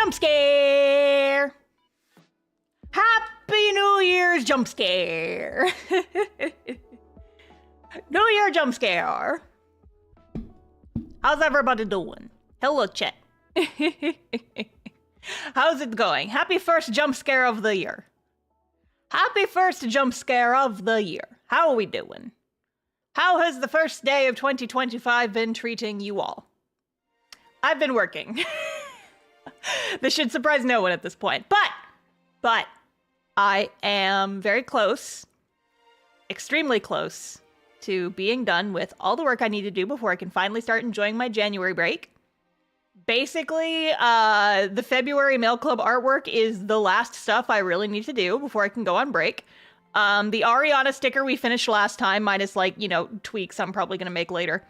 jump scare! Happy New Year's jump scare! New Year jump scare! How's everybody doing? Hello, chat. How's it going? Happy first jump scare of the year. Happy first jump scare of the year. How are we doing? How has the first day of 2025 been treating you all? I've been working. This should surprise no one at this point. But I am very close, extremely close to being done with all the work I need to do before I can finally start enjoying my January break. Basically, the February Mail Club artwork is the last stuff I really need to do before I can go on break. The Ariana sticker we finished last time, minus like, you know, tweaks I'm probably gonna make later.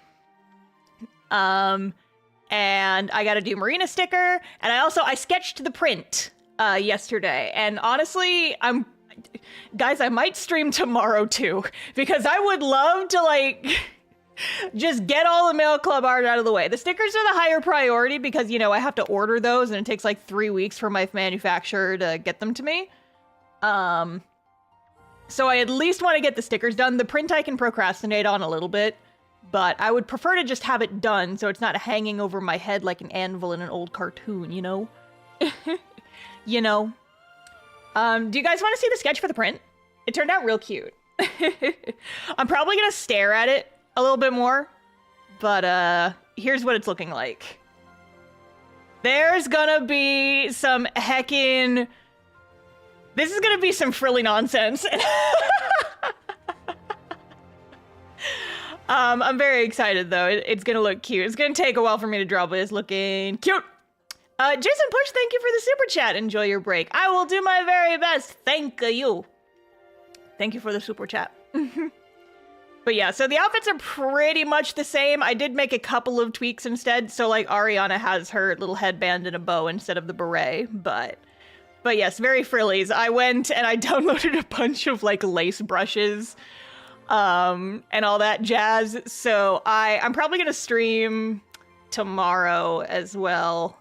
And I gotta do Marina sticker, and I sketched the print yesterday, and honestly, guys, I might stream tomorrow too, because I would love to like just get all the Mail Club art out of the way. The stickers are the higher priority because, you know, I have to order those and it takes like 3 weeks for my manufacturer to get them to me. So I at least want to get the stickers done. The print I can procrastinate on a little bit, but I would prefer to just have it done so it's not hanging over my head like an anvil in an old cartoon, you know? You know? Do you guys want to see the sketch for the print? It turned out real cute. I'm probably gonna stare at it a little bit more, but here's what it's looking like. There's gonna be some heckin'... This is gonna be some frilly nonsense. I'm very excited though. It's gonna look cute. It's gonna take a while for me to draw, but it's looking cute. Jason Push, thank you for the super chat. Enjoy your break. I will do my very best. Thank you. Thank you for the super chat. But yeah, so the outfits are pretty much the same. I did make a couple of tweaks instead. So like Ariana has her little headband and a bow instead of the beret, but yes, very frillies. I went and I downloaded a bunch of like lace brushes and all that jazz. So I'm probably gonna stream tomorrow as well,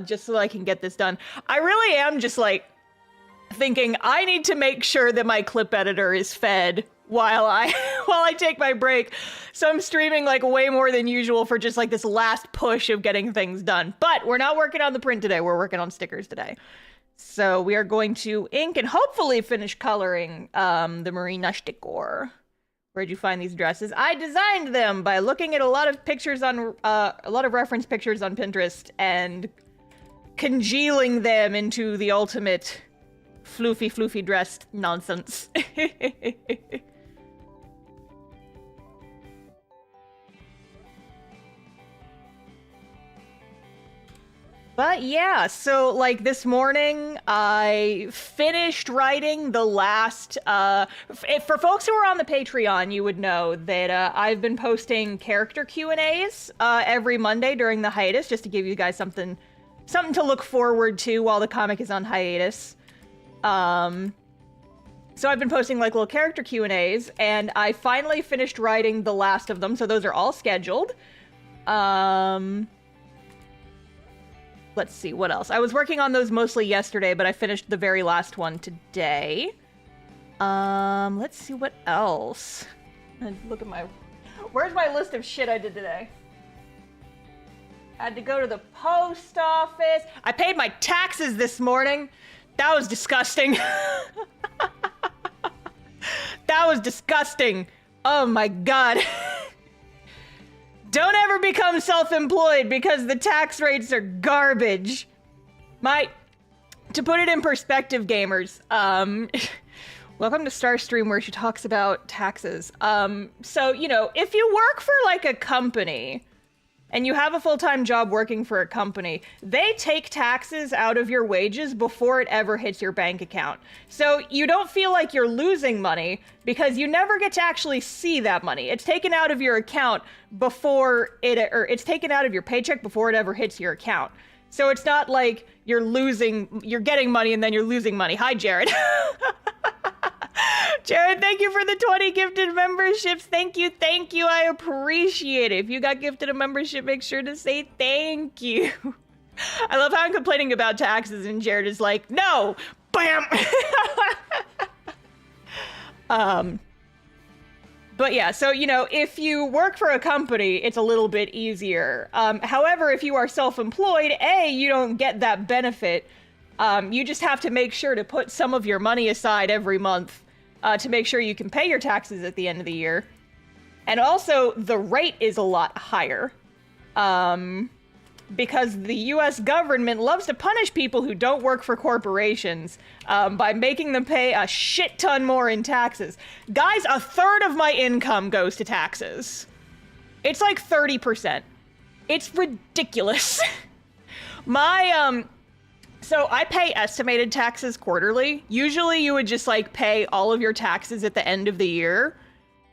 just so I can get this done. I really am just like thinking I need to make sure that my clip editor is fed while I take my break. So I'm streaming like way more than usual for just like this last push of getting things done. But we're not working on the print today. We're working on stickers today. So we are going to ink and hopefully finish coloring the Marina sticker. Where'd you find these dresses? I designed them by looking at a lot of pictures on a lot of reference pictures on Pinterest and congealing them into the ultimate floofy dressed nonsense. But yeah, so like this morning, I finished writing the last, for folks who are on the Patreon, you would know that I've been posting character Q&As every Monday during the hiatus, just to give you guys something to look forward to while the comic is on hiatus. So I've been posting like little character Q&As, and I finally finished writing the last of them, so those are all scheduled. Let's see, what else? I was working on those mostly yesterday, but I finished the very last one today. Let's see what else. Look at where's my list of shit I did today? I had to go to the post office. I paid my taxes this morning. That was disgusting. That was disgusting. Oh my God. Don't ever become self-employed because the tax rates are garbage. To put it in perspective, gamers, welcome to Starstream where she talks about taxes. So, you know, if you work for like a company and you have a full-time job working for a company, they take taxes out of your wages before it ever hits your bank account. So you don't feel like you're losing money because you never get to actually see that money. It's taken out of your account before it's taken out of your paycheck before it ever hits your account. So it's not like you're getting money and then you're losing money. Hi, Jared. Jared, thank you for the 20 gifted memberships. Thank you. I appreciate it. If you got gifted a membership, make sure to say thank you. I love how I'm complaining about taxes and Jared is like, no, bam. But yeah, so, you know, if you work for a company, it's a little bit easier. However, if you are self-employed, you don't get that benefit. You just have to make sure to put some of your money aside every month to make sure you can pay your taxes at the end of the year. And also, the rate is a lot higher. Because the US government loves to punish people who don't work for corporations by making them pay a shit ton more in taxes. Guys, a third of my income goes to taxes. It's like 30%. It's ridiculous. So I pay estimated taxes quarterly. Usually you would just like pay all of your taxes at the end of the year.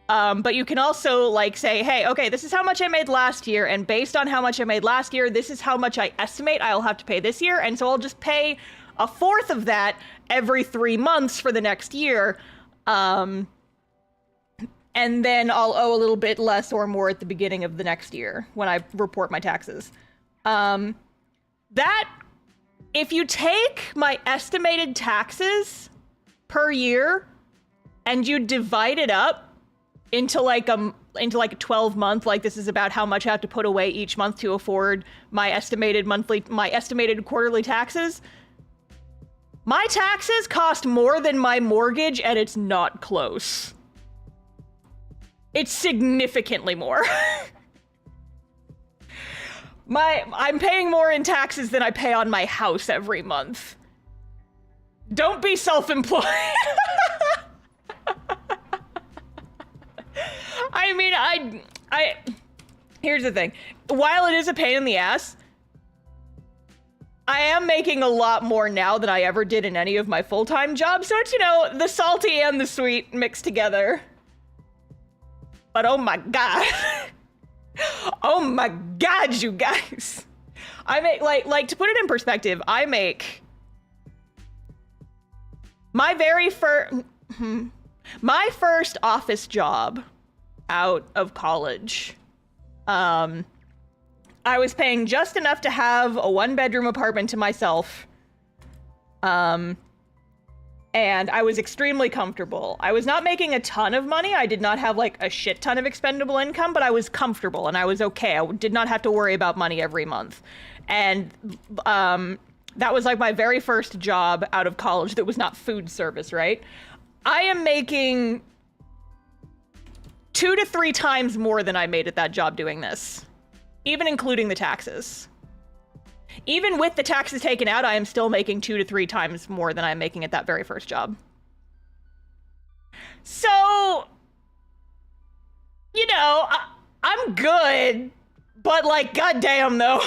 But you can also like say, hey, okay, this is how much I made last year, and based on how much I made last year, this is how much I estimate I'll have to pay this year, and so I'll just pay a fourth of that every 3 months for the next year, and then I'll owe a little bit less or more at the beginning of the next year when I report my taxes. That, if you take my estimated taxes per year and you divide it up into like a 12-month, like this is about how much I have to put away each month to afford my estimated quarterly taxes. My taxes cost more than my mortgage, and it's not close. It's significantly more. I'm paying more in taxes than I pay on my house every month. Don't be self-employed. I mean, here's the thing. While it is a pain in the ass, I am making a lot more now than I ever did in any of my full-time jobs. So it's, you know, the salty and the sweet mixed together. But oh my God. Oh my God, you guys. I make, like to put it in perspective, I make my first office job out of college. I was paying just enough to have a 1-bedroom apartment to myself. And I was extremely comfortable. I was not making a ton of money. I did not have like a shit ton of expendable income, but I was comfortable and I was okay. I did not have to worry about money every month. And that was like my very first job out of college that was not food service, right? I am making 2 to 3 times more than I made at that job doing this, even including the taxes. Even with the taxes taken out, I am still making 2 to 3 times more than I'm making at that very first job. So, you know, I'm good, but like, goddamn though.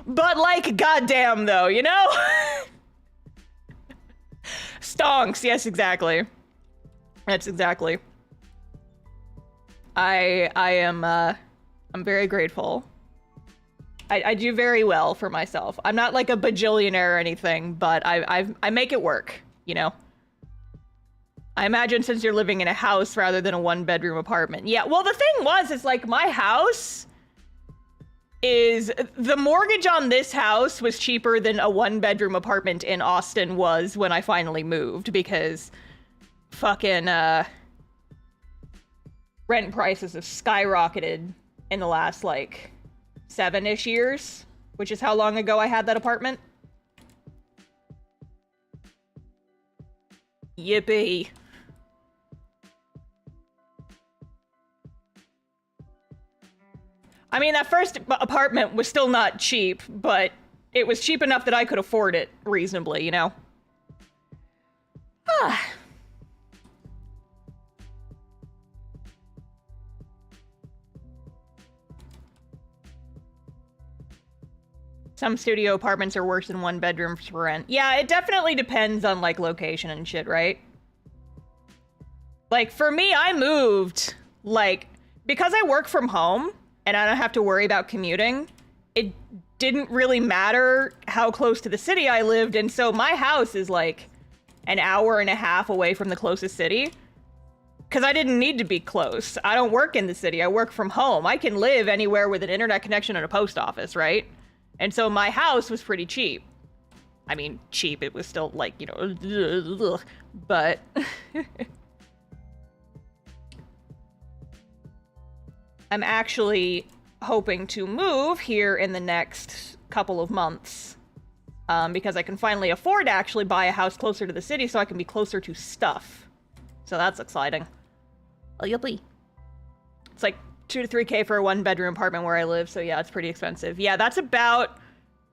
But like, goddamn though, you know? Stonks, yes, exactly. That's exactly. I'm very grateful. I do very well for myself. I'm not like a bajillionaire or anything, but I make it work, you know? I imagine since you're living in a house rather than a 1-bedroom apartment. Yeah, well, the thing is like my house is, the mortgage on this house was cheaper than a 1-bedroom apartment in Austin was when I finally moved, because fucking rent prices have skyrocketed in the last like 7-ish years, which is how long ago I had that apartment. Yippee. I mean, that first apartment was still not cheap, but it was cheap enough that I could afford it reasonably, you know? Ah. Some studio apartments are worse than 1-bedrooms for rent. Yeah, it definitely depends on, like, location and shit, right? Like, for me, I moved, like, because I work from home and I don't have to worry about commuting, it didn't really matter how close to the city I lived, and so my house is, like, an hour and a half away from the closest city. because I didn't need to be close. I don't work in the city. I work from home. I can live anywhere with an internet connection and a post office, right? And so my house was pretty cheap. I mean, cheap. It was still like, you know, but... I'm actually hoping to move here in the next couple of months. Because I can finally afford to actually buy a house closer to the city so I can be closer to stuff. So that's exciting. Oh, yuppie. It's like 2 to 3K for a 1-bedroom apartment where I live, so yeah, it's pretty expensive. Yeah, that's about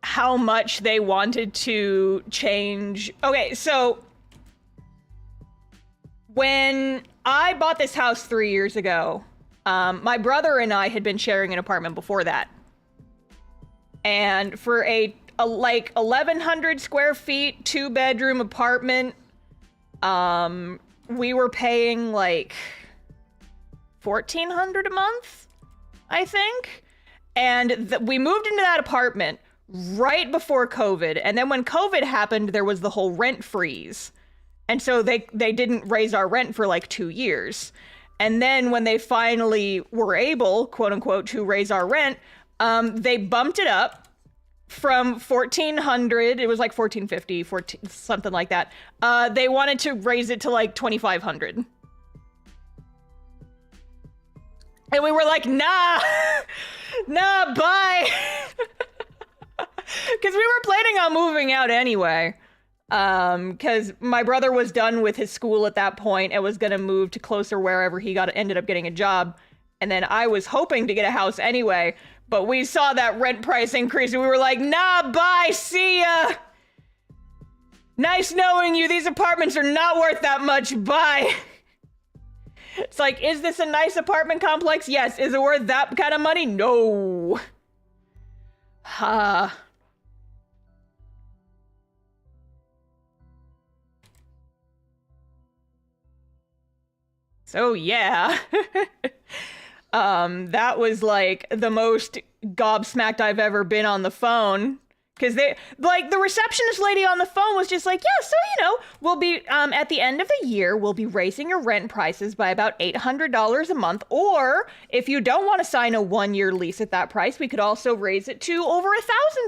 how much they wanted to change. Okay, so when I bought this house 3 years ago, my brother and I had been sharing an apartment before that. And for a like 1,100 square feet, 2-bedroom apartment, we were paying like $1,400 a month, I think. And we moved into that apartment right before COVID. And then when COVID happened, there was the whole rent freeze. And so they didn't raise our rent for like 2 years. And then when they finally were able, quote unquote, to raise our rent, they bumped it up from $1,400. It was like $1,450, something like that. They wanted to raise it to like $2,500. And we were like, nah, nah, bye. Because we were planning on moving out anyway. Because my brother was done with his school at that point and was going to move to closer wherever he ended up getting a job. And then I was hoping to get a house anyway, but we saw that rent price increase and we were like, nah, bye, see ya. Nice knowing you. These apartments are not worth that much. Bye. It's like, is this a nice apartment complex? Yes. Is it worth that kind of money? No. So yeah, that was like the most gobsmacked I've ever been on the phone. Cause they, like, the receptionist lady on the phone was just like, yeah, so, you know, we'll be, at the end of the year, we'll be raising your rent prices by about $800 a month. Or if you don't want to sign a 1-year lease at that price, we could also raise it to over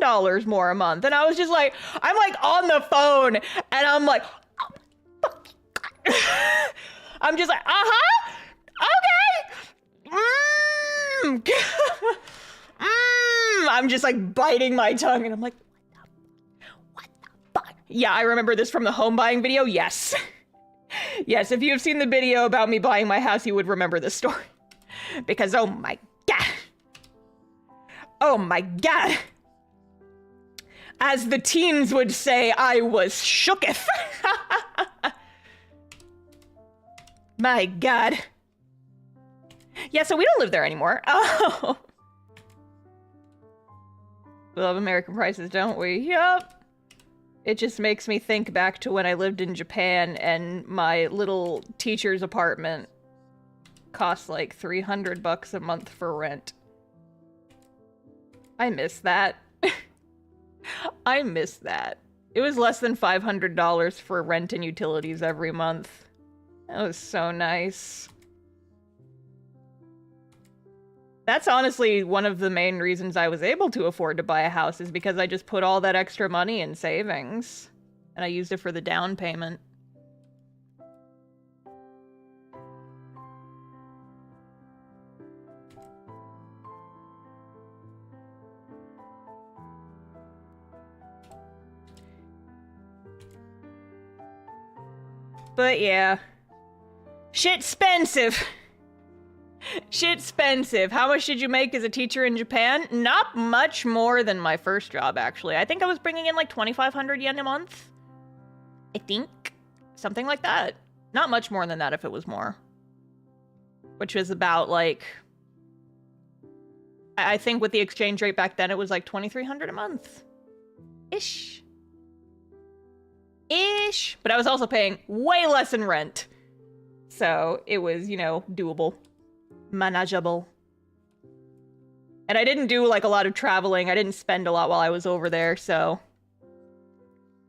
$1,000 more a month. And I was just like, I'm like on the phone and I'm like, I'm just like, okay. I'm just like biting my tongue and I'm like, what the fuck? Yeah, I remember this from the home buying video. Yes. Yes, if you've seen the video about me buying my house, you would remember this story. Because, oh my God. Oh my God. As the teens would say, I was shooketh. My God. Yeah, so we don't live there anymore. Oh. We love American prices, don't we? Yup. It just makes me think back to when I lived in Japan and my little teacher's apartment cost like $300 a month for rent. I miss that. I miss that. It was less than $500 for rent and utilities every month. That was so nice. That's honestly one of the main reasons I was able to afford to buy a house, is because I just put all that extra money in savings and I used it for the down payment. But yeah. Shit's expensive. Shit's expensive. How much did you make as a teacher in Japan? Not much more than my first job, actually. I think I was bringing in like 2,500 yen a month. I think. Something like that. Not much more than that if it was more. Which was about like... I think with the exchange rate back then, it was like 2,300 a month. Ish. Ish. But I was also paying way less in rent. So it was, you know, doable. Manageable. And I didn't do like a lot of traveling. I didn't spend a lot while I was over there, so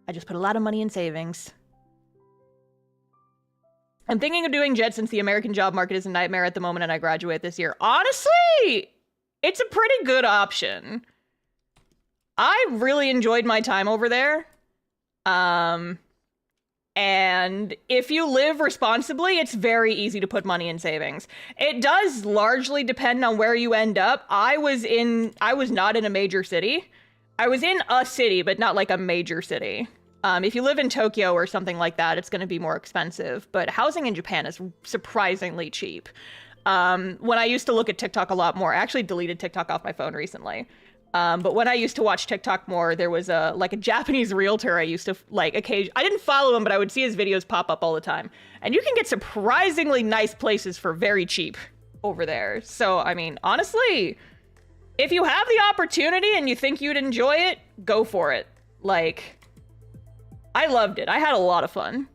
I just put a lot of money in savings. I'm thinking of doing jet since the American job market is a nightmare at the moment and I graduate this year. Honestly, it's a pretty good option. I really enjoyed my time over there. And if you live responsibly, it's very easy to put money in savings. It does largely depend on where you end up. I was not in a major city. I was in a city, but not like a major city. If you live in Tokyo or something like that, it's going to be more expensive. But housing in Japan is surprisingly cheap. When I used to look at TikTok a lot more, I actually deleted TikTok off my phone recently. But when I used to watch TikTok more, there was a Japanese realtor I used to I didn't follow him, but I would see his videos pop up all the time. And you can get surprisingly nice places for very cheap over there. So, I mean, honestly, if you have the opportunity and you think you'd enjoy it, go for it. Like, I loved it. I had a lot of fun.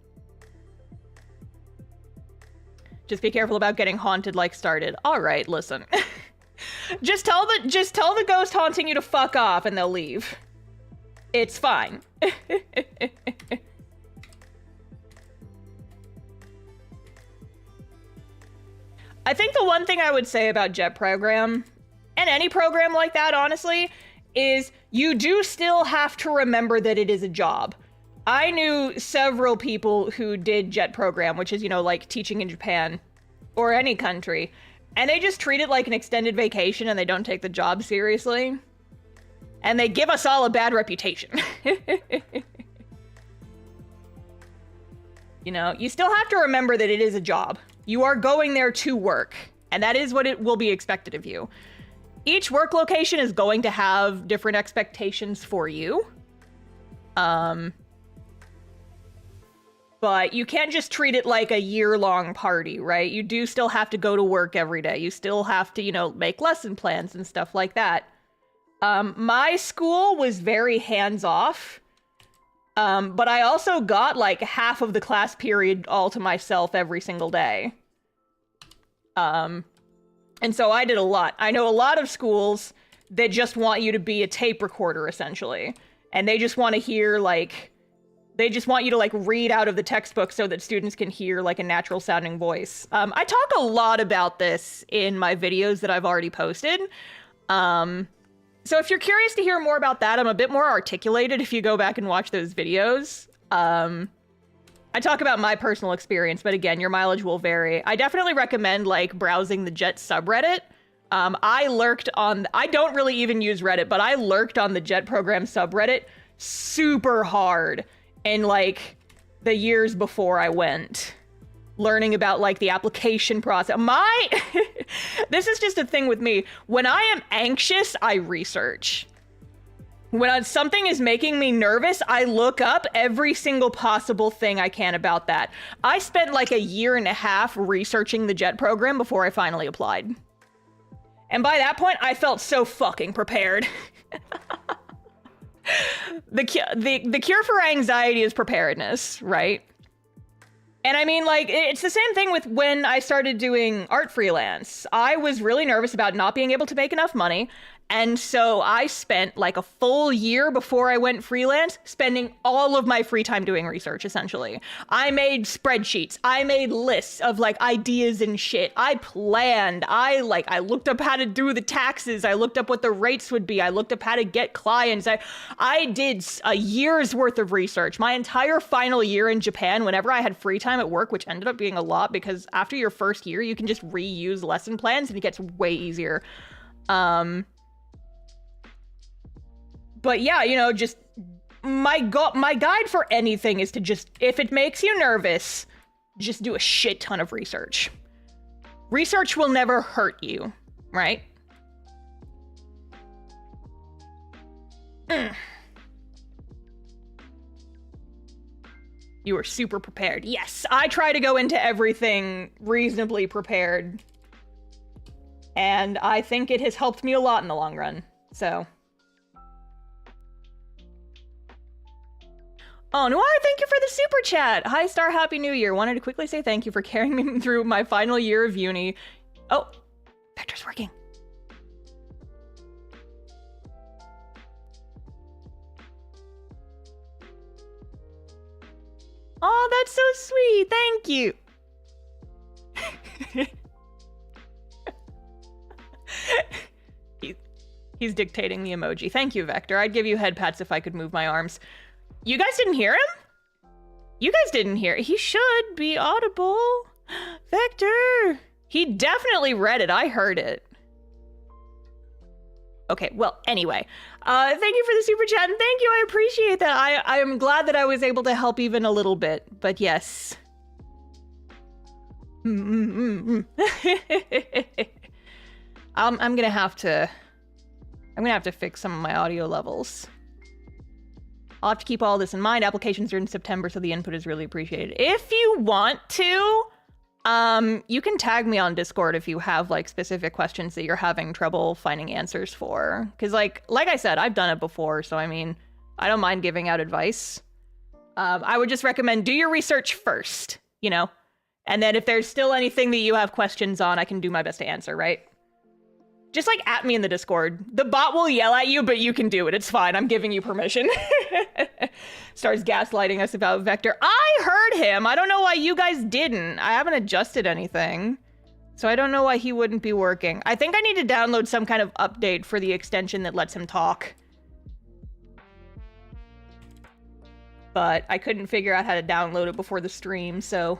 Just be careful about getting haunted like started. All right, listen. Just tell the ghost haunting you to fuck off and they'll leave. It's fine. I think the one thing I would say about JET program, and any program like that, honestly, is you do still have to remember that it is a job. I knew several people who did JET program, which is, like teaching in Japan or any country, and they just treat it like an extended vacation and they don't take the job seriously. And they give us all a bad reputation. You still have to remember that it is a job. You are going there to work, and that is what it will be expected of you. Each work location is going to have different expectations for you. But you can't just treat it like a year-long party, right? You do still have to go to work every day. You still have to, make lesson plans and stuff like that. My school was very hands-off. But I also got half of the class period all to myself every single day. And so I did a lot. I know a lot of schools that just want you to be a tape recorder, essentially. And they just want to hear, they just want you to read out of the textbook so that students can hear a natural sounding voice. I talk a lot about this in my videos that I've already posted. So if you're curious to hear more about that, I'm a bit more articulated if you go back and watch those videos. I talk about my personal experience, but again, your mileage will vary. I definitely recommend browsing the JET subreddit. I don't really even use Reddit, but I lurked on the JET program subreddit super hard in the years before I went, learning about the application process. This is just a thing with me. When I am anxious, I research. When something is making me nervous, I look up every single possible thing I can about that. I spent a year and a half researching the JET program before I finally applied. And by that point, I felt so fucking prepared. The cure for anxiety is preparedness, right? And I mean, it's the same thing with when I started doing art freelance. I was really nervous about not being able to make enough money. And so I spent a full year before I went freelance, spending all of my free time doing research, essentially. I made spreadsheets. I made lists of ideas and shit. I planned. I looked up how to do the taxes. I looked up what the rates would be. I looked up how to get clients. I did a year's worth of research. My entire final year in Japan, whenever I had free time at work, which ended up being a lot because after your first year, you can just reuse lesson plans and it gets way easier. But yeah, just my guide for anything is to just, if it makes you nervous, just do a shit ton of research. Research will never hurt you, right? You were super prepared. Yes, I try to go into everything reasonably prepared. And I think it has helped me a lot in the long run, so. Oh, Noir, thank you for the super chat. Hi, Star, Happy New Year. Wanted to quickly say thank you for carrying me through my final year of uni. Oh, Vector's working. Oh, that's so sweet. Thank you. He's dictating the emoji. Thank you, Vector. I'd give you head pats if I could move my arms. You guys didn't hear him? You guys didn't hear it. He should be audible. Vector! He definitely read it. I heard it. Okay, well, anyway. Thank you for the super chat, and thank you. I appreciate that. I am glad that I was able to help even a little bit. But yes. I'm gonna have to fix some of my audio levels. I'll have to keep all this in mind. Applications are in September, so the input is really appreciated. If you want to, you can tag me on Discord if you have like specific questions that you're having trouble finding answers for. Because like I said, I've done it before, so I mean, I don't mind giving out advice. I would just recommend do your research first, you know? And then if there's still anything that you have questions on, I can do my best to answer, right? Just like at me in the Discord. The bot will yell at you, but you can do it. It's fine. I'm giving you permission. Starts gaslighting us about Vector. I heard him. I don't know why you guys didn't. I haven't adjusted anything. So I don't know why he wouldn't be working. I think I need to download some kind of update for the extension that lets him talk. But I couldn't figure out how to download it before the stream, so...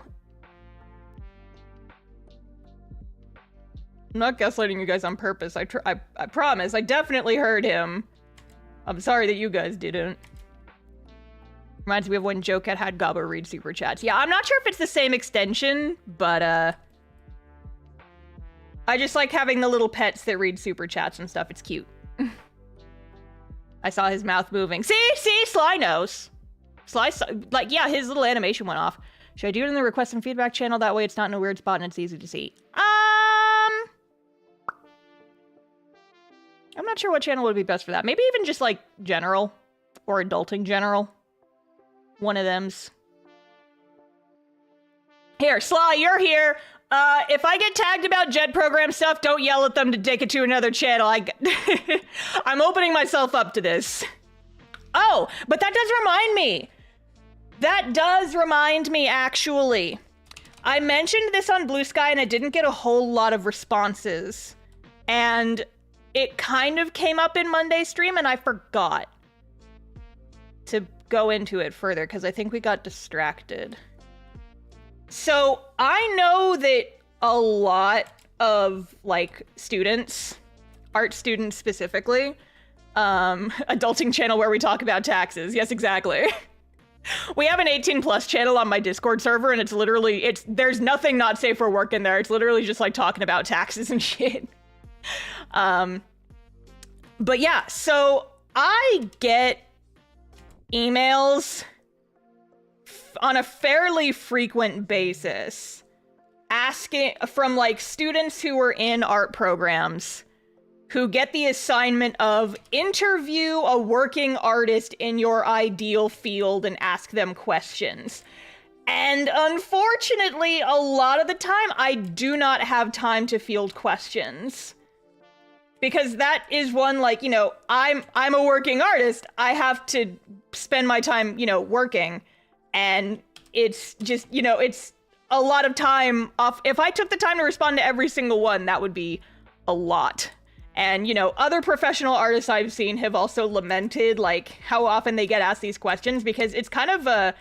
I'm not gaslighting you guys on purpose. I promise. I definitely heard him. I'm sorry that you guys didn't. Reminds me of when Joecat had Gobbo read super chats. Yeah, I'm not sure if it's the same extension, but I just like having the little pets that read super chats and stuff. It's cute. I saw his mouth moving. See, Sly knows. Sly, like, yeah, his little animation went off. Should I do it in the request and feedback channel? That way it's not in a weird spot and it's easy to see. I'm not sure what channel would be best for that. Maybe even just like general or adulting general. One of them's. Here, Sly, you're here. If I get tagged about Jet program stuff, don't yell at them to take it to another channel. I'm opening myself up to this. Oh, but that does remind me. That does remind me, actually. I mentioned this on Blue Sky and I didn't get a whole lot of responses. And it kind of came up in Monday's stream and I forgot to go into it further because I think we got distracted. So I know that a lot of like students, art students specifically, adulting channel where we talk about taxes. Yes, exactly. We have an 18+ channel on my Discord server and it's literally, there's nothing not safe for work in there. It's literally just like talking about taxes and shit. But yeah, so I get emails on a fairly frequent basis asking from like students who are in art programs who get the assignment of interview a working artist in your ideal field and ask them questions. And unfortunately, a lot of the time, I do not have time to field questions. Because that is one, like, you know, I'm a working artist. I have to spend my time, you know, working. And it's just, you know, it's a lot of time off. If I took the time to respond to every single one, that would be a lot. And, you know, other professional artists I've seen have also lamented, like, how often they get asked these questions, because it's kind of a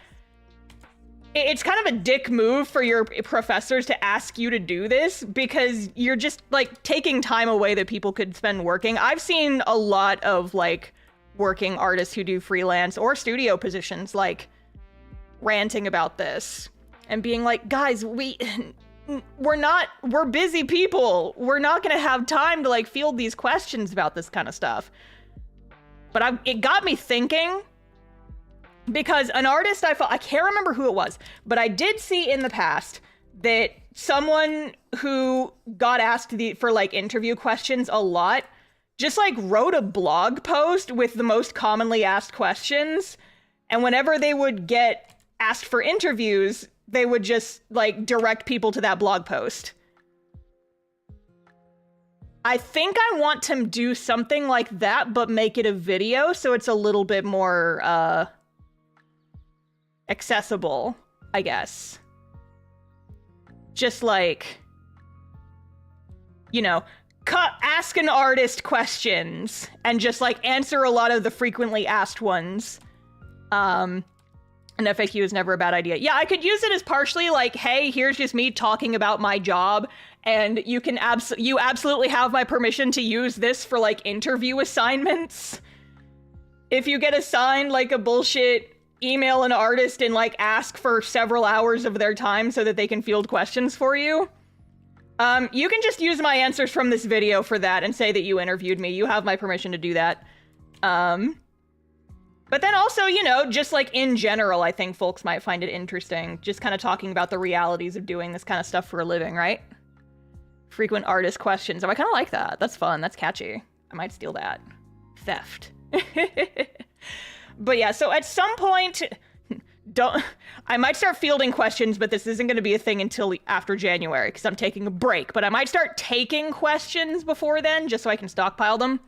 dick move for your professors to ask you to do this, because you're just, like, taking time away that people could spend working. I've seen a lot of, like, working artists who do freelance or studio positions, like, ranting about this and being like, guys, we're busy people. We're not gonna have time to like field these questions about this kind of stuff. But it got me thinking, because an artist I can't remember who it was, but I did see in the past that someone who got asked for like interview questions a lot just like wrote a blog post with the most commonly asked questions, and whenever they would get asked for interviews, they would just like direct people to that blog post. I think I want to do something like that, but make it a video so it's a little bit more accessible, I guess. Just like, you know, ask an artist questions and just like answer a lot of the frequently asked ones. An FAQ is never a bad idea. Yeah, I could use it as partially like, hey, here's just me talking about my job, and you can you absolutely have my permission to use this for like interview assignments. If you get assigned like a bullshit email an artist and like ask for several hours of their time so that they can field questions for you, you can just use my answers from this video for that and say that you interviewed me. You have my permission to do that. But then also, you know, just like in general, I think folks might find it interesting. Just kind of talking about the realities of doing this kind of stuff for a living, right? Frequent artist questions. Oh, I kind of like that. That's fun. That's catchy. I might steal that. Theft. But yeah, so at some point, I might start fielding questions, but this isn't going to be a thing until after January because I'm taking a break. But I might start taking questions before then just so I can stockpile them.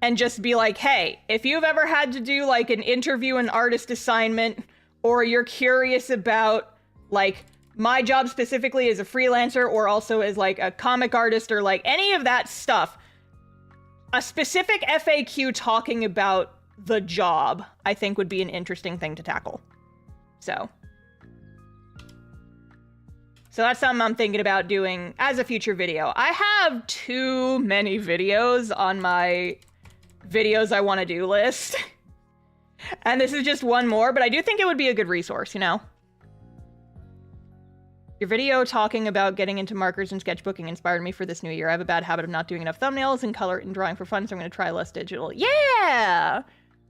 And just be like, hey, if you've ever had to do like an interview and artist assignment, or you're curious about like my job specifically as a freelancer or also as like a comic artist or like any of that stuff, a specific FAQ talking about the job, I think would be an interesting thing to tackle. So that's something I'm thinking about doing as a future video. I have too many videos on my videos I want to do list. And this is just one more, but I do think it would be a good resource, you know? Your video talking about getting into markers and sketchbooking inspired me for this new year. I have a bad habit of not doing enough thumbnails and color and drawing for fun, so I'm going to try less digital. Yeah!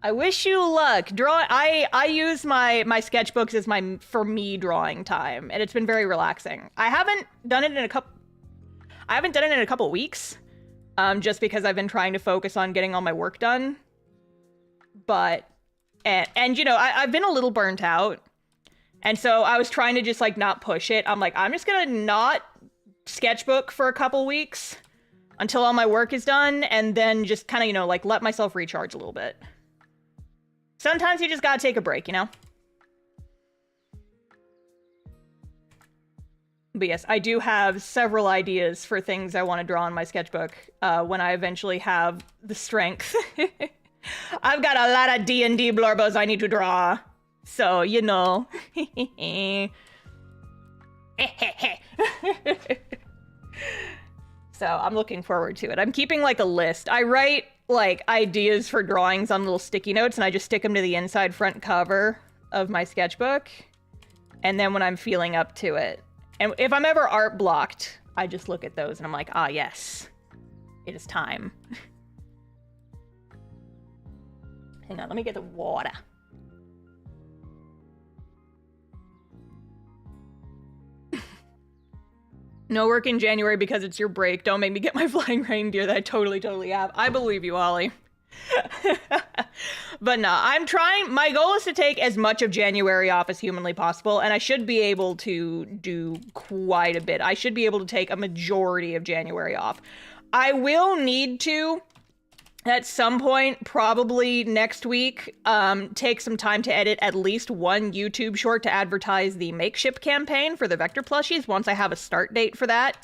I wish you luck. I use my sketchbooks as my for me drawing time, and it's been very relaxing. I haven't done it in a couple weeks. Just because I've been trying to focus on getting all my work done. But, and you know, I've been a little burnt out. And so I was trying to just like not push it. I'm like, I'm just gonna not sketchbook for a couple weeks until all my work is done. And then just kind of, you know, like let myself recharge a little bit. Sometimes you just gotta take a break, you know? But yes, I do have several ideas for things I want to draw in my sketchbook when I eventually have the strength. I've got a lot of D&D blurbos I need to draw. So, you know. So, I'm looking forward to it. I'm keeping like a list. I write like ideas for drawings on little sticky notes and I just stick them to the inside front cover of my sketchbook. And then when I'm feeling up to it, and if I'm ever art blocked, I just look at those and I'm like, ah, yes, it is time. Hang on, let me get the water. No work in January because it's your break. Don't make me get my flying reindeer that I totally have. I believe you, Ollie. But no, I'm trying. My goal is to take as much of January off as humanly possible, and I should be able to do quite a bit. I should be able to take a majority of January off. I will need to, at some point, probably next week, take some time to edit at least one YouTube short to advertise the Makeship campaign for the Vector plushies once I have a start date for that.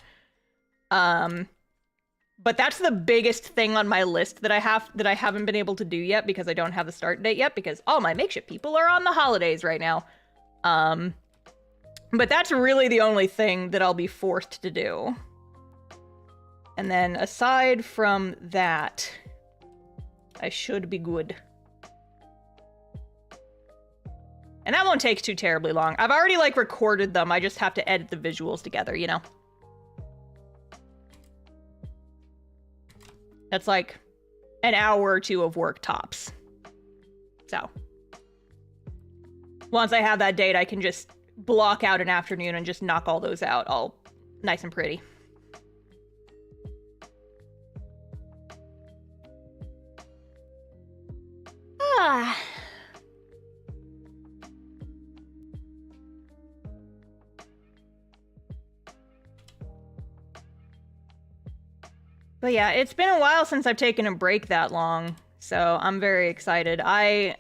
But that's the biggest thing on my list that I haven't been able to do yet because I don't have the start date yet because all my Makeship people are on the holidays right now. But that's really the only thing that I'll be forced to do. And then aside from that, I should be good. And that won't take too terribly long. I've already like recorded them. I just have to edit the visuals together, you know? That's like an hour or two of work tops. So once I have that date, I can just block out an afternoon and just knock all those out all nice and pretty. Ah. But yeah, it's been a while since I've taken a break that long, so I'm very excited. I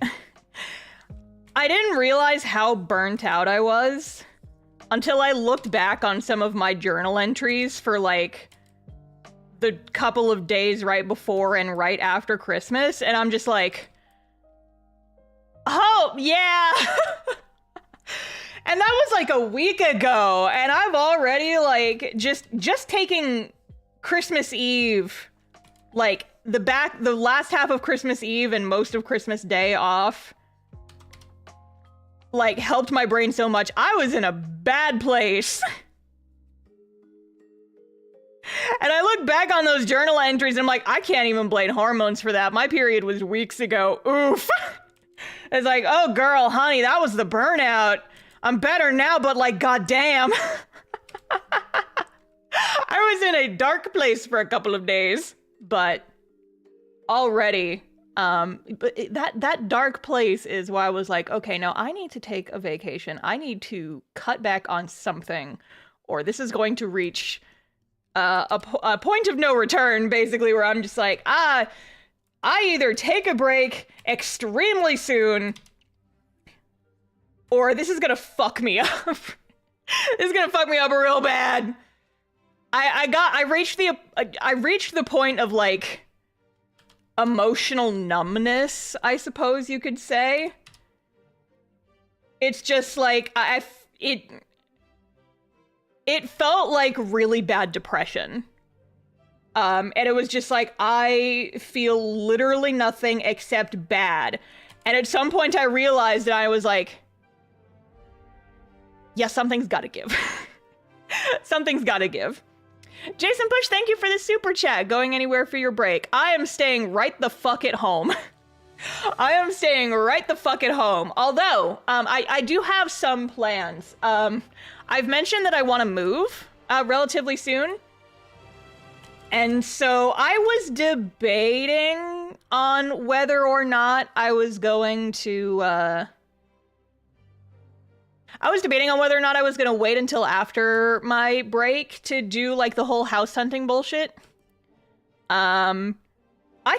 didn't realize how burnt out I was until I looked back on some of my journal entries for like the couple of days right before and right after Christmas, and I'm just like, oh, yeah. And that was like a week ago, and I've already like just taking Christmas Eve, like the last half of Christmas Eve and most of Christmas Day off, like helped my brain so much. I was in a bad place. And I look back on those journal entries and I'm like, I can't even blame hormones for that. My period was weeks ago. Oof. It's like, oh girl, honey, that was the burnout. I'm better now, but like, goddamn. I was in a dark place for a couple of days, but already, that dark place is why I was like, okay, no, I need to take a vacation. I need to cut back on something, or this is going to reach a point of no return, basically, where I'm just like, I either take a break extremely soon, or this is gonna fuck me up. This is gonna fuck me up real bad. I reached the point of like emotional numbness, I suppose you could say. It's just like it felt like really bad depression. And it was just like, I feel literally nothing except bad. And at some point I realized that I was like, yeah, something's gotta give. Something's gotta give. Jason Push, thank you for the super chat. Going anywhere for your break? I am staying right the fuck at home. I am staying right the fuck at home. Although, I do have some plans. I've mentioned that I want to move relatively soon. And so I was debating on whether or not I was going to, wait until after my break to do like the whole house hunting bullshit. I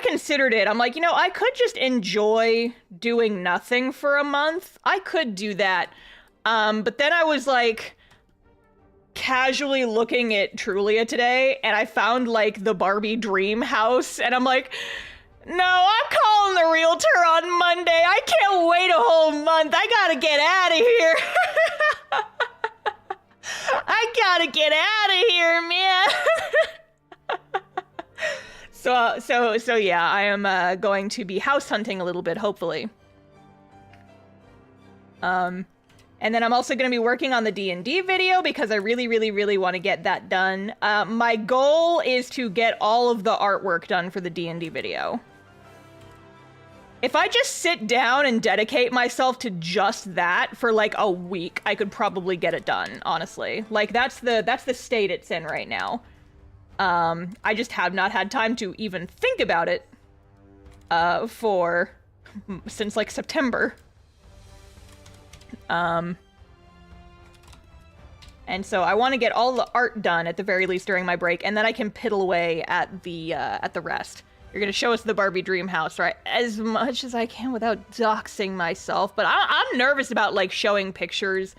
considered it. I'm like, you know, I could just enjoy doing nothing for a month. I could do that. But then I was like casually looking at Trulia today and I found like the Barbie dream house and I'm like, no, I'm calling the realtor on Monday. I can't wait a whole month. I gotta get out of here. I gotta get out of here, man. So yeah, I am going to be house hunting a little bit, hopefully. And then I'm also going to be working on the D&D video because I really, really, really want to get that done. My goal is to get all of the artwork done for the D&D video. If I just sit down and dedicate myself to just that for like a week, I could probably get it done, honestly. Like that's the state it's in right now. I just have not had time to even think about it since like September. And so I want to get all the art done at the very least during my break, and then I can piddle away at the rest. You're gonna show us the Barbie dream house, right? As much as I can without doxing myself, but I'm nervous about like showing pictures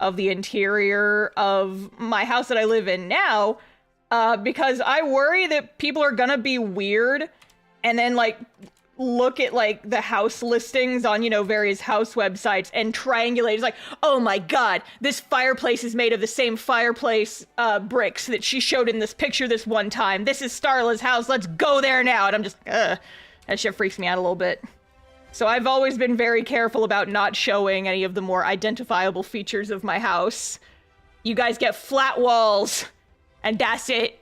of the interior of my house that I live in now, because I worry that people are gonna be weird and then like look at like the house listings on, you know, various house websites and triangulate. It's like, oh my god, this fireplace is made of the same fireplace bricks that she showed in this picture this one time. This is Starla's house. Let's go there now. And I'm just, that shit freaks me out a little bit. So I've always been very careful about not showing any of the more identifiable features of my house. You guys get flat walls, and that's it.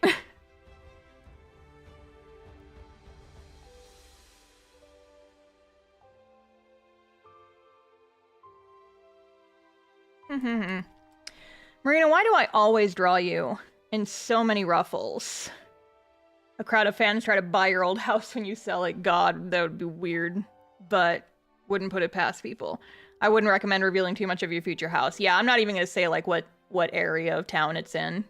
Marina, why do I always draw you in so many ruffles? A crowd of fans try to buy your old house when you sell it. God, that would be weird, but wouldn't put it past people. I wouldn't recommend revealing too much of your future house. Yeah, I'm not even gonna say like what area of town it's in.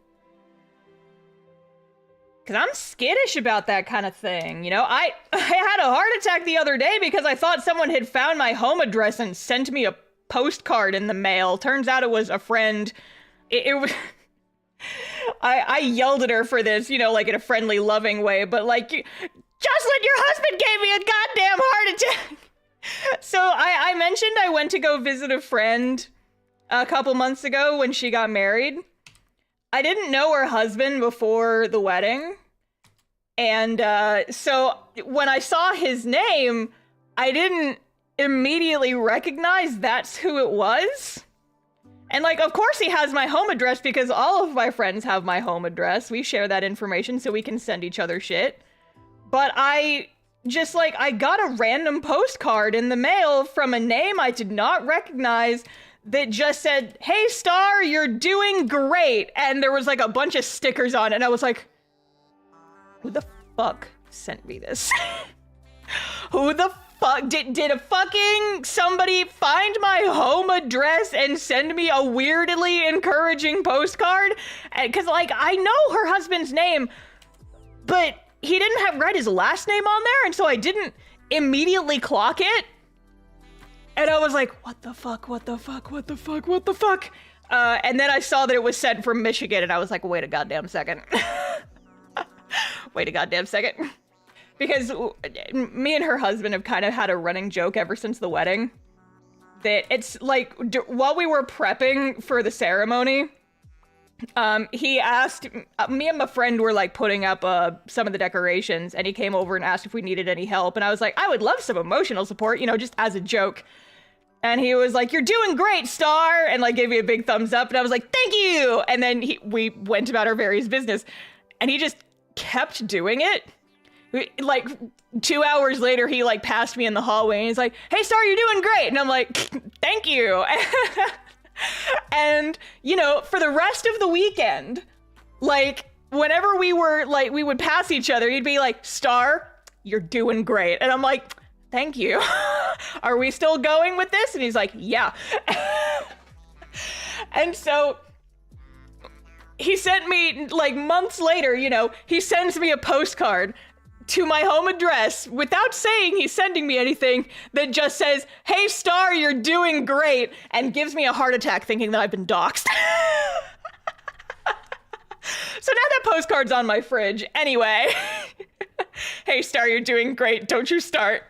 Cause I'm skittish about that kind of thing, you know? I had a heart attack the other day because I thought someone had found my home address and sent me a postcard in the mail. Turns out it was a friend it was... I yelled at her for this, you know, like in a friendly, loving way, but like, Jocelyn, your husband gave me a goddamn heart attack. So I mentioned I went to go visit a friend a couple months ago when she got married. I didn't know her husband before the wedding. And so when I saw his name, I didn't immediately recognize that's who it was. And like, of course he has my home address because all of my friends have my home address. We share that information so we can send each other shit. But I just like, I got a random postcard in the mail from a name I did not recognize that just said, "Hey Star, you're doing great." And there was like a bunch of stickers on it. And I was like, who the fuck sent me this? Who the fuck did a fucking somebody find my home address and send me a weirdly encouraging postcard? Because like, I know her husband's name, but he didn't have read his last name on there, and so I didn't immediately clock it. And I was like, what the fuck, what the fuck, what the fuck, what the fuck? And then I saw that it was sent from Michigan, and I was like, wait a goddamn second. Wait a goddamn second. Because me and her husband have kind of had a running joke ever since the wedding. That it's like, while we were prepping for the ceremony, he asked, me and my friend were like putting up some of the decorations, and he came over and asked if we needed any help. And I was like, I would love some emotional support, you know, just as a joke. And he was like, "You're doing great, Star," and like gave me a big thumbs up. And I was like, "Thank you." And then we went about our various business, and he just kept doing it. Like 2 hours later, he like passed me in the hallway, and he's like, "Hey, Star, you're doing great." And I'm like, "Thank you." And, you know, for the rest of the weekend, like, whenever we were, like, we would pass each other, he'd be like, "Star, you're doing great." And I'm like, "Thank you." Are we still going with this? And he's like, "Yeah." And so he sent me, like, months later, you know, he sends me a postcard to my home address without saying he's sending me anything, that just says, "Hey Star, you're doing great," and gives me a heart attack thinking that I've been doxxed. So now that postcard's on my fridge. Anyway. Hey Star, you're doing great. Don't you start.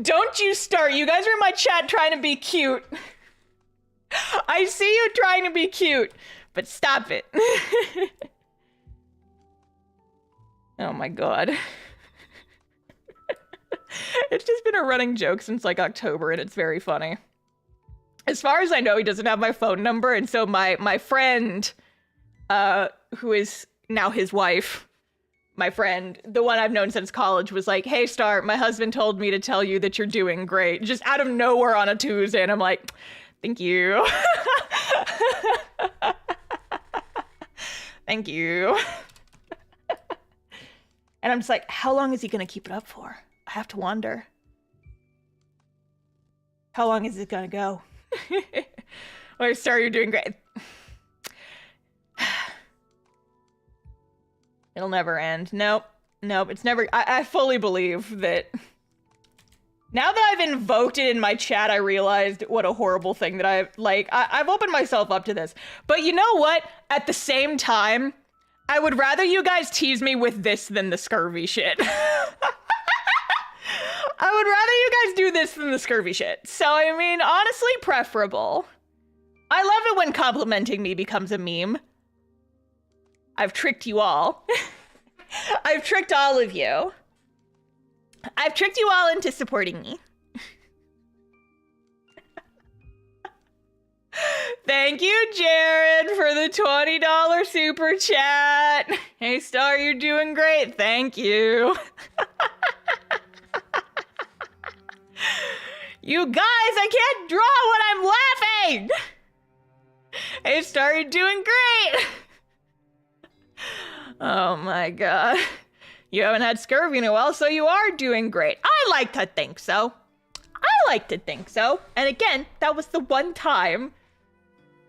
Don't you start. You guys are in my chat trying to be cute. I see you trying to be cute, but stop it. Oh my god. It's just been a running joke since like October, and it's very funny. As far as I know, he doesn't have my phone number, and so my friend, who is now his wife, my friend, the one I've known since college, was like, "Hey Star, my husband told me to tell you that you're doing great," just out of nowhere on a Tuesday, and I'm like, "Thank you." Thank you. And I'm just like, how long is he gonna keep it up for? I have to wonder. How long is it gonna go? Well, Star, you're doing great. It'll never end. Nope. It's never... I fully believe that... Now that I've invoked it in my chat, I realized what a horrible thing that I've opened myself up to this. But you know what? At the same time, I would rather you guys tease me with this than the scurvy shit. I would rather you guys do this than the scurvy shit. So, I mean, honestly, preferable. I love it when complimenting me becomes a meme. I've tricked you all. I've tricked all of you. I've tricked you all into supporting me. Thank you, Jared, for the $20 super chat. Hey, Star, you're doing great. Thank you. You guys, I can't draw when I'm laughing. Hey, Star, you're doing great. Oh my god. You haven't had scurvy in a while, so you are doing great. I like to think so. I like to think so. And again, that was the one time.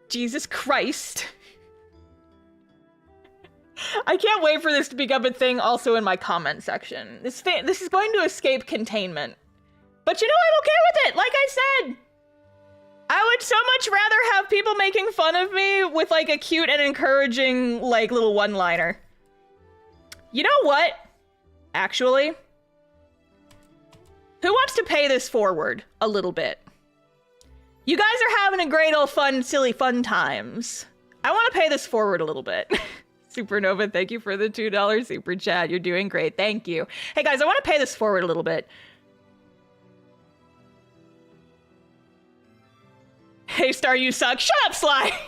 Jesus Christ. I can't wait for this to become a thing also in my comment section. This is going to escape containment. But you know, I'm okay with it, like I said. I would so much rather have people making fun of me with like a cute and encouraging like little one-liner. You know what? Actually, who wants to pay this forward a little bit? You guys are having a great old fun, silly fun times. I want to pay this forward a little bit. Supernova, thank you for the $2 super chat. You're doing great. Thank you. Hey guys, I want to pay this forward a little bit. Hey Star, you suck. Shut up, Sly.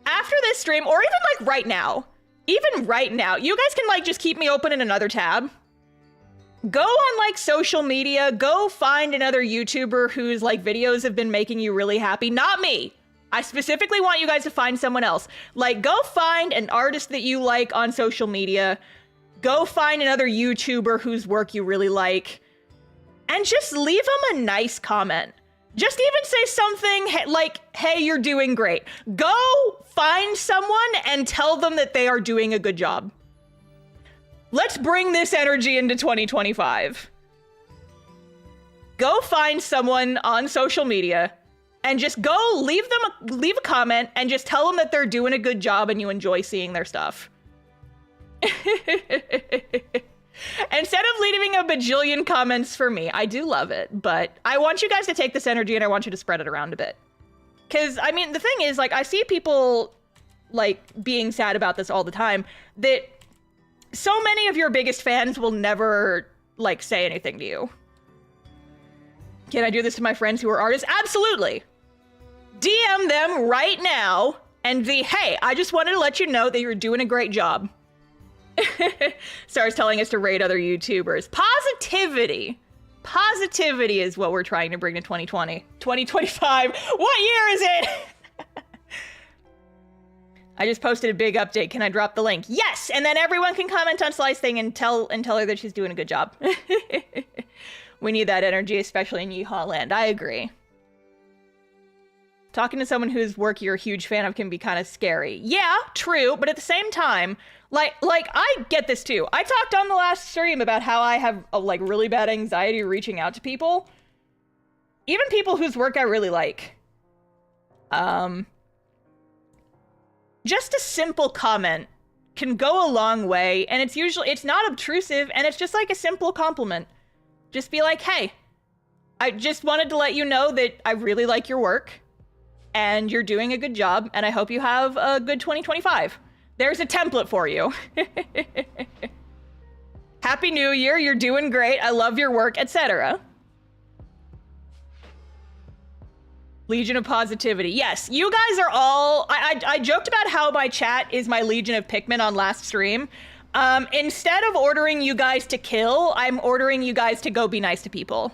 After this stream, or even like right now, you guys can like just keep me open in another tab. Go on like social media, go find another YouTuber whose like videos have been making you really happy. Not me. I specifically want you guys to find someone else. Like go find an artist that you like on social media. Go find another YouTuber whose work you really like. And just leave them a nice comment. Just even say something like, hey, you're doing great. Go find someone and tell them that they are doing a good job. Let's bring this energy into 2025. Go find someone on social media and just go leave a comment and just tell them that they're doing a good job and you enjoy seeing their stuff. Instead of leaving a bajillion comments for me, I do love it, but I want you guys to take this energy and I want you to spread it around a bit. Because, I mean, the thing is, like, I see people, like, being sad about this all the time, that so many of your biggest fans will never, like, say anything to you. Can I do this to my friends who are artists? Absolutely! DM them right now and hey, I just wanted to let you know that you're doing a great job. Star's telling us to rate other YouTubers. Positivity. Positivity is what we're trying to bring to 2020. 2025. What year is it? I just posted a big update. Can I drop the link? Yes! And then everyone can comment on Sly's thing and tell her that she's doing a good job. We need that energy, especially in Yeehaw land. I agree. Talking to someone whose work you're a huge fan of can be kind of scary. Yeah, true, but at the same time, like I get this too. I talked on the last stream about how I have like really bad anxiety reaching out to people. Even people whose work I really like. Just a simple comment can go a long way, and it's not obtrusive, and it's just like a simple compliment. Just be like, hey, I just wanted to let you know that I really like your work. And you're doing a good job, and I hope you have a good 2025. There's a template for you. Happy New Year, you're doing great, I love your work, etc. Legion of Positivity. Yes, you guys are all... I joked about how my chat is my Legion of Pikmin on last stream. Instead of ordering you guys to kill, I'm ordering you guys to go be nice to people.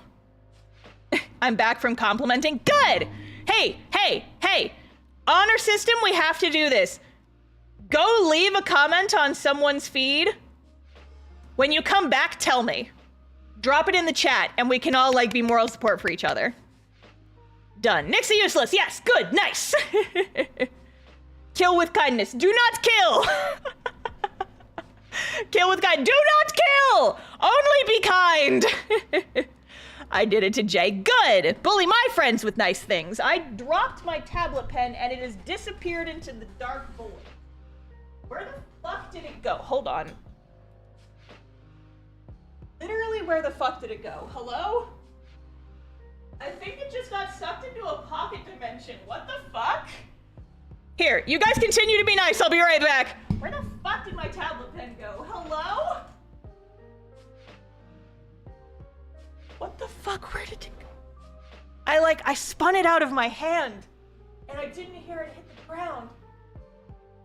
I'm back from complimenting. Good! Hey, honor system, we have to do this. Go leave a comment on someone's feed. When you come back, tell me. Drop it in the chat, and we can all, like, be moral support for each other. Done. Nixie useless. Yes, good, nice. Kill with kindness. Do not kill. Kill with kindness. Do not kill. Only be kind. I did it to Jay. Good. Bully my friends with nice things. I dropped my tablet pen and it has disappeared into the dark void. Where the fuck did it go? Hold on. Literally, where the fuck did it go? Hello? I think it just got sucked into a pocket dimension. What the fuck? Here, you guys continue to be nice. I'll be right back. Where the fuck did my tablet pen go? Hello? What the fuck? Where did it go? I spun it out of my hand and I didn't hear it hit the ground.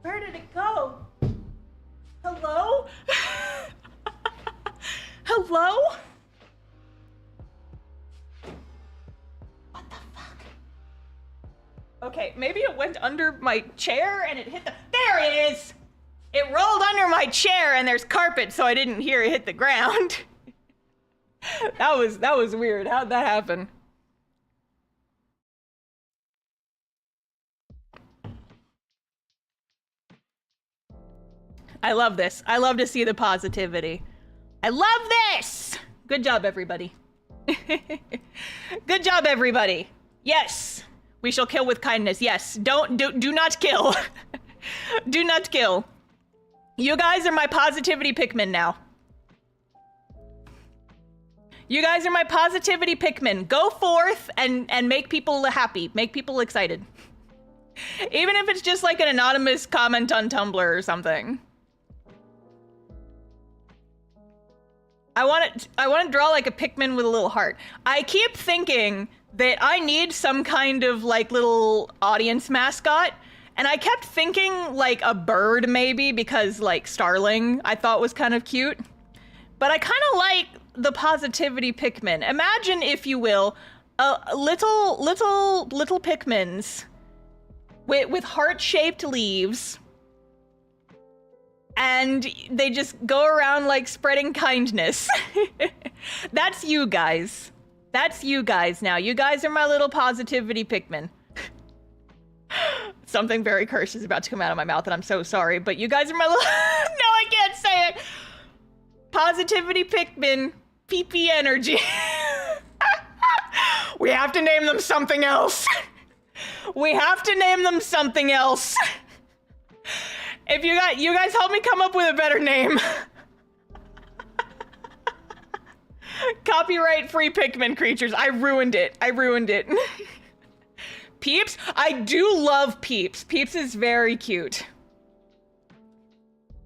Where did it go? Hello? Hello? What the fuck? Okay, maybe it went under my chair and it hit the... There it is! It rolled under my chair and there's carpet, so I didn't hear it hit the ground. That was weird. How'd that happen? I love this. I love to see the positivity. I love this! Good job, everybody. Good job, everybody. Yes, we shall kill with kindness. Yes, do not kill. Do not kill. You guys are my positivity Pikmin now. You guys are my positivity Pikmin. Go forth and make people happy. Make people excited. Even if it's just like an anonymous comment on Tumblr or something. I want to draw like a Pikmin with a little heart. I keep thinking that I need some kind of like little audience mascot. And I kept thinking like a bird maybe, because like Starling I thought was kind of cute. But I kind of like the positivity Pikmin. Imagine, if you will, little Pikmins with heart-shaped leaves. And they just go around like spreading kindness. That's you guys. That's you guys now. You guys are my little positivity Pikmin. Something very cursed is about to come out of my mouth, and I'm so sorry, but you guys are my little... No, I can't say it. Positivity Pikmin. PP energy. We have to name them something else. We have to name them something else. If you guys help me come up with a better name. Copyright free Pikmin creatures. I ruined it. I ruined it. Peeps? I do love Peeps. Peeps is very cute.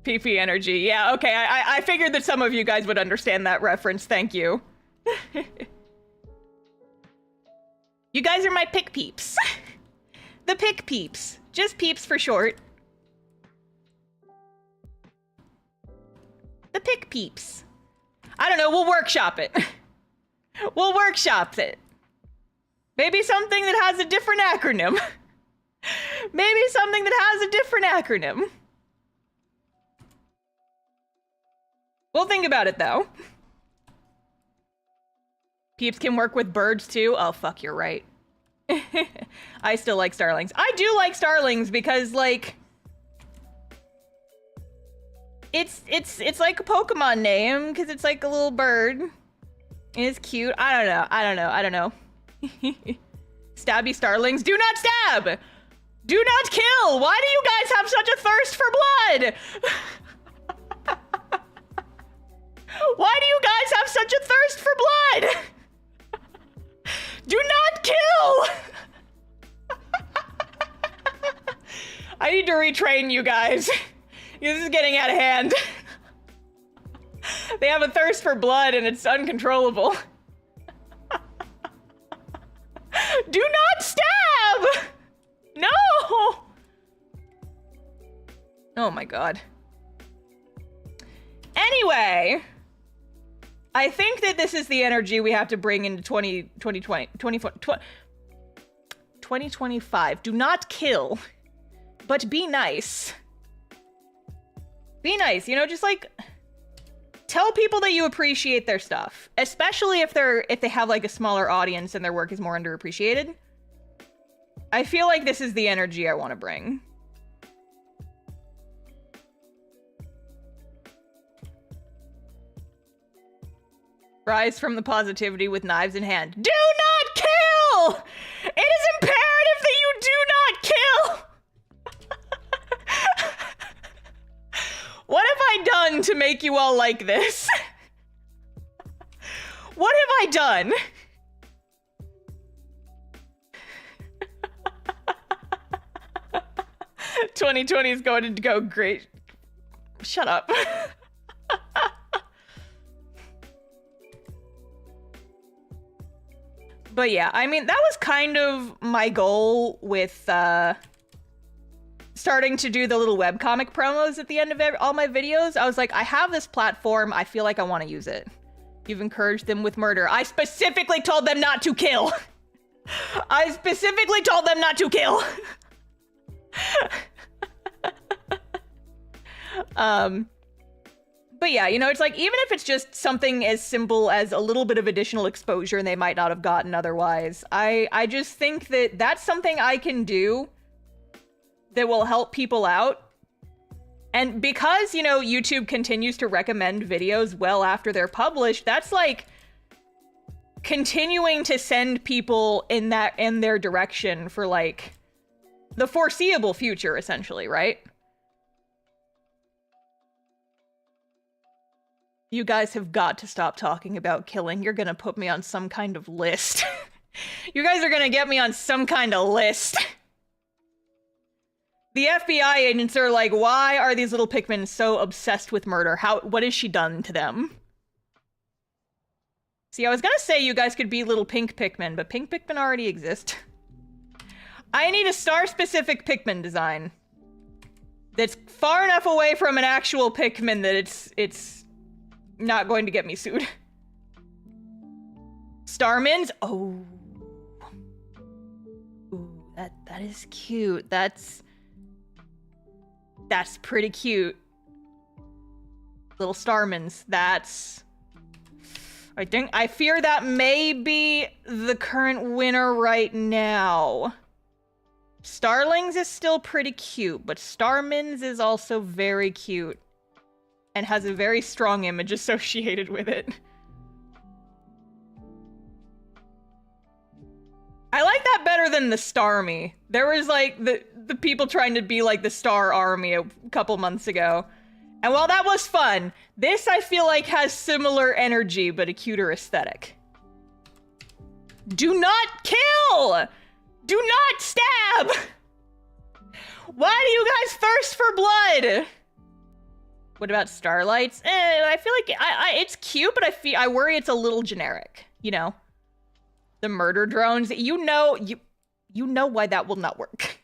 PP energy. Yeah, okay. I figured that some of you guys would understand that reference. Thank you. You guys are my Pick Peeps. The Pick Peeps. Just Peeps for short. The Pick Peeps. I don't know, we'll workshop it. We'll workshop it. Maybe something that has a different acronym. Maybe something that has a different acronym. We'll think about it, though. Peeps can work with birds, too. Oh, fuck, you're right. I still like starlings. I do like starlings because, like... It's like a Pokemon name, because it's like a little bird. It's cute. I don't know. Stabby starlings. Do not stab! Do not kill! Why do you guys have such a thirst for blood? Why do you guys have such a thirst for blood? Do not kill! I need to retrain you guys. This is getting out of hand. They have a thirst for blood and it's uncontrollable. Do not stab! No! Oh my god. Anyway, I think that this is the energy we have to bring into 2025. Do not kill, but be nice. Be nice, you know, just like tell people that you appreciate their stuff, especially if they have like a smaller audience and their work is more underappreciated. I feel like this is the energy I want to bring. Rise from the positivity with knives in hand. Do not kill! It is imperative that you do not kill! What have I done to make you all like this? What have I done? "2020 is going to go great." Shut up. But yeah, I mean, that was kind of my goal with starting to do the little webcomic promos at the end of all my videos. I was like, I have this platform. I feel like I want to use it. You've encouraged them with murder. I specifically told them not to kill. I specifically told them not to kill. But yeah, you know, it's like, even if it's just something as simple as a little bit of additional exposure they might not have gotten otherwise, I just think that that's something I can do that will help people out. And because, you know, YouTube continues to recommend videos well after they're published, that's like, continuing to send people in their direction for like the foreseeable future, essentially, right? You guys have got to stop talking about killing. You're gonna put me on some kind of list. You guys are gonna get me on some kind of list. The FBI agents are like, why are these little Pikmin so obsessed with murder? What has she done to them? See, I was gonna say you guys could be little pink Pikmin, but pink Pikmin already exist. I need a star-specific Pikmin design that's far enough away from an actual Pikmin that it's not going to get me sued. Starmins? Oh. Ooh, that is cute. That's pretty cute. Little Starmins. That's... I fear that may be the current winner right now. Starlings is still pretty cute, but Starmins is also very cute. And has a very strong image associated with it. I like that better than the Starmie. There was like the people trying to be like the Star Army a couple months ago. And while that was fun, this I feel like has similar energy, but a cuter aesthetic. Do not kill! Do not stab! Why do you guys thirst for blood? What about Starlights? I feel like it's cute, but I worry it's a little generic, you know? The murder drones, you know why that will not work.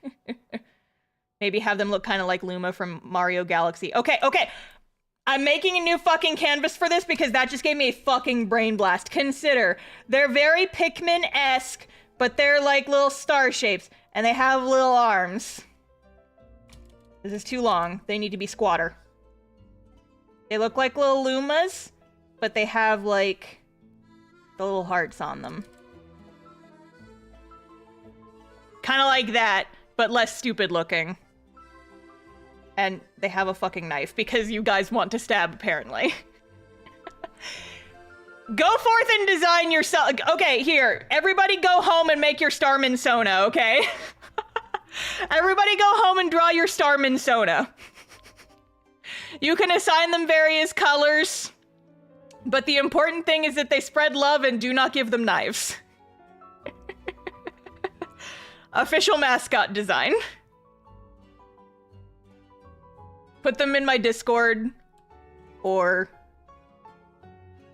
Maybe have them look kind of like Luma from Mario Galaxy. Okay. I'm making a new fucking canvas for this because that just gave me a fucking brain blast. Consider, they're very Pikmin-esque, but they're like little star shapes, and they have little arms. This is too long. They need to be squatter. They look like little Lumas, but they have like the little hearts on them. Kind of like that, but less stupid looking. And they have a fucking knife because you guys want to stab, apparently. Go forth and design yourself. Okay, here. Everybody go home and make your Starman Sona, okay? Everybody go home and draw your Starman Sona. You can assign them various colors, but the important thing is that they spread love and do not give them knives. Official mascot design. Put them in my Discord or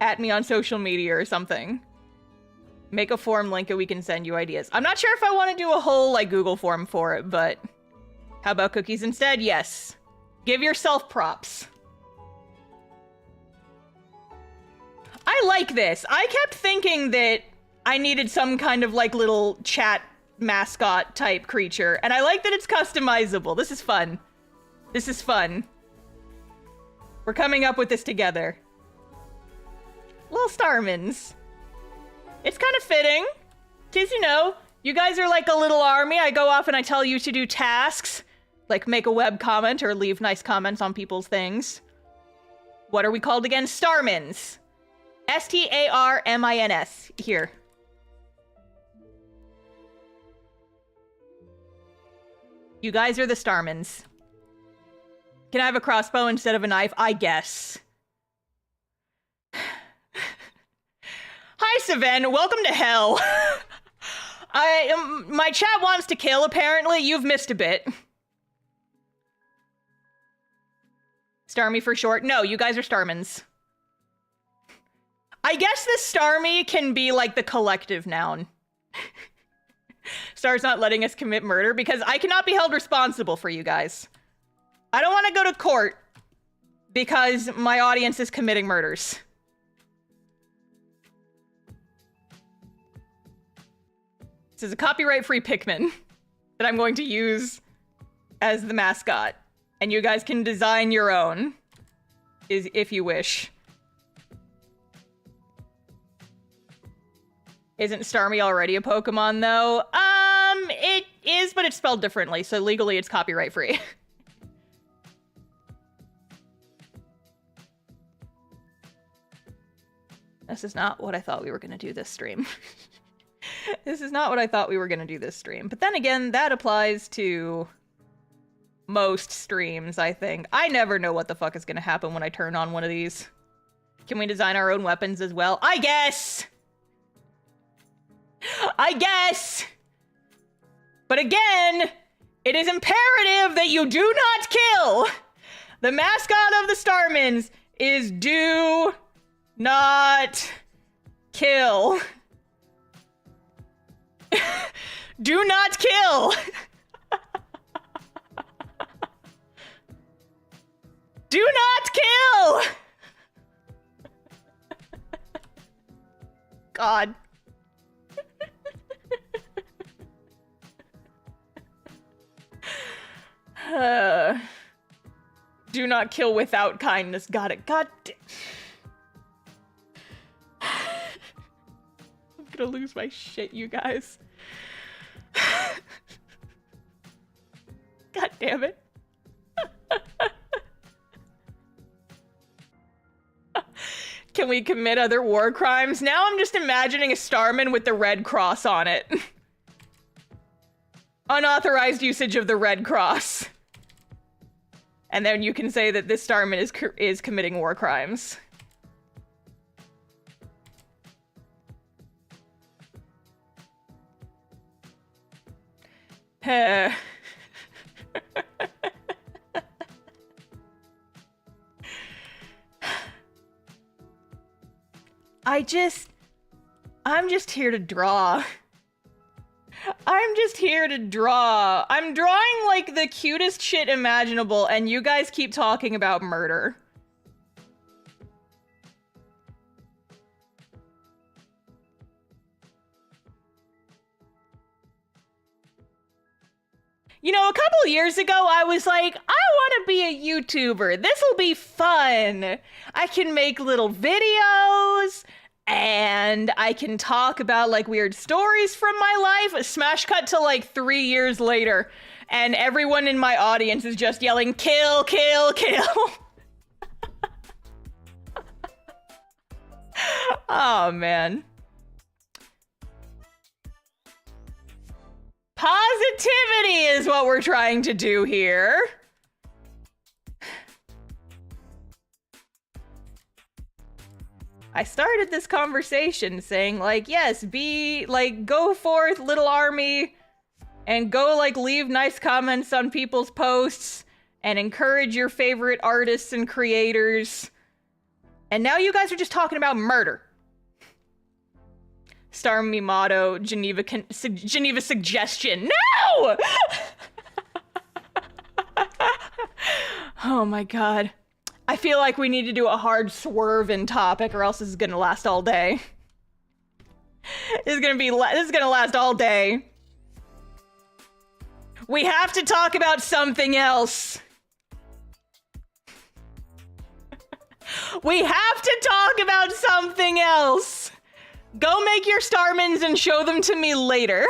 at me on social media or something. Make a form link and we can send you ideas. I'm not sure if I want to do a whole like Google form for it, but how about cookies instead? Yes. Give yourself props. I like this. I kept thinking that I needed some kind of like little chat mascot type creature, and I like that it's customizable. This is fun. This is fun. We're coming up with this together. Little Starmins. It's kind of fitting. Because, you know, you guys are like a little army. I go off and I tell you to do tasks. Like make a web comment or leave nice comments on people's things. What are we called again? Starmins. S-T-A-R-M-I-N-S. Here. You guys are the Starmins. Can I have a crossbow instead of a knife? I guess. Hi, Saven. Welcome to hell. My chat wants to kill, apparently. You've missed a bit. Starmie for short. No, you guys are Starmins. I guess the Starmie can be like the collective noun. Star's not letting us commit murder because I cannot be held responsible for you guys. I don't want to go to court because my audience is committing murders. This is a copyright-free Pikmin that I'm going to use as the mascot. And you guys can design your own, if you wish. Isn't Starmie already a Pokemon, though? It is, but it's spelled differently, so legally it's copyright-free. This is not what I thought we were gonna do this stream. This is not what I thought we were gonna do this stream. But then again, that applies to most streams, I think. I never know what the fuck is gonna happen when I turn on one of these. Can we design our own weapons as well? I guess! I guess! But again, it is imperative that you do not kill! The mascot of the Starmans is do not kill. Do not kill! Do not kill! God. Do not kill without kindness. Got it. God damn. I'm gonna lose my shit, you guys. God damn it. Can we commit other war crimes? Now I'm just imagining a Starman with the Red Cross on it. Unauthorized usage of the Red Cross. And then you can say that this Starman is committing war crimes. I'm just here to draw. I'm just here to draw. I'm drawing like the cutest shit imaginable, and you guys keep talking about murder. You know, a couple years ago, I was like, I want to be a YouTuber. This'll be fun. I can make little videos, and I can talk about, like, weird stories from my life. A smash cut to, like, 3 years later, and everyone in my audience is just yelling, kill, kill, kill. Oh, man. Positivity is what we're trying to do here. I started this conversation saying, like, yes, be, like, go forth, little army, and go, like, leave nice comments on people's posts, and encourage your favorite artists and creators. And now you guys are just talking about murder. Star me motto, Geneva suggestion. No! Oh my god. I feel like we need to do a hard swerve in topic, or else this is gonna last all day. This is gonna last all day. We have to talk about something else. We have to talk about something else. Go make your Starmans and show them to me later.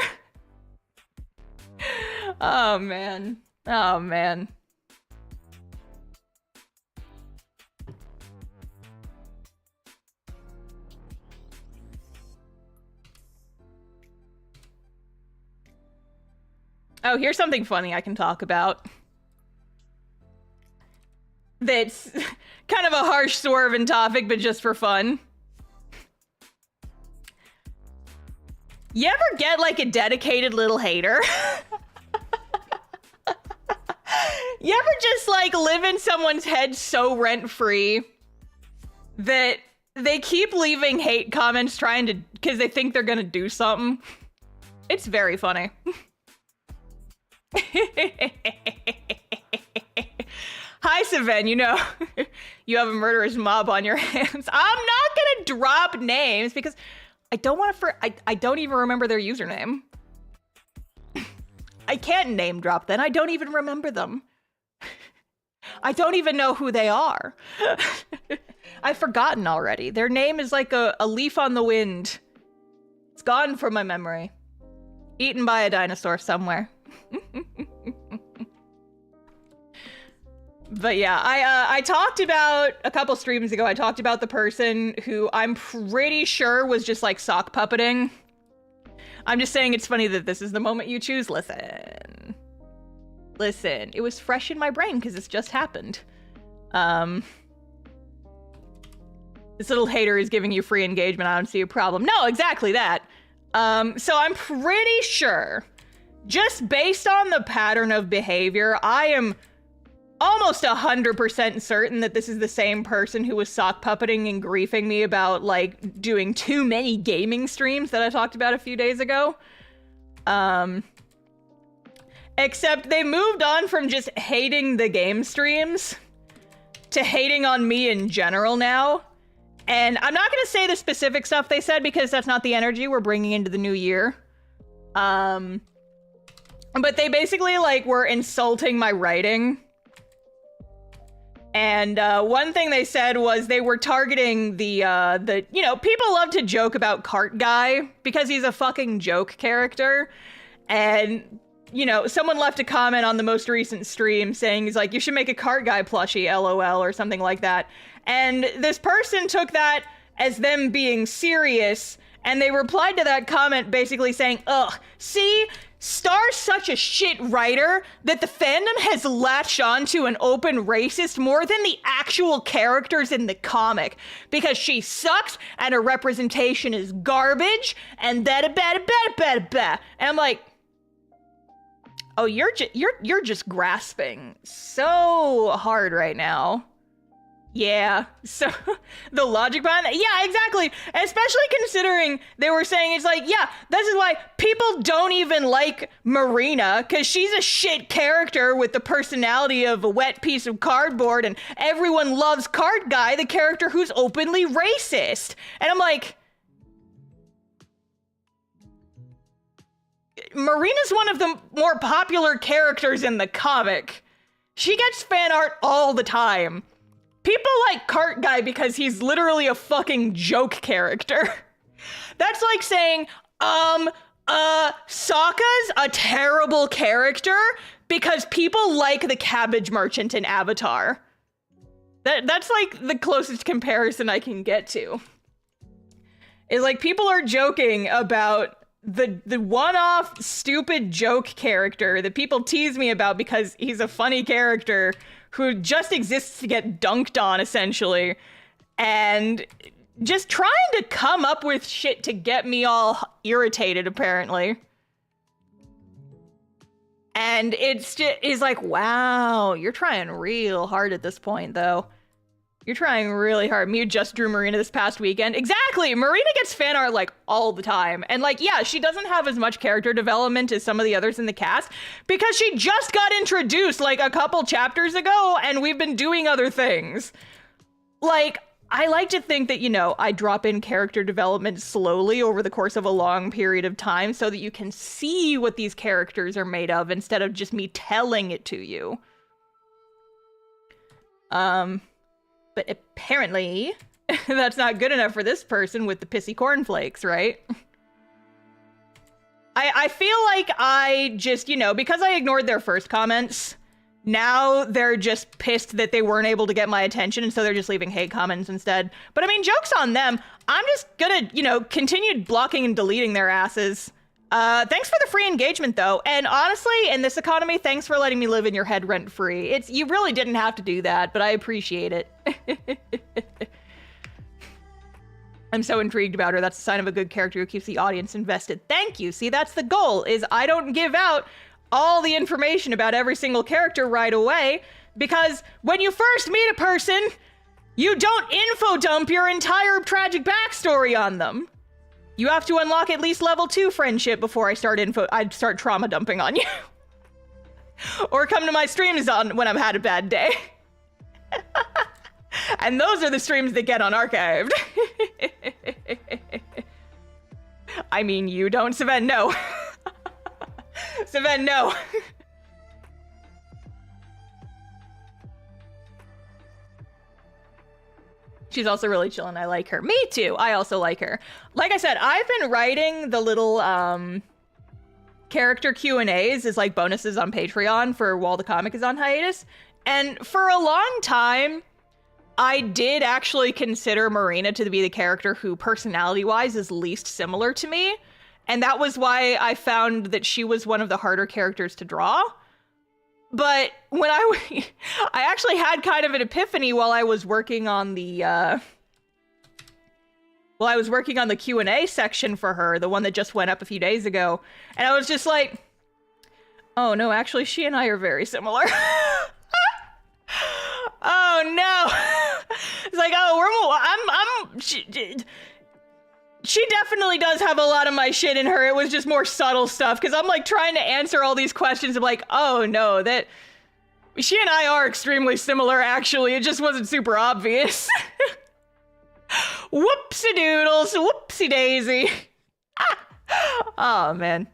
Oh, man. Oh, man. Oh, here's something funny I can talk about. That's kind of a harsh swerve in topic, but just for fun. You ever get, like, a dedicated little hater? You ever just, like, live in someone's head so rent-free that they keep leaving hate comments because they think they're gonna do something? It's very funny. Hi, Saven, you know, you have a murderous mob on your hands. I'm not gonna drop names because I don't want to I don't even remember their username. I can't name drop then. I don't even remember them. I don't even know who they are. I've forgotten already. Their name is like a leaf on the wind. It's gone from my memory. Eaten by a dinosaur somewhere. But yeah, I talked about a couple streams ago. I talked about the person who I'm pretty sure was just like sock puppeting. I'm just saying it's funny that this is the moment you choose. Listen, it was fresh in my brain because it's just happened. This little hater is giving you free engagement. I don't see a problem. No, exactly that. So I'm pretty sure, just based on the pattern of behavior, I am almost 100% certain that this is the same person who was sock puppeting and griefing me about, like, doing too many gaming streams that I talked about a few days ago. Except they moved on from just hating the game streams to hating on me in general now. And I'm not going to say the specific stuff they said because that's not the energy we're bringing into the new year. But they basically, like, were insulting my writing. And one thing they said was they were targeting the you know, people love to joke about Cart Guy because he's a fucking joke character. And, you know, someone left a comment on the most recent stream saying, he's like, you should make a Cart Guy plushie, LOL, or something like that. And this person took that as them being serious, and they replied to that comment basically saying, ugh, see? Star's such a shit writer that the fandom has latched onto an open racist more than the actual characters in the comic because she sucks and her representation is garbage and and I'm like, oh, you're just grasping so hard right now. Yeah, so the logic behind that, yeah, exactly. Especially considering they were saying it's like, yeah, this is why people don't even like Marina, because she's a shit character with the personality of a wet piece of cardboard, and everyone loves Cart Guy, the character who's openly racist. And I'm like, Marina's one of the more popular characters in the comic. She gets fan art all the time. People like Cart Guy because he's literally a fucking joke character. That's like saying, Sokka's a terrible character because people like the cabbage merchant in Avatar. That's like the closest comparison I can get to. Is like people are joking about the one-off stupid joke character that people tease me about because he's a funny character who just exists to get dunked on, essentially, and just trying to come up with shit to get me all irritated, apparently. And it's like, wow, you're trying real hard at this point, though. You're trying really hard. Me just drew Marina this past weekend. Exactly! Marina gets fan art, like, all the time. And, like, yeah, she doesn't have as much character development as some of the others in the cast because she just got introduced, like, a couple chapters ago, and we've been doing other things. Like, I like to think that, you know, I drop in character development slowly over the course of a long period of time so that you can see what these characters are made of instead of just me telling it to you. But apparently, that's not good enough for this person with the pissy cornflakes, right? I feel like I just, you know, because I ignored their first comments, now they're just pissed that they weren't able to get my attention, and so they're just leaving hate comments instead. But I mean, joke's on them. I'm just gonna, you know, continue blocking and deleting their asses. Thanks for the free engagement, though. And honestly, in this economy, thanks for letting me live in your head rent-free. You really didn't have to do that, but I appreciate it. I'm so intrigued about her. That's a sign of a good character who keeps the audience invested. Thank you. See, that's the goal, is I don't give out all the information about every single character right away, because when you first meet a person, you don't info dump your entire tragic backstory on them. You have to unlock at least level 2 friendship before I'd start trauma dumping on you. Or come to my streams when I've had a bad day. And those are the streams that get unarchived. I mean, you don't, Saven, no. Saven, no. She's also really chillin'. I like her. Me too. I also like her. Like I said, I've been writing the little character Q&As as like bonuses on Patreon for while the comic is on hiatus. And for a long time, I did actually consider Marina to be the character who personality-wise is least similar to me. And that was why I found that she was one of the harder characters to draw. But when I actually had kind of an epiphany while I was working on the Q&A section for her, the one that just went up a few days ago. And I was just like, oh no, actually she and I are very similar. Oh no. It's like, oh, she definitely does have a lot of my shit in her. It was just more subtle stuff, because I'm like trying to answer all these questions. I'm like, oh no, that she and I are extremely similar, actually. It just wasn't super obvious. Whoopsie doodles, whoopsie daisy. Oh man.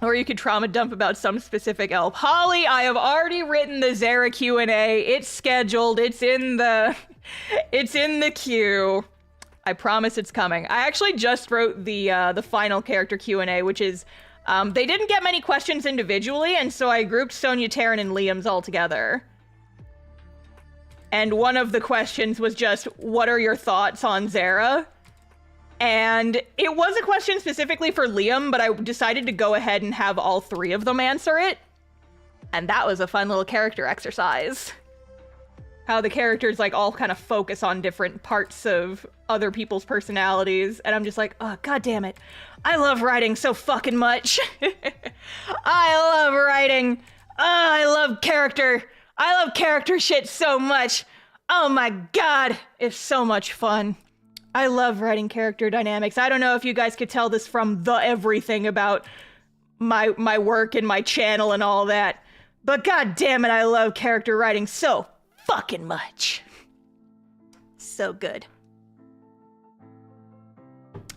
Or you could trauma dump about some specific elf. Holly, I have already written the Zara Q&A. It's scheduled. It's in the queue. I promise it's coming. I actually just wrote the final character Q&A, which is, they didn't get many questions individually, and so I grouped Sonia, Taryn, and Liam's all together. And one of the questions was just, what are your thoughts on Zara? And it was a question specifically for Liam, but I decided to go ahead and have all three of them answer it. And that was a fun little character exercise. How the characters like all kind of focus on different parts of other people's personalities. And I'm just like, oh, god damn it. I love writing so fucking much. I love writing. Oh, I love character. I love character shit so much. Oh my god. It's so much fun. I love writing character dynamics. I don't know if you guys could tell this from the everything about my work and my channel and all that, but god damn it, I love character writing so fucking much. So good.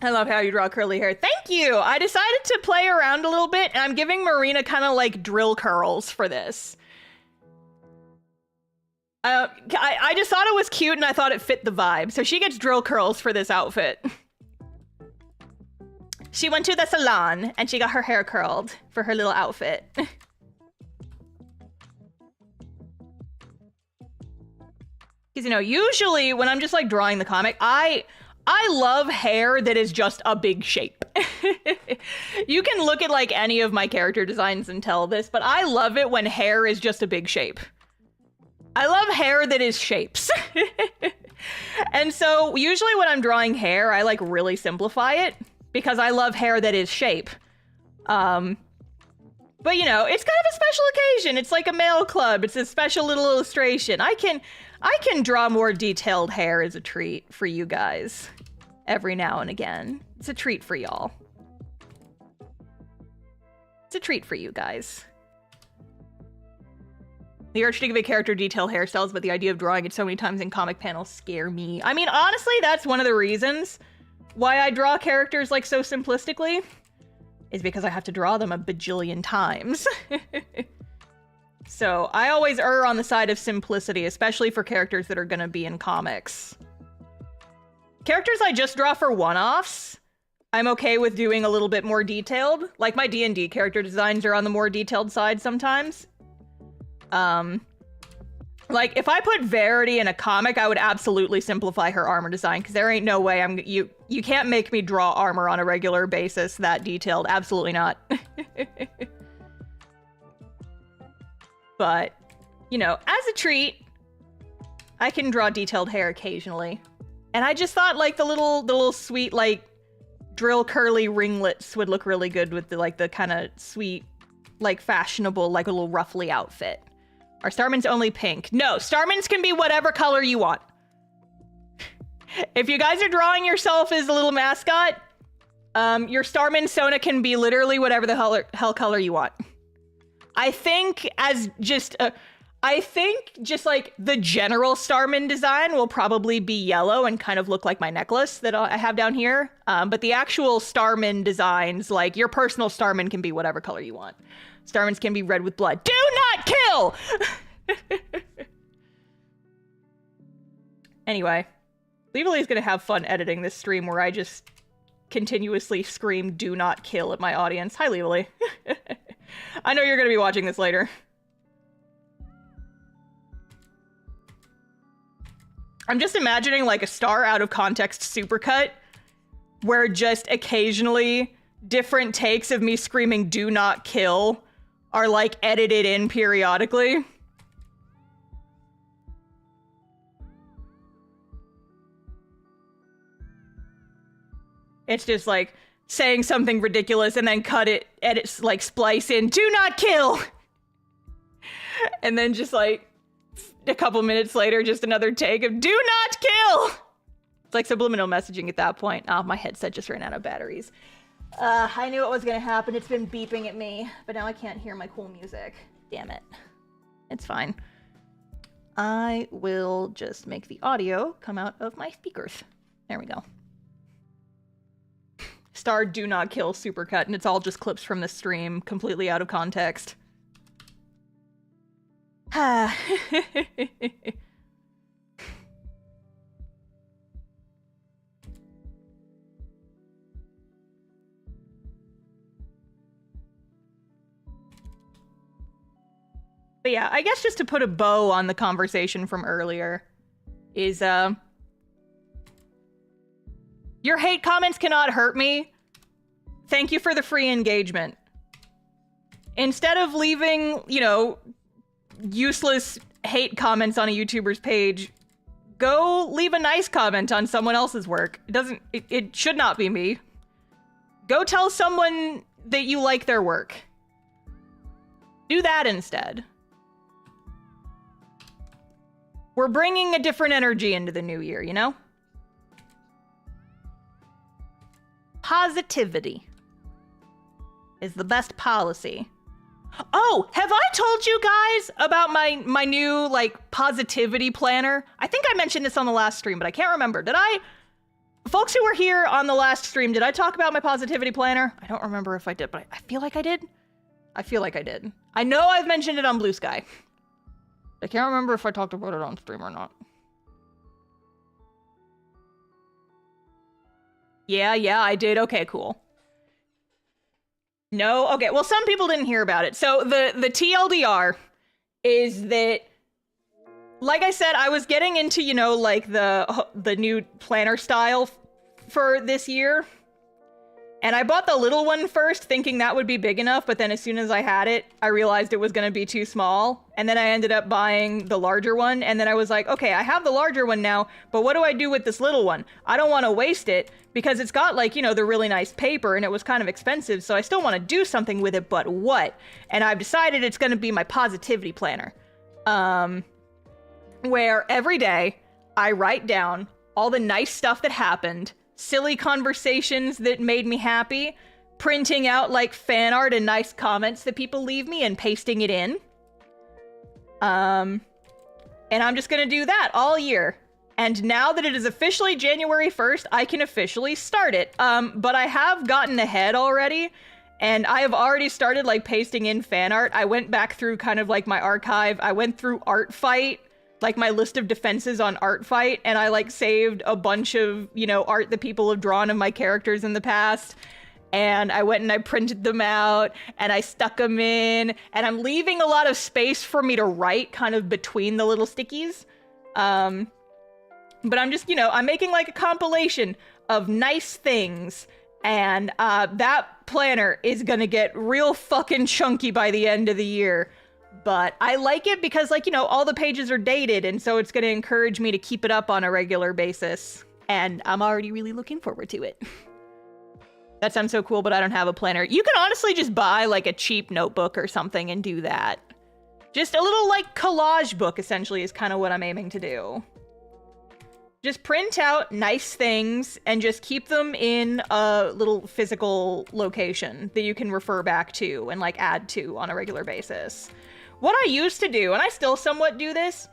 I love how you draw curly hair. Thank you! I decided to play around a little bit, and I'm giving Marina kind of like drill curls for this. I just thought it was cute and I thought it fit the vibe. So she gets drill curls for this outfit. She went to the salon and she got her hair curled for her little outfit. Because, you know, usually when I'm just like drawing the comic, I love hair that is just a big shape. You can look at like any of my character designs and tell this, but I love it when hair is just a big shape. I love hair that is shapes. And so usually when I'm drawing hair, I like really simplify it because I love hair that is shape. But you know, it's kind of a special occasion. It's like a mail club. It's a special little illustration. I can draw more detailed hair as a treat for you guys every now and again. It's a treat for y'all. It's a treat for you guys. The urge to give a character detailed hairstyles, but the idea of drawing it so many times in comic panels scare me. I mean, honestly, that's one of the reasons why I draw characters like so simplistically, is because I have to draw them a bajillion times. So I always err on the side of simplicity, especially for characters that are gonna be in comics. Characters I just draw for one-offs, I'm okay with doing a little bit more detailed. Like my D&D character designs are on the more detailed side sometimes. Like if I put Verity in a comic, I would absolutely simplify her armor design because there ain't no way you can't make me draw armor on a regular basis that detailed. Absolutely not. But, you know, as a treat, I can draw detailed hair occasionally. And I just thought like the little sweet like drill curly ringlets would look really good with the kind of sweet, like fashionable, like a little ruffly outfit. Are Starmans only pink? No, Starmans can be whatever color you want. If you guys are drawing yourself as a little mascot, your Starman Sona can be literally whatever the hell color you want. I think just like the general Starman design will probably be yellow and kind of look like my necklace that I have down here. But the actual Starman designs, like your personal Starman can be whatever color you want. Starmans can be red with blood. Do not kill! Anyway, Leevely is gonna have fun editing this stream where I just continuously scream "do not kill" at my audience. Hi, Leevely. I know you're gonna be watching this later. I'm just imagining like a Star out of context supercut where just occasionally different takes of me screaming "do not kill" are like edited in periodically. It's just like saying something ridiculous and then edit, like splice in "do not kill." And then just like a couple minutes later, just another take of "do not kill." It's like subliminal messaging at that point. Oh, my headset just ran out of batteries. I knew it was gonna happen. It's been beeping at me, but now I can't hear my cool music. Damn it. It's fine. I will just make the audio come out of my speakers. There we go. Star "do not kill" supercut, and it's all just clips from the stream, completely out of context. But yeah, I guess just to put a bow on the conversation from earlier is, your hate comments cannot hurt me. Thank you for the free engagement. Instead of leaving, you know, useless hate comments on a YouTuber's page, go leave a nice comment on someone else's work. It should not be me. Go tell someone that you like their work. Do that instead. We're bringing a different energy into the new year, you know? Positivity is the best policy. Oh, have I told you guys about my new, like, positivity planner? I think I mentioned this on the last stream, but I can't remember. Did I? Folks who were here on the last stream, did I talk about my positivity planner? I don't remember if I did, but I feel like I did. I feel like I did. I know I've mentioned it on Blue Sky. I can't remember if I talked about it on stream or not. Yeah, I did. Okay, cool. No? Okay, well, some people didn't hear about it. So the TLDR is that, like I said, I was getting into, you know, like the new planner style for this year. And I bought the little one first, thinking that would be big enough, but then as soon as I had it, I realized it was gonna be too small. And then I ended up buying the larger one, and then I was like, okay, I have the larger one now, but what do I do with this little one? I don't wanna waste it, because it's got, like, you know, the really nice paper, and it was kind of expensive, so I still wanna do something with it, but what? And I've decided it's gonna be my positivity planner. Where every day, I write down all the nice stuff that happened, silly conversations that made me happy, printing out like fan art and nice comments that people leave me and pasting it in. And I'm just gonna do that all year. And now that it is officially January 1st, I can officially start it. But I have gotten ahead already, and I have already started like pasting in fan art. I went back through kind of like my archive. I went through Art Fight, like my list of defenses on Art Fight, and I like saved a bunch of, you know, art that people have drawn of my characters in the past. And I went and I printed them out and I stuck them in, and I'm leaving a lot of space for me to write kind of between the little stickies. But I'm just, you know, I'm making like a compilation of nice things, and that planner is gonna get real fucking chunky by the end of the year. But I like it because, like, you know, all the pages are dated, and so it's going to encourage me to keep it up on a regular basis. And I'm already really looking forward to it. That sounds so cool, but I don't have a planner. You can honestly just buy, like, a cheap notebook or something and do that. Just a little, like, collage book, essentially, is kind of what I'm aiming to do. Just print out nice things and just keep them in a little physical location that you can refer back to and, like, add to on a regular basis. What I used to do, and I still somewhat do this,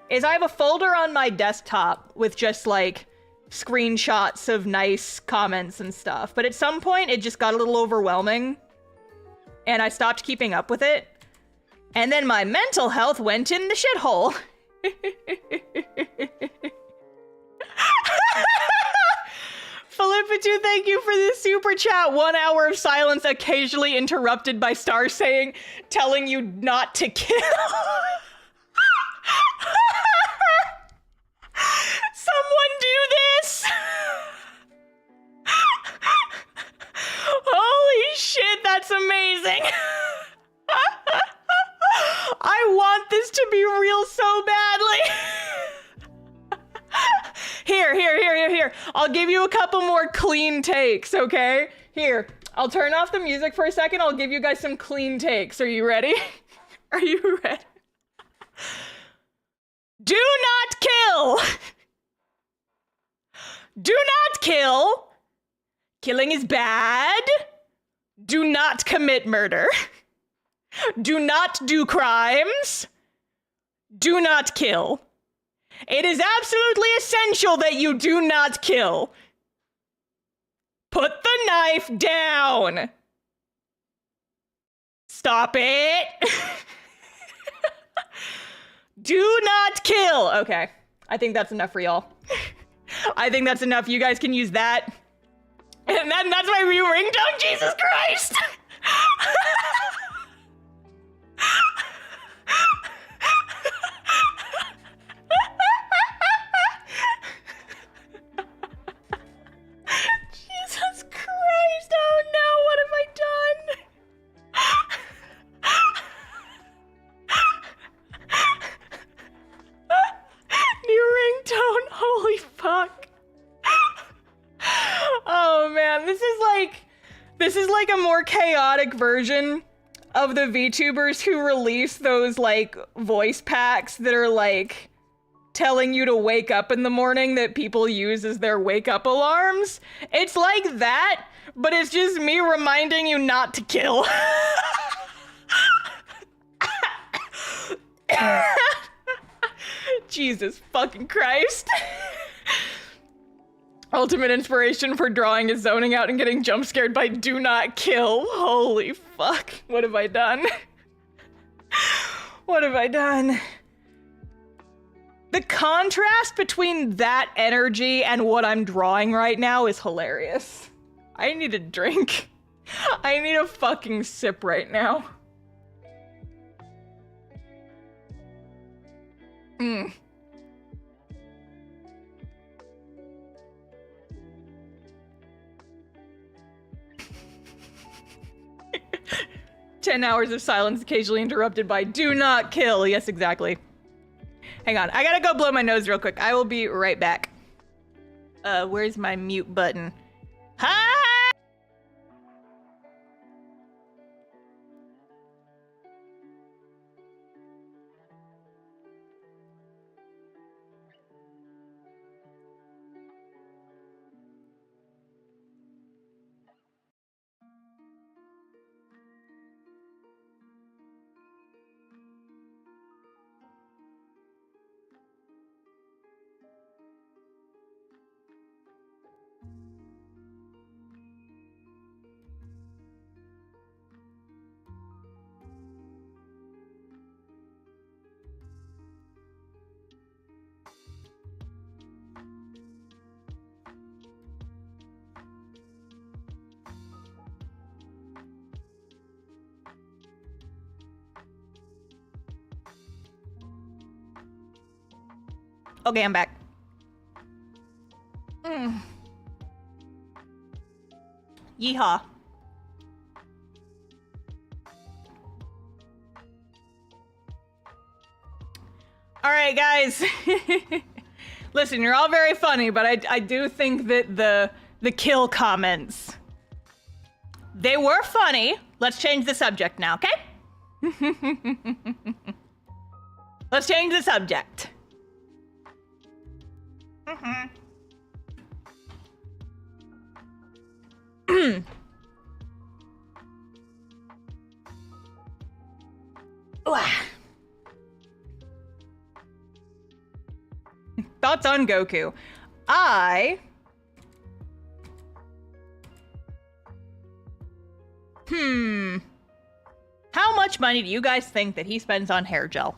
is I have a folder on my desktop with just, like, screenshots of nice comments and stuff. But at some point, it just got a little overwhelming, and I stopped keeping up with it. And then my mental health went in the shithole. Philippitu, thank you for the super chat. 1 hour of silence occasionally interrupted by Star saying, telling you not to kill. Here. I'll give you a couple more clean takes, okay? Here. I'll turn off the music for a second. I'll give you guys some clean takes. Are you ready? Are you ready? Do not kill! Do not kill! Killing is bad. Do not commit murder. Do not do crimes. Do not kill. It is absolutely essential that you do not kill. Put the knife down. Stop it. Do not kill. Okay, I think that's enough for y'all. I think that's enough. You guys can use that. And then that's my new ringtone, Jesus Christ! Jesus Christ, oh no, what have I done? New ringtone, holy fuck. Oh man, this is like a more chaotic version of the VTubers who release those like voice packs that are like telling you to wake up in the morning that people use as their wake up alarms. It's like that, but it's just me reminding you not to kill. Jesus fucking Christ. Ultimate inspiration for drawing is zoning out and getting jump scared by do not kill. Holy fuck. What have I done? What have I done? The contrast between that energy and what I'm drawing right now is hilarious. I need a drink. I need a fucking sip right now. 10 hours of silence occasionally interrupted by do not kill. Yes, exactly. Hang on, I gotta go blow my nose real quick. I will be right back. Where's my mute button? Hi! Okay, I'm back. Yeehaw. All right, guys. Listen, you're all very funny, but I do think that the kill comments, they were funny. Let's change the subject now, okay? Let's change the subject. Thoughts on Goku? How much money do you guys think that he spends on hair gel?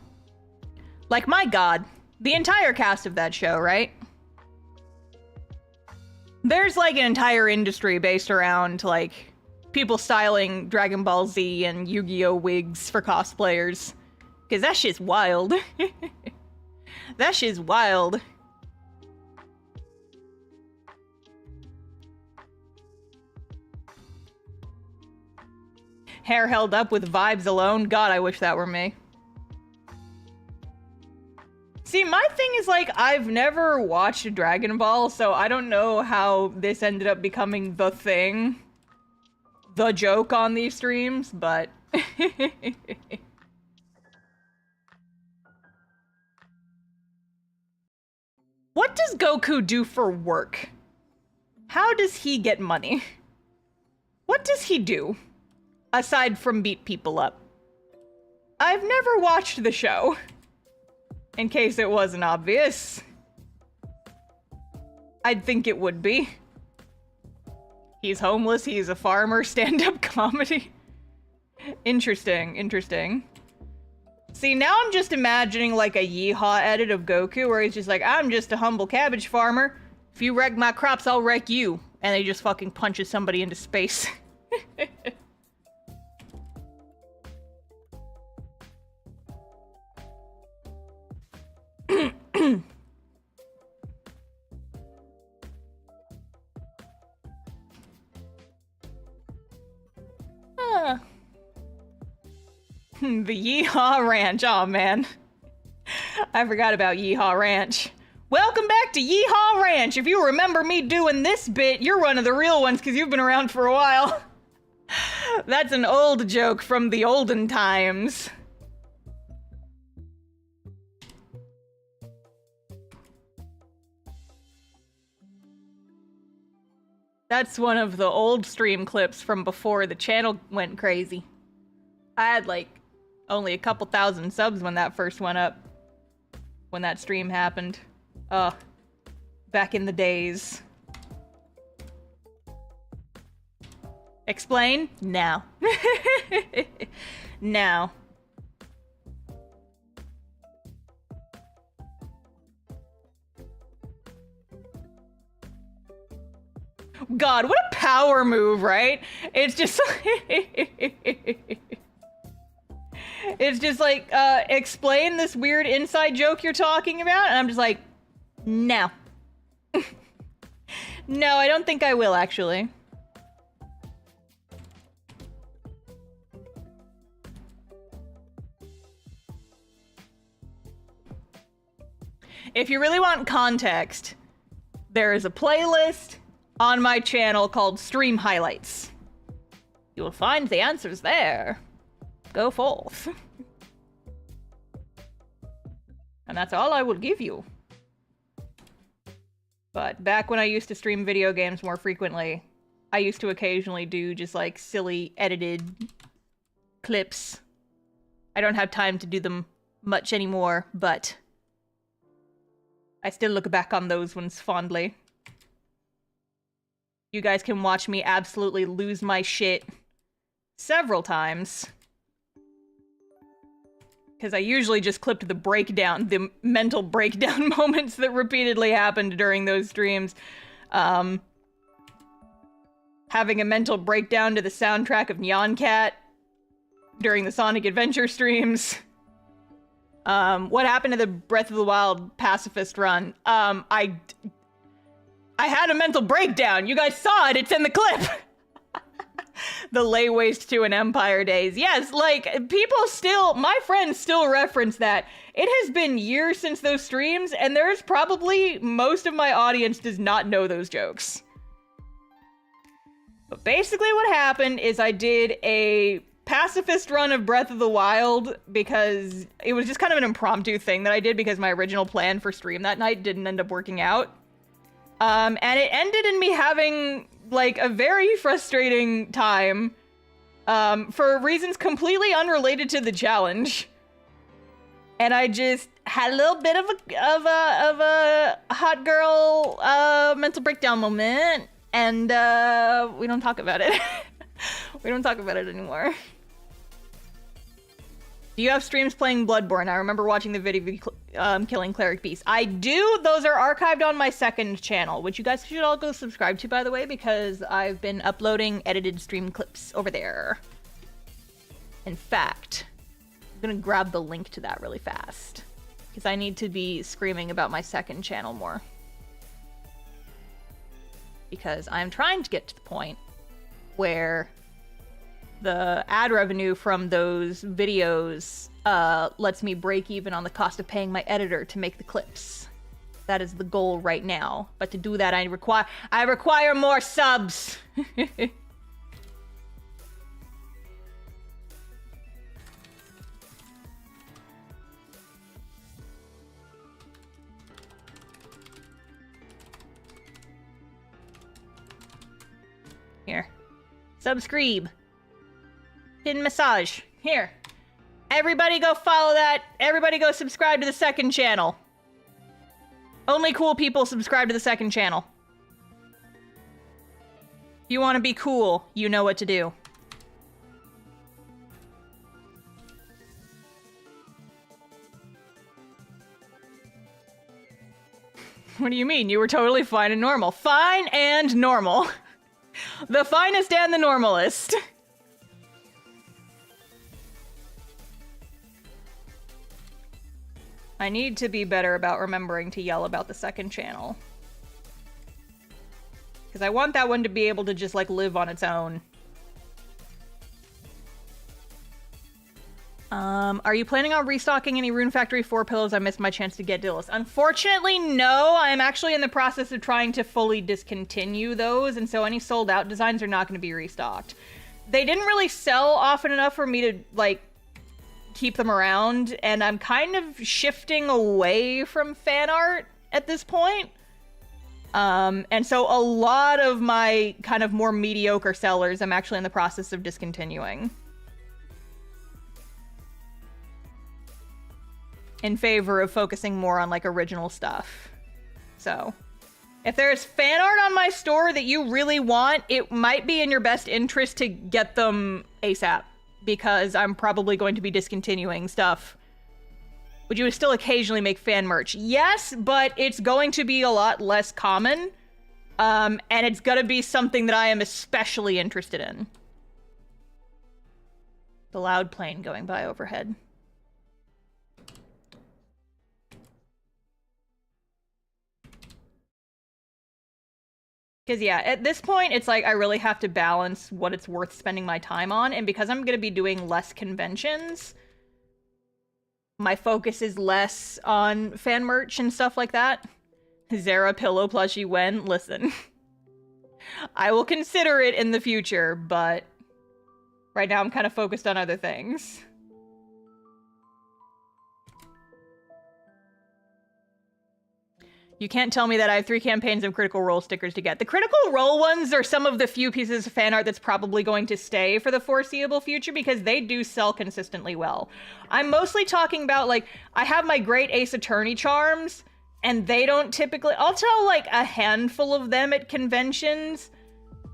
Like, my god, the entire cast of that show, right? There's like an entire industry based around like people styling Dragon Ball Z and Yu-Gi-Oh wigs for cosplayers. Cause that shit's wild. That shit's wild. Hair held up with vibes alone. God, I wish that were me. See, my thing thing is, like, I've never watched Dragon Ball, so I don't know how this ended up becoming the thing. The joke on these streams, but... What does Goku do for work? How does he get money? What does he do? Aside from beat people up. I've never watched the show. In case it wasn't obvious. I'd think it would be. He's homeless, he's a farmer, stand-up comedy. Interesting, interesting. See, now I'm just imagining like a Yeehaw edit of Goku where he's just like, I'm just a humble cabbage farmer. If you wreck my crops, I'll wreck you. And he just fucking punches somebody into space. The Yeehaw Ranch. Oh man. I forgot about Yeehaw Ranch. Welcome back to Yeehaw Ranch. If you remember me doing this bit, you're one of the real ones because you've been around for a while. That's an old joke from the olden times. That's one of the old stream clips from before the channel went crazy. I had like only a couple thousand subs when that first went up. When that stream happened. Back in the days. Explain? Now. Now. God, what a power move, right? It's just it's just like, explain this weird inside joke you're talking about, and I'm just like, no. No, I don't think I will, actually. If you really want context, there is a playlist on my channel called Stream Highlights. You will find the answers there. Go forth. And that's all I will give you. But back when I used to stream video games more frequently, I used to occasionally do just like silly edited clips. I don't have time to do them much anymore, but I still look back on those ones fondly. You guys can watch me absolutely lose my shit several times. Because I usually just clipped the breakdown, the mental breakdown moments that repeatedly happened during those streams. Having a mental breakdown to the soundtrack of Nyan Cat during the Sonic Adventure streams. What happened to the Breath of the Wild pacifist run? I had a mental breakdown. You guys saw it. It's in the clip. The lay waste to an empire days. Yes, like, people still, my friends still reference that. It has been years since those streams, and there's probably most of my audience does not know those jokes. But basically what happened is I did a pacifist run of Breath of the Wild because it was just kind of an impromptu thing that I did because my original plan for stream that night didn't end up working out. And it ended in me having like a very frustrating time for reasons completely unrelated to the challenge. And I just had a little bit of a hot girl mental breakdown moment, and we don't talk about it. We don't talk about it anymore. Do you have streams playing Bloodborne? I remember watching the video killing Cleric Beast. I do. Those are archived on my second channel, which you guys should all go subscribe to, by the way, because I've been uploading edited stream clips over there. In fact, I'm gonna grab the link to that really fast because I need to be screaming about my second channel more. Because I'm trying to get to the point where the ad revenue from those videos lets me break even on the cost of paying my editor to make the clips. That is the goal right now. But to do that, I require more subs. Here. Subscribe. Pin massage. Here. Everybody go follow that. Everybody go subscribe to the second channel. Only cool people subscribe to the second channel. If you want to be cool, you know what to do. What do you mean? You were totally fine and normal. Fine and normal. The finest and the normalist. I need to be better about remembering to yell about the second channel. Because I want that one to be able to just, like, live on its own. Are you planning on restocking any Rune Factory 4 pillows? I missed my chance to get Dillis. Unfortunately, no. I'm actually in the process of trying to fully discontinue those, and so any sold out designs are not going to be restocked. They didn't really sell often enough for me to, like, keep them around, and I'm kind of shifting away from fan art at this point. And so a lot of my kind of more mediocre sellers I'm actually in the process of discontinuing. In favor of focusing more on, like, original stuff. So, if there's fan art on my store that you really want, it might be in your best interest to get them ASAP. Because I'm probably going to be discontinuing stuff. Would you still occasionally make fan merch? Yes, but it's going to be a lot less common. And it's gonna be something that I am especially interested in. The loud plane going by overhead. Because, yeah, at this point, it's like I really have to balance what it's worth spending my time on. And because I'm going to be doing less conventions, my focus is less on fan merch and stuff like that. Zara pillow plushie when? Listen. I will consider it in the future, but right now I'm kind of focused on other things. You can't tell me that I have 3 campaigns of Critical Role stickers to get. The Critical Role ones are some of the few pieces of fan art that's probably going to stay for the foreseeable future because they do sell consistently well. I'm mostly talking about, like, I have my Great Ace Attorney charms, and they don't typically... I'll tell, like, a handful of them at conventions,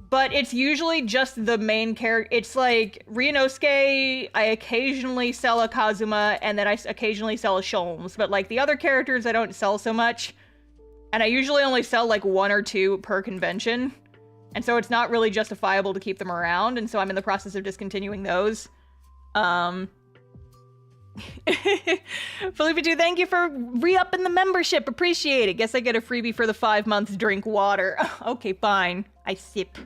but it's usually just the main character. It's like Ryunosuke, I occasionally sell a Kazuma, and then I occasionally sell a Sholmes, but, like, the other characters I don't sell so much. And I usually only sell, like, 1 or 2 per convention. And so it's not really justifiable to keep them around. And so I'm in the process of discontinuing those. Felipe 2, thank you for re-upping the membership. Appreciate it. Guess I get a freebie for the 5 months drink water. Okay, fine. I sip.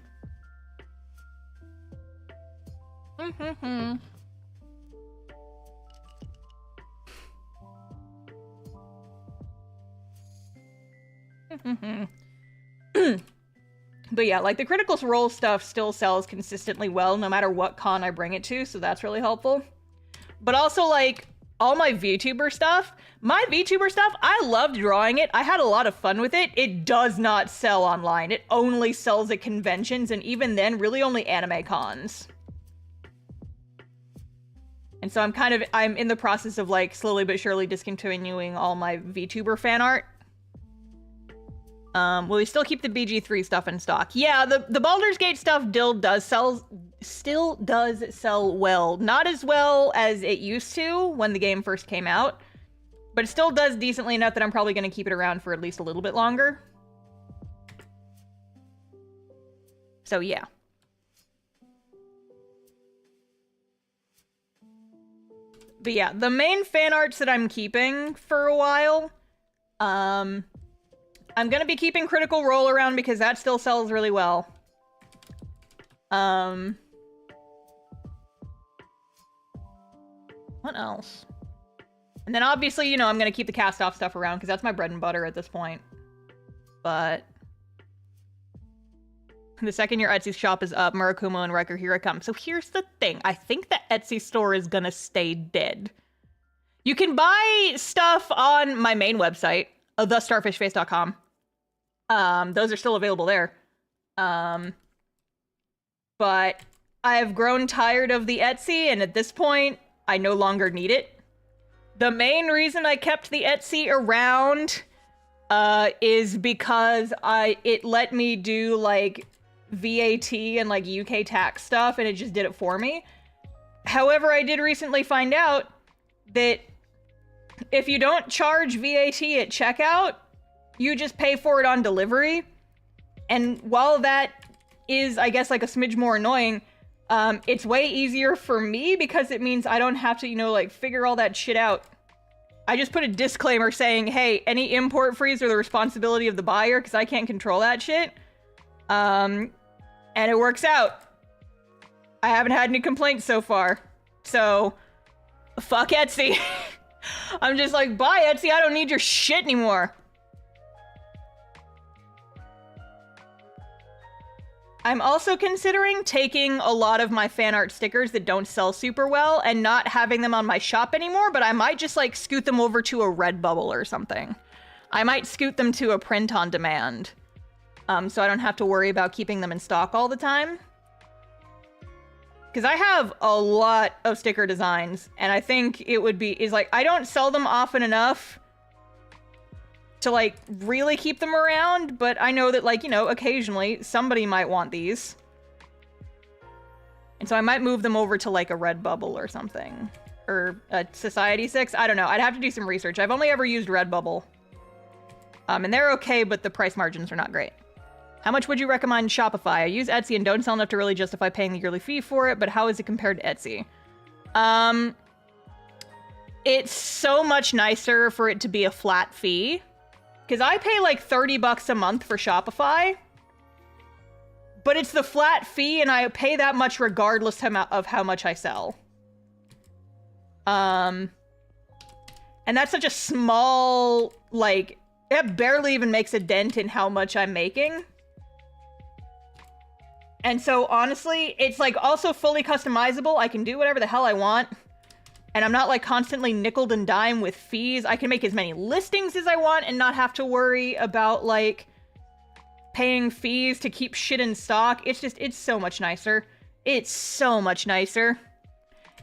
But yeah, like, the Critical Role stuff still sells consistently well no matter what con I bring it to, so that's really helpful. But also, like, all my VTuber stuff, I loved drawing it. I had a lot of fun with it. It does not sell online. It only sells at conventions, and even then, really only anime cons. And so I'm in the process of, like, slowly but surely discontinuing all my VTuber fan art. Will we still keep the BG3 stuff in stock? Yeah, the Baldur's Gate stuff still does sell well. Not as well as it used to when the game first came out, but it still does decently enough that I'm probably going to keep it around for at least a little bit longer. So yeah. But yeah, the main fan arts that I'm keeping for a while, I'm gonna be keeping Critical Role around because that still sells really well. What else? And then obviously, you know, I'm gonna keep the Castoff stuff around because that's my bread and butter at this point. But the second your Etsy shop is up, Murakumo and Wrecker, here I come. So here's the thing. I think the Etsy store is gonna stay dead. You can buy stuff on my main website, TheStarfishface.com. Those are still available there. But I've grown tired of the Etsy, and at this point, I no longer need it. The main reason I kept the Etsy around is because it let me do like VAT and like UK tax stuff, and it just did it for me. However, I did recently find out that if you don't charge VAT at checkout, you just pay for it on delivery. And while that is, I guess, like a smidge more annoying, it's way easier for me because it means I don't have to, you know, like figure all that shit out. I just put a disclaimer saying, hey, any import fees are the responsibility of the buyer because I can't control that shit. And it works out. I haven't had any complaints so far. So, fuck Etsy. I'm just like, bye Etsy, I don't need your shit anymore. I'm also considering taking a lot of my fan art stickers that don't sell super well and not having them on my shop anymore, but I might just like scoot them over to a Redbubble or something. I might scoot them to a print on demand. So I don't have to worry about keeping them in stock all the time. Because I have a lot of sticker designs, and I think it would be, I don't sell them often enough to like really keep them around, but I know that like, you know, occasionally somebody might want these. And so I might move them over to like a Redbubble or something. Or a Society 6, I don't know. I'd have to do some research. I've only ever used Redbubble. And they're okay, but the price margins are not great. How much would you recommend Shopify? I use Etsy and don't sell enough to really justify paying the yearly fee for it, but how is it compared to Etsy? It's so much nicer for it to be a flat fee. Because I pay like $30 a month for Shopify. But it's the flat fee and I pay that much regardless of how much I sell. And that's such a small, like, it barely even makes a dent in how much I'm making. And so honestly, it's like also fully customizable. I can do whatever the hell I want. And I'm not like constantly nickeled and dime with fees. I can make as many listings as I want and not have to worry about like paying fees to keep shit in stock. It's so much nicer. It's so much nicer.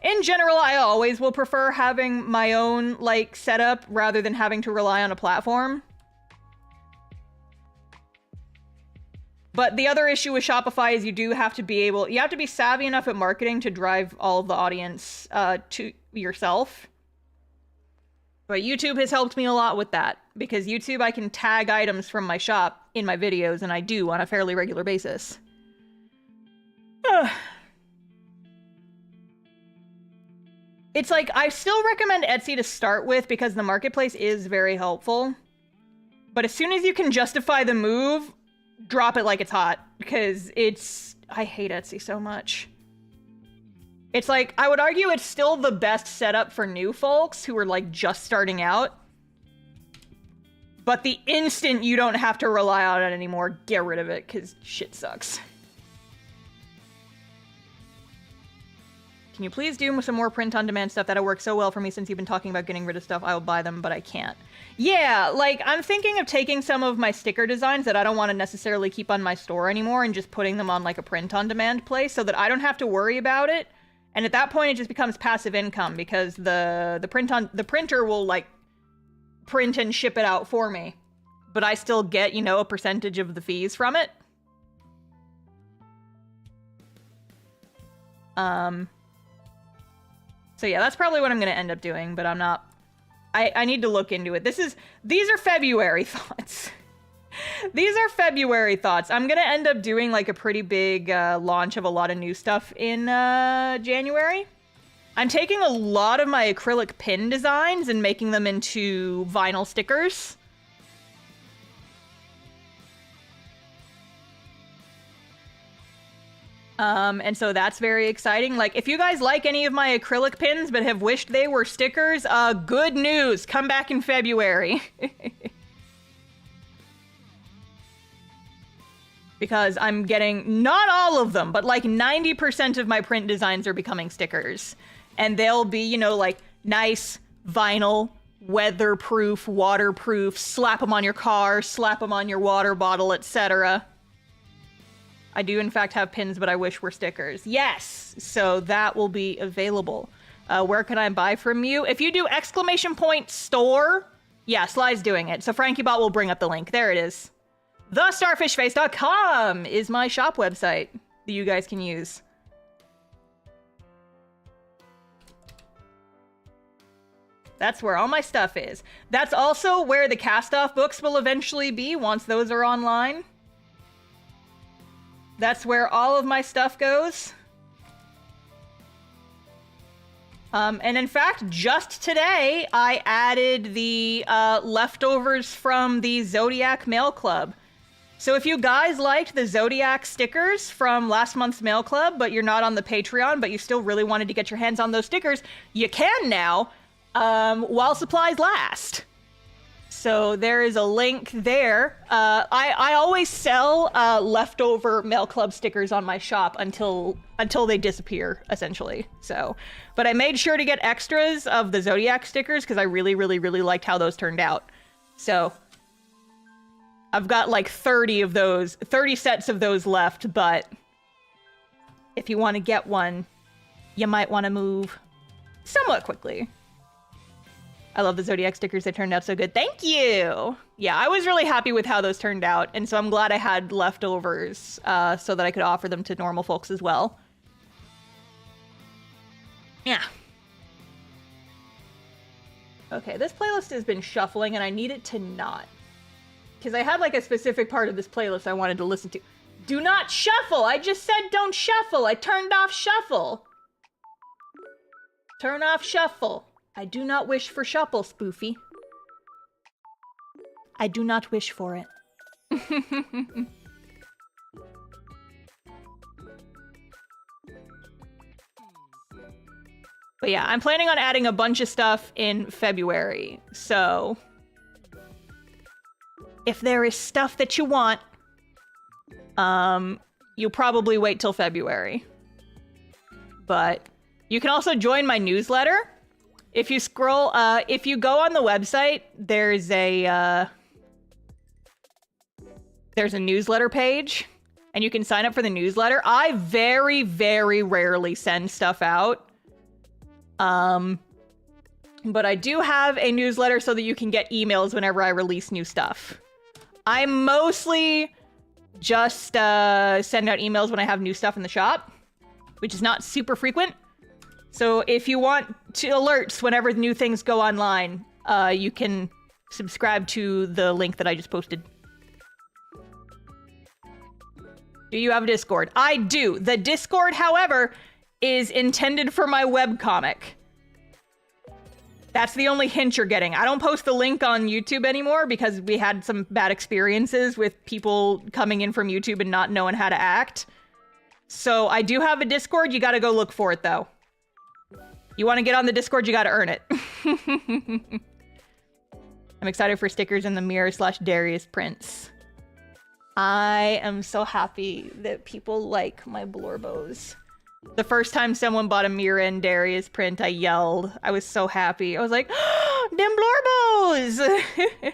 In general, I always will prefer having my own like setup rather than having to rely on a platform. But the other issue with Shopify is you have to be savvy enough at marketing to drive all of the audience to yourself. But YouTube has helped me a lot with that, because YouTube, I can tag items from my shop in my videos, and I do on a fairly regular basis. It's like, I still recommend Etsy to start with because the marketplace is very helpful. But as soon as you can justify the move, drop it like it's hot, because I hate Etsy so much. It's like, I would argue it's still the best setup for new folks who are like just starting out. But the instant you don't have to rely on it anymore, get rid of it, because shit sucks. Can you please do some more print-on-demand stuff? That'll work so well for me since you've been talking about getting rid of stuff. I will buy them, but I can't. Yeah, like, I'm thinking of taking some of my sticker designs that I don't want to necessarily keep on my store anymore and just putting them on, like, a print-on-demand place so that I don't have to worry about it. And at that point, it just becomes passive income because the printer will, like, print and ship it out for me. But I still get, you know, a percentage of the fees from it. So yeah, that's probably what I'm going to end up doing, but I'm not... I need to look into it. These are February thoughts. These are February thoughts. I'm going to end up doing like a pretty big launch of a lot of new stuff in January. I'm taking a lot of my acrylic pin designs and making them into vinyl stickers. And so that's very exciting. Like, if you guys like any of my acrylic pins but have wished they were stickers, good news, come back in February. Because I'm getting, not all of them, but like 90% of my print designs are becoming stickers. And they'll be, you know, like nice vinyl, weatherproof, waterproof, slap them on your car, slap them on your water bottle, etc. I do in fact have pins, but I wish were stickers. Yes, so that will be available. Where can I buy from you? If you do !store, yeah, Sly's doing it. So FrankieBot will bring up the link. There it is. TheStarfishface.com is my shop website that you guys can use. That's where all my stuff is. That's also where the Castoff books will eventually be once those are online. That's where all of my stuff goes. And in fact, just today, I added the leftovers from the Zodiac Mail Club. So if you guys liked the Zodiac stickers from last month's Mail Club, but you're not on the Patreon, but you still really wanted to get your hands on those stickers, you can now, while supplies last. So there is a link there. I always sell leftover Mail Club stickers on my shop until they disappear, essentially. So, but I made sure to get extras of the Zodiac stickers because I really, really, really liked how those turned out. So I've got like 30 of those, 30 sets of those left, but if you want to get one, you might want to move somewhat quickly. I love the Zodiac stickers. They turned out so good. Thank you. Yeah, I was really happy with how those turned out. And so I'm glad I had leftovers so that I could offer them to normal folks as well. Yeah. Okay, this playlist has been shuffling and I need it to not. Because I had like a specific part of this playlist I wanted to listen to. Do not shuffle! I just said don't shuffle! I turned off shuffle! Turn off shuffle. I do not wish for shuffle, Spoofy. I do not wish for it. But yeah, I'm planning on adding a bunch of stuff in February, so if there is stuff that you want, you'll probably wait till February. But you can also join my newsletter. If you scroll, if you go on the website, there's a newsletter page, and you can sign up for the newsletter. I very, very rarely send stuff out. But I do have a newsletter so that you can get emails whenever I release new stuff. I mostly just send out emails when I have new stuff in the shop, which is not super frequent. So if you want to alerts whenever new things go online, you can subscribe to the link that I just posted. Do you have a Discord? I do. The Discord, however, is intended for my webcomic. That's the only hint you're getting. I don't post the link on YouTube anymore because we had some bad experiences with people coming in from YouTube and not knowing how to act. So I do have a Discord. You gotta go look for it, though. You want to get on the Discord, you got to earn it. I'm excited for stickers in the Mirror/Darius prints. I am so happy that people like my Blorbos. The first time someone bought a Mira and Darius print, I yelled. I was so happy. I was like, oh, them Blorbos! I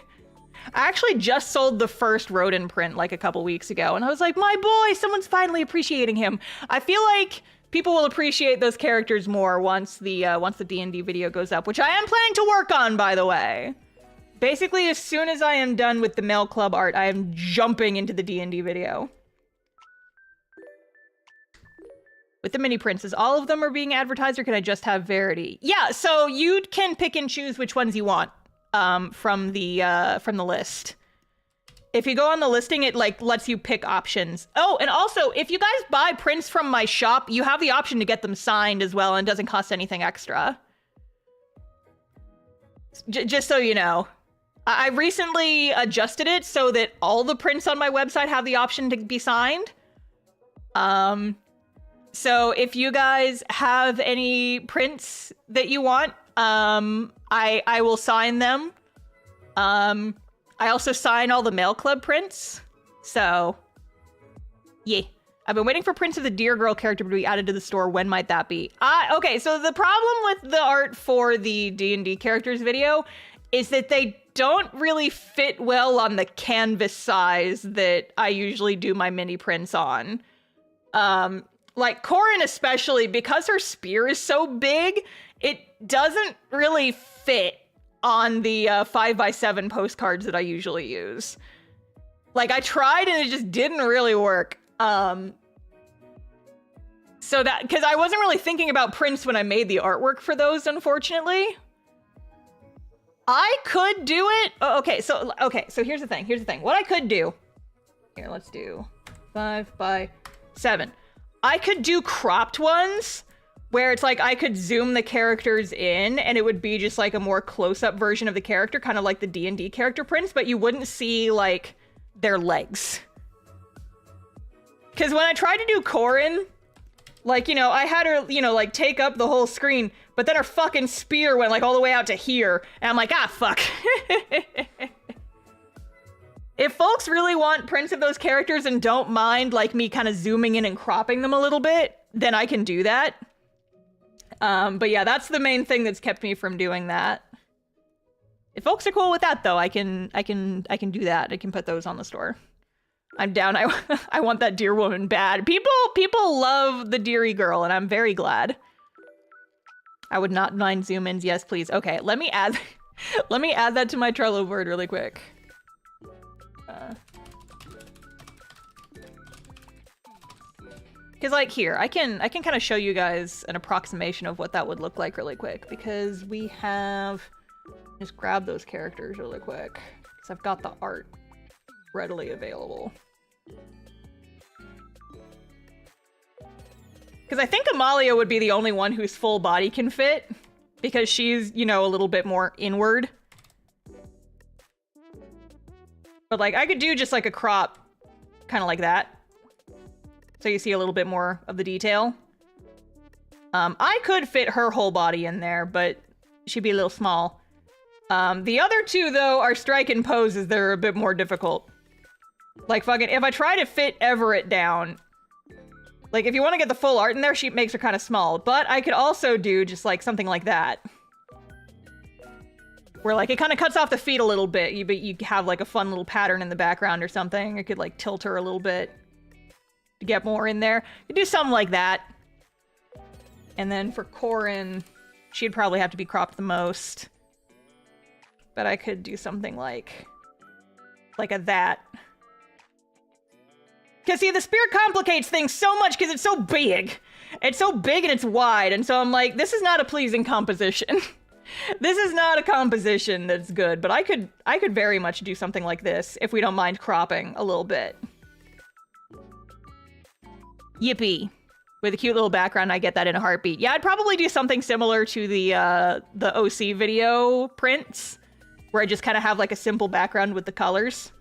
actually just sold the first Rodin print like a couple weeks ago, and I was like, my boy, someone's finally appreciating him. I feel like people will appreciate those characters more once the D&D video goes up, which I am planning to work on, by the way. Basically, as soon as I am done with the Mail Club art, I am jumping into the D&D video. With the mini prints, all of them are being advertised, or can I just have Verity? Yeah, so you can pick and choose which ones you want from the list. If you go on the listing, it like lets you pick options. Oh, and also, if you guys buy prints from my shop, you have the option to get them signed as well, and it doesn't cost anything extra. Just so you know. I recently adjusted it so that all the prints on my website have the option to be signed. So if you guys have any prints that you want, I will sign them. I also sign all the Mail Club prints. So, yeah. I've been waiting for prints of the Deer Girl character to be added to the store. When might that be? Okay, so the problem with the art for the D&D characters video is that they don't really fit well on the canvas size that I usually do my mini prints on. Like Corin especially, because her spear is so big, it doesn't really fit on the 5x7 postcards that I usually use. Like I tried and it just didn't really work. So that, because I wasn't really thinking about prints when I made the artwork for those, unfortunately. I could do it. Oh, okay, so here's the thing. What I could do, here, let's do 5x7. I could do cropped ones where it's like I could zoom the characters in and it would be just like a more close-up version of the character, kind of like the D&D character prints, but you wouldn't see like their legs. Because when I tried to do Corin, like, you know, I had her, you know, like take up the whole screen, but then her fucking spear went like all the way out to here. And I'm like, ah, fuck. If folks really want prints of those characters and don't mind like me kind of zooming in and cropping them a little bit, then I can do that. But yeah, that's the main thing that's kept me from doing that. If folks are cool with that though, I can do that. I can put those on the store. I'm down. I want that deer woman bad. People love the deery girl and I'm very glad. I would not mind zoom ins. Yes, please. Okay, let me add that to my Trello board really quick. Because like here, I can kind of show you guys an approximation of what that would look like really quick, because we have, just grab those characters really quick because I've got the art readily available. Because I think Amalia would be the only one whose full body can fit, because she's, you know, a little bit more inward. But like I could do just like a crop kind of like that. So you see a little bit more of the detail. I could fit her whole body in there, but she'd be a little small. The other two, though, are strike and poses that are a bit more difficult. Like, fucking, if I try to fit Everett down, like, if you want to get the full art in there, she makes her kind of small. But I could also do just, like, something like that. Where, like, it kind of cuts off the feet a little bit, but you have, like, a fun little pattern in the background or something. I could, like, tilt her a little bit to get more in there. You do something like that. And then for Corin, she'd probably have to be cropped the most. But I could do something like a that. Because see, the spear complicates things so much because it's so big. It's so big and it's wide. And so I'm like, this is not a pleasing composition. This is not a composition that's good. But I could very much do something like this if we don't mind cropping a little bit. Yippee. With a cute little background, I get that in a heartbeat. Yeah, I'd probably do something similar to the OC video prints, where I just kind of have like a simple background with the colors.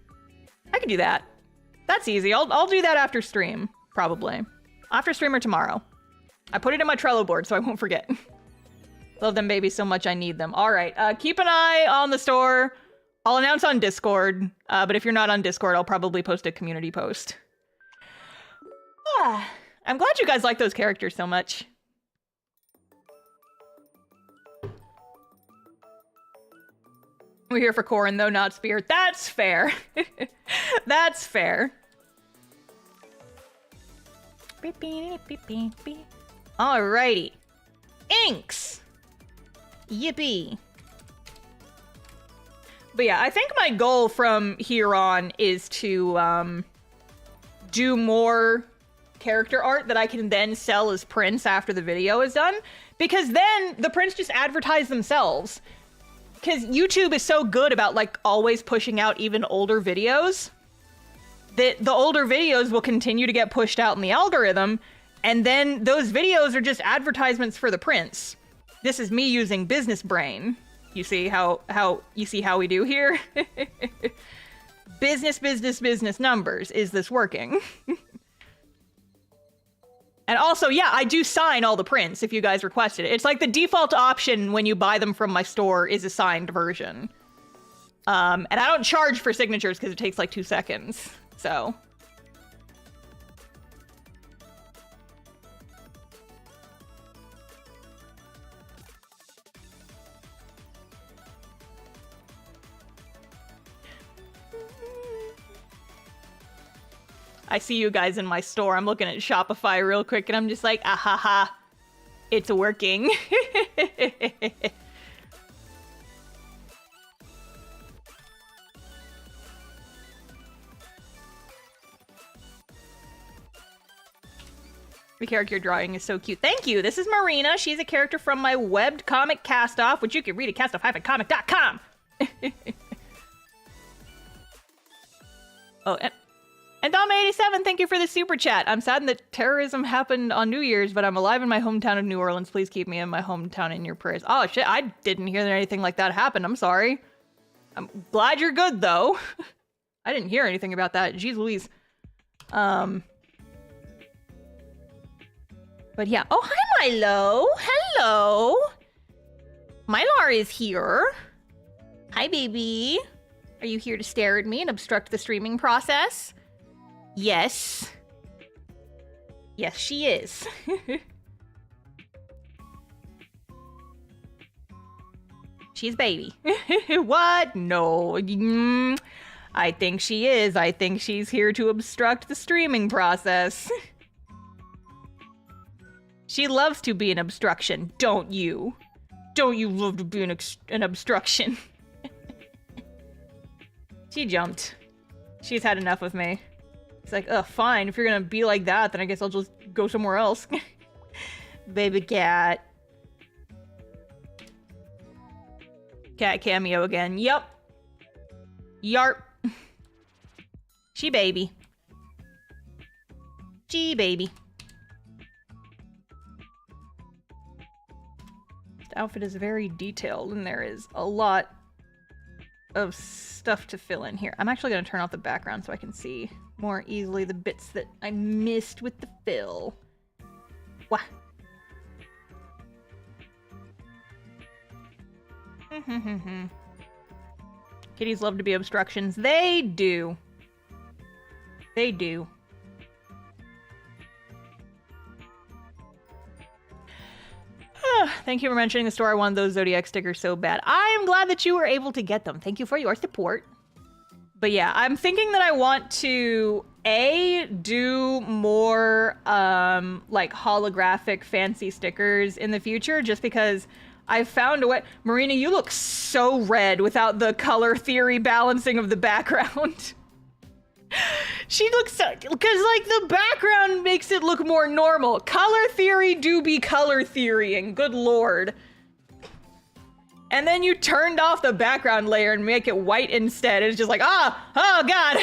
I could do that. That's easy. I'll do that after stream, probably. After stream or tomorrow. I put it in my Trello board so I won't forget. Love them babies so much I need them. All right, keep an eye on the store. I'll announce on Discord, but if you're not on Discord, I'll probably post a community post. I'm glad you guys like those characters so much. We're here for Corin, though, not Spear. That's fair. That's fair. Alrighty. Inks! Yippee. But yeah, I think my goal from here on is to do more character art that I can then sell as prints after the video is done, because then the prints just advertise themselves. Because YouTube is so good about like always pushing out even older videos that the older videos will continue to get pushed out in the algorithm, and then those videos are just advertisements for the prints. This is me using business brain. You see how we do here? Business numbers. Is this working? And also, yeah, I do sign all the prints if you guys requested it. It's like the default option when you buy them from my store is a signed version. And I don't charge for signatures because it takes like 2 seconds. So. I see you guys in my store. I'm looking at Shopify real quick and I'm just like, ah ha ha, it's working. The character drawing is so cute. Thank you. This is Marina. She's a character from my webbed comic Castoff, which you can read at castoff-comic.com. Oh, and Dom87, thank you for the super chat. I'm saddened that terrorism happened on New Year's, but I'm alive in my hometown of New Orleans. Please keep me in my hometown in your prayers. Oh shit, I didn't hear that anything like that happened. I'm sorry. I'm glad you're good though. I didn't hear anything about that. Jeez Louise. But yeah. Oh, hi Milo. Hello. Mylar is here. Hi baby. Are you here to stare at me and obstruct the streaming process? Yes. Yes, she is. She's baby. What? No. I think she is. I think she's here to obstruct the streaming process. She loves to be an obstruction, don't you? Don't you love to be an obstruction? She jumped. She's had enough of me. It's like, ugh, fine. If you're gonna be like that, then I guess I'll just go somewhere else. Baby cat. Cat cameo again. Yup. Yarp. She baby. She baby. This outfit is very detailed and there is a lot of stuff to fill in here. I'm actually going to turn off the background so I can see more easily the bits that I missed with the fill. Wah. Kitties love to be obstructions. They do. They do. Thank you for mentioning the store. I wanted those Zodiac stickers so bad. I am glad that you were able to get them. Thank you for your support. But yeah, I'm thinking that I want to, A, do more, like, holographic fancy stickers in the future, just because I found a way. Marina, you look so red without the color theory balancing of the background. She looks so, because like the background makes it look more normal. Color theory do be color theorying, good lord. And then you turned off the background layer and make it white instead. It's just like, oh god.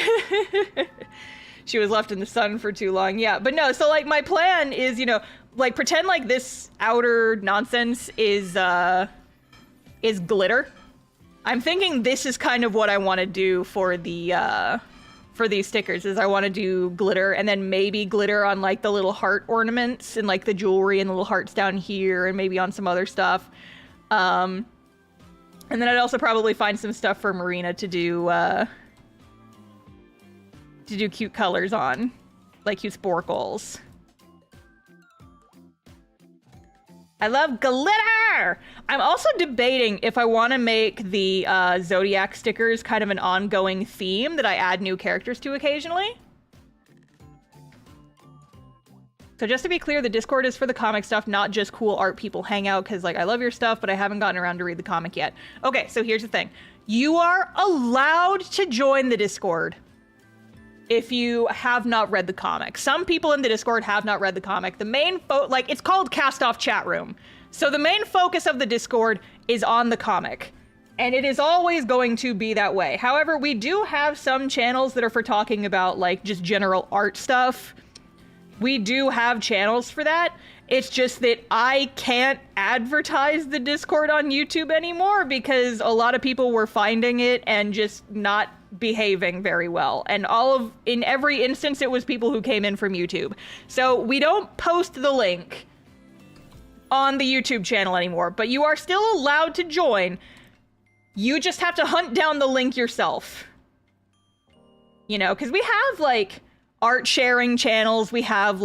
She was left in the sun for too long. Yeah, but no, so like my plan is, you know, like pretend like this outer nonsense is glitter. I'm thinking this is kind of what I want to do for the for these stickers, is I want to do glitter and then maybe glitter on like the little heart ornaments and like the jewelry and the little hearts down here and maybe on some other stuff. And then I'd also probably find some stuff for Marina to do cute colors on, like cute sporkles. I love glitter! I'm also debating if I want to make the Zodiac stickers kind of an ongoing theme that I add new characters to occasionally. So just to be clear, the Discord is for the comic stuff, not just cool art people hang out, because like I love your stuff, but I haven't gotten around to read the comic yet. Okay, so here's the thing. You are allowed to join the Discord if you have not read the comic. Some people in the Discord have not read the comic. The main like it's called Castoff Chat Room. So the main focus of the Discord is on the comic. And it is always going to be that way. However, we do have some channels that are for talking about like just general art stuff. We do have channels for that. It's just that I can't advertise the Discord on YouTube anymore because a lot of people were finding it and just not behaving very well. And in every instance, it was people who came in from YouTube. So we don't post the link on the YouTube channel anymore, but you are still allowed to join. You just have to hunt down the link yourself. You know, because we have, like, art sharing channels. We have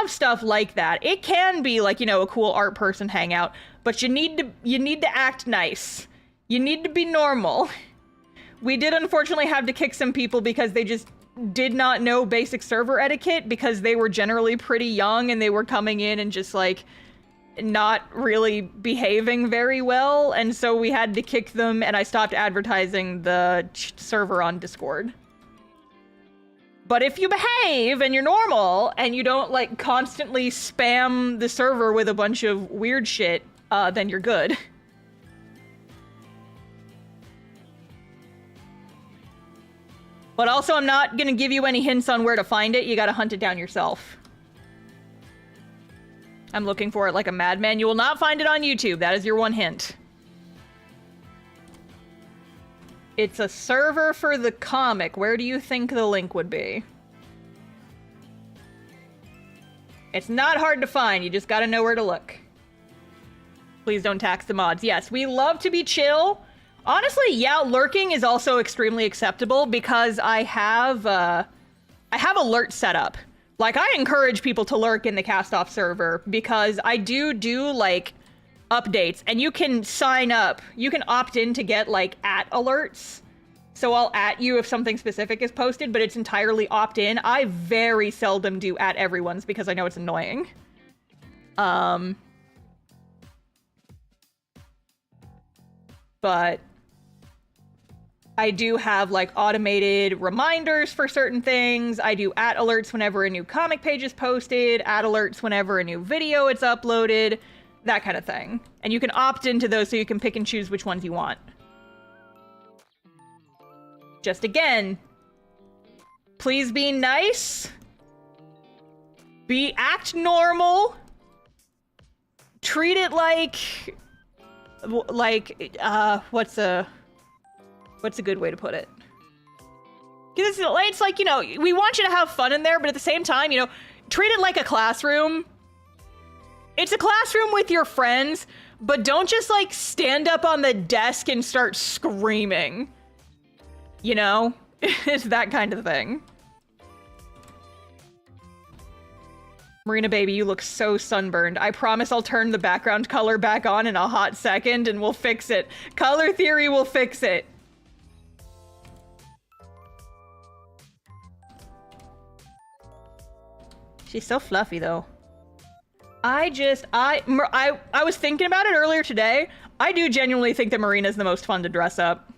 stuff like that. It can be, like, you know, a cool art person hangout, but you need to act nice. You need to be normal. We did unfortunately have to kick some people because they just did not know basic server etiquette, because they were generally pretty young and they were coming in and just, like, not really behaving very well, and so we had to kick them, and I stopped advertising the server on Discord. But if you behave and you're normal and you don't, like, constantly spam the server with a bunch of weird shit, then you're good. But also, I'm not gonna give you any hints on where to find it. You gotta hunt it down yourself. I'm looking for it like a madman. You will not find it on YouTube. That is your one hint. It's a server for the comic. Where do you think the link would be? It's not hard to find. You just gotta know where to look. Please don't tax the mods. Yes, we love to be chill. Honestly, yeah, lurking is also extremely acceptable because I have alerts set up. Like, I encourage people to lurk in the Castoff server because I do like updates, and you can sign up. You can opt in to get like @alerts. So I'll you if something specific is posted, but it's entirely opt in. I very seldom do everyone's because I know it's annoying. But I do have, like, automated reminders for certain things. I do @alerts whenever a new comic page is posted, @alerts whenever a new video is uploaded, that kind of thing. And you can opt into those so you can pick and choose which ones you want. Just again, please be nice. Act normal. Treat it like, what's a good way to put it? Because it's like, you know, we want you to have fun in there, but at the same time, you know, treat it like a classroom. It's a classroom with your friends, but don't just, like, stand up on the desk and start screaming. You know? It's that kind of thing. Marina baby, you look so sunburned. I promise I'll turn the background color back on in a hot second and we'll fix it. Color theory will fix it. She's so fluffy, though. I was thinking about it earlier today. I do genuinely think that Marina's the most fun to dress up.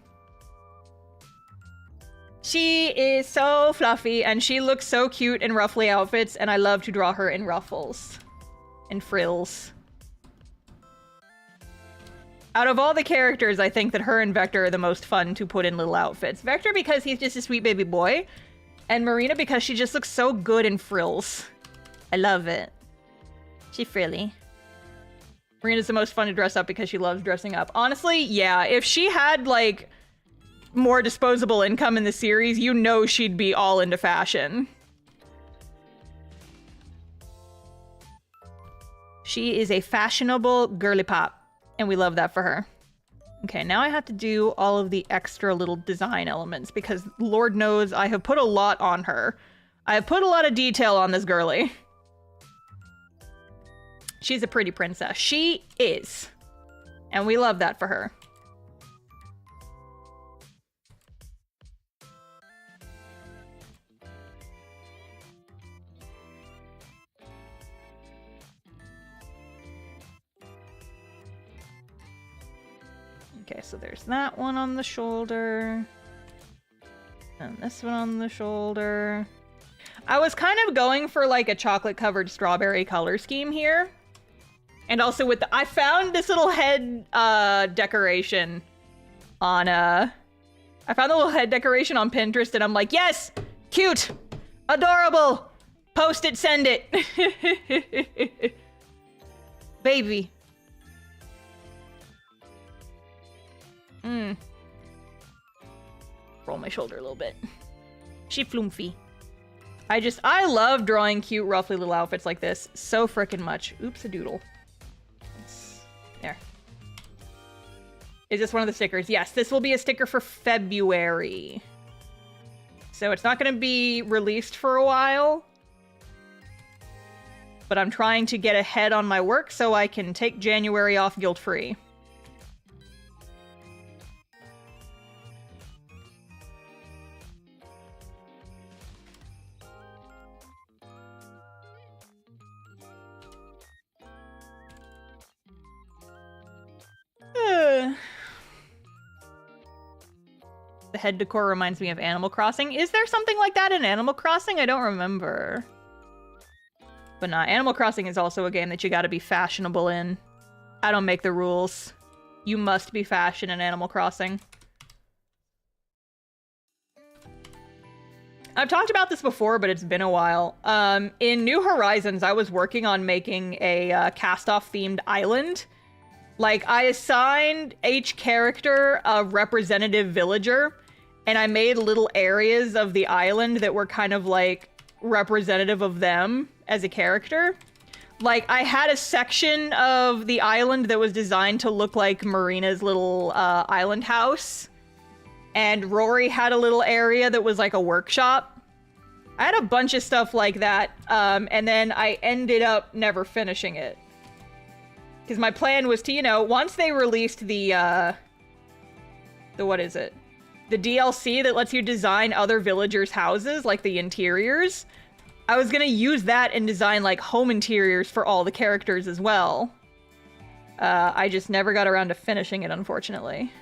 She is so fluffy, and she looks so cute in ruffly outfits, and I love to draw her in ruffles and frills. Out of all the characters, I think that her and Vector are the most fun to put in little outfits. Vector because he's just a sweet baby boy, and Marina because she just looks so good in frills. I love it. She frilly. Marina's the most fun to dress up because she loves dressing up. Honestly, yeah, if she had, like, more disposable income in the series, you know she'd be all into fashion. She is a fashionable girly pop, and we love that for her. Okay, now I have to do all of the extra little design elements because Lord knows I have put a lot on her. I have put a lot of detail on this girly. She's a pretty princess. She is. And we love that for her. Okay, so there's that one on the shoulder. And this one on the shoulder. I was kind of going for, like, a chocolate-covered strawberry color scheme here. And also with the... I found this little head decoration on... I found the little head decoration on Pinterest, and I'm like, yes! Cute! Adorable! Post it, send it! Baby. roll my shoulder a little bit. She flumpy. I love drawing cute, roughly little outfits like this so frickin' much. Oops, a doodle. There. Is this one of the stickers? Yes, this will be a sticker for February. So it's not going to be released for a while. But I'm trying to get ahead on my work so I can take January off guilt-free. The head decor reminds me of Animal Crossing. Is there something like that in Animal Crossing? I don't remember. But nah, Animal Crossing is also a game that you gotta be fashionable in. I don't make the rules. You must be fashion in Animal Crossing. I've talked about this before, but it's been a while. In New Horizons, I was working on making a Castoff themed island. Like, I assigned each character a representative villager, and I made little areas of the island that were kind of, like, representative of them as a character. Like, I had a section of the island that was designed to look like Marina's little island house, and Rory had a little area that was like a workshop. I had a bunch of stuff like that, and then I ended up never finishing it. Because my plan was to, you know, once they released the what is it? The DLC that lets you design other villagers' houses, like the interiors, I was gonna use that and design, like, home interiors for all the characters as well. I just never got around to finishing it, unfortunately.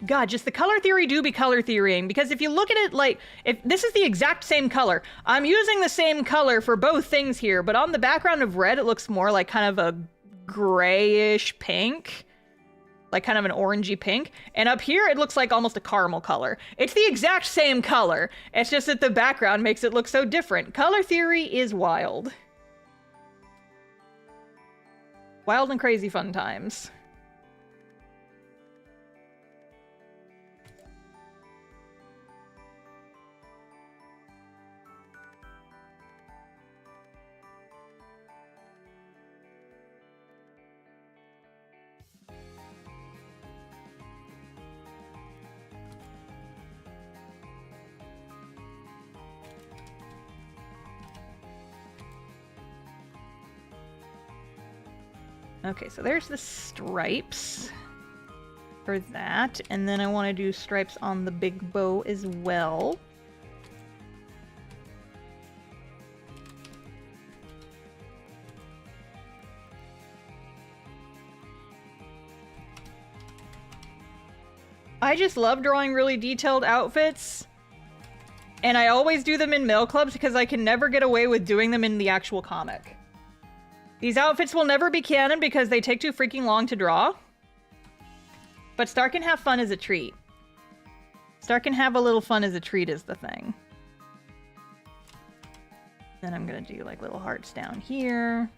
God, just the color theory do be color theorying, because if you look at it, like, if this is the exact same color, I'm using the same color for both things here, but on the background of red, it looks more like kind of a grayish pink, like kind of an orangey pink, and up here, it looks like almost a caramel color. It's the exact same color, it's just that the background makes it look so different. Color theory is wild. Wild and crazy fun times. Okay, so there's the stripes for that, and then I want to do stripes on the big bow as well. I just love drawing really detailed outfits, and I always do them in mail clubs because I can never get away with doing them in the actual comic. These outfits will never be canon because they take too freaking long to draw. But Star can have fun as a treat. Star can have a little fun as a treat is the thing. Then I'm gonna do like little hearts down here.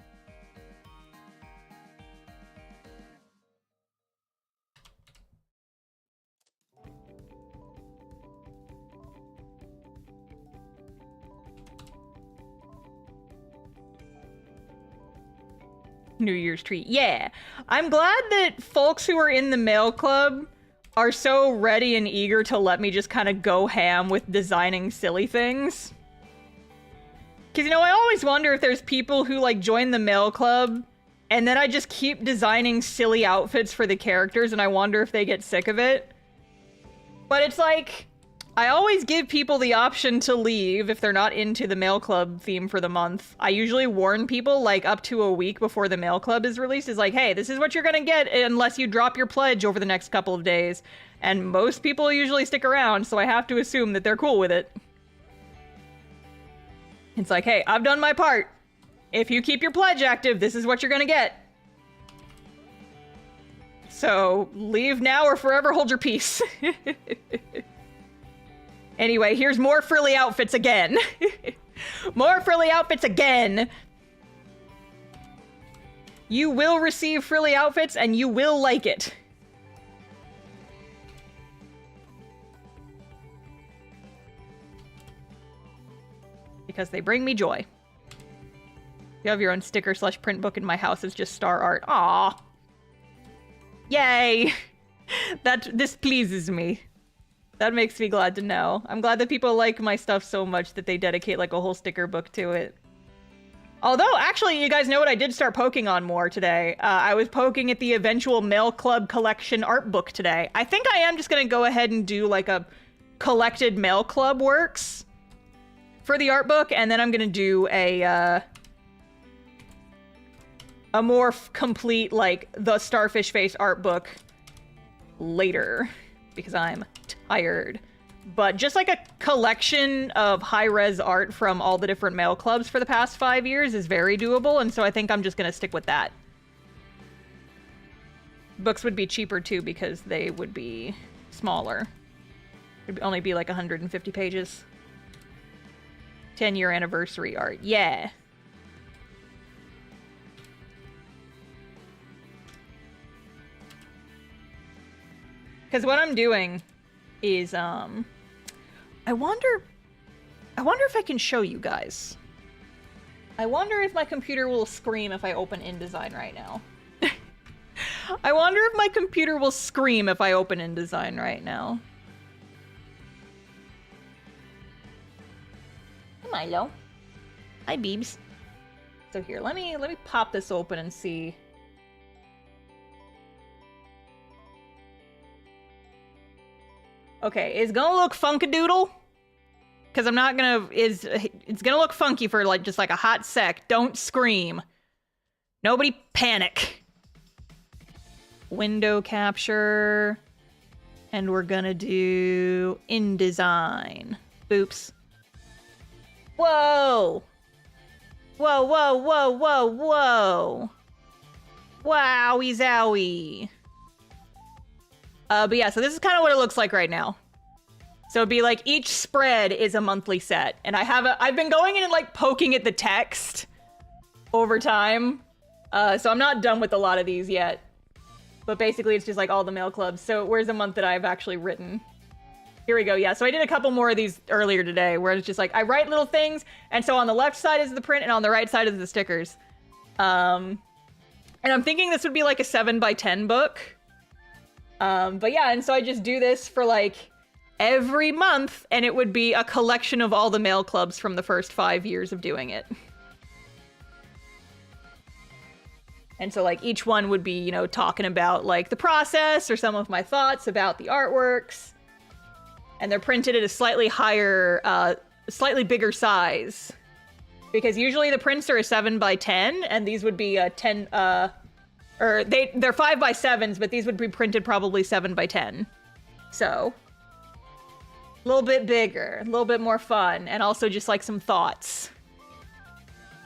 New Year's treat. Yeah. I'm glad that folks who are in the mail club are so ready and eager to let me just kind of go ham with designing silly things. Because, you know, I always wonder if there's people who, like, join the mail club and then I just keep designing silly outfits for the characters and I wonder if they get sick of it. But it's like, I always give people the option to leave if they're not into the mail club theme for the month. I usually warn people, like, up to a week before the mail club is released. Is like, hey, this is what you're gonna get unless you drop your pledge over the next couple of days. And most people usually stick around, so I have to assume that they're cool with it. It's like, hey, I've done my part. If you keep your pledge active, this is what you're gonna get. So, leave now or forever hold your peace. Anyway, here's more frilly outfits again. More frilly outfits again. You will receive frilly outfits and you will like it. Because they bring me joy. You have your own sticker / print book in my house. It's just star art. Aww. Yay. This pleases me. That makes me glad to know. I'm glad that people like my stuff so much that they dedicate like a whole sticker book to it. Although, actually, you guys know what I did start poking on more today. I was poking at the eventual Mail Club collection art book today. I think I am just gonna go ahead and do like a collected Mail Club works for the art book, and then I'm gonna do a more complete, like, TheStarfishface art book later, because I'm tired. But just like a collection of high-res art from all the different mail clubs for the past 5 years is very doable, and so I think I'm just gonna stick with that. Books would be cheaper too because they would be smaller. It'd only be like 150 pages. 10-year anniversary art. Yeah. Because what I'm doing is, I wonder if I can show you guys. I wonder if my computer will scream if I open InDesign right now. I wonder if my computer will scream if I open InDesign right now. Hi, Milo. Hi, Beebs. So here, let me pop this open and see. Okay, it's gonna look funkadoodle. Because I'm not gonna, it's gonna look funky for like just like a hot sec. Don't scream. Nobody panic. Window capture. And we're gonna do InDesign. Oops. Whoa! Whoa, whoa, whoa, whoa, whoa! Wowie zowie. But yeah, so this is kind of what it looks like right now. So it'd be like each spread is a monthly set. And I've been going in and like poking at the text over time. So I'm not done with a lot of these yet. But basically it's just like all the mail clubs. So where's a month that I've actually written? Here we go. Yeah, so I did a couple more of these earlier today where it's just like I write little things. And so on the left side is the print and on the right side is the stickers. And I'm thinking this would be like a 7x10 book. But yeah, and so I just do this for like every month, and it would be a collection of all the mail clubs from the first 5 years of doing it. And so like each one would be, you know, talking about like the process or some of my thoughts about the artworks. And they're printed at a slightly higher, slightly bigger size. Because usually the prints are a 7x10, and these would be a 10, or they're 5x7s, but these would be printed probably 7x10. So, a little bit bigger, a little bit more fun, and also just like some thoughts.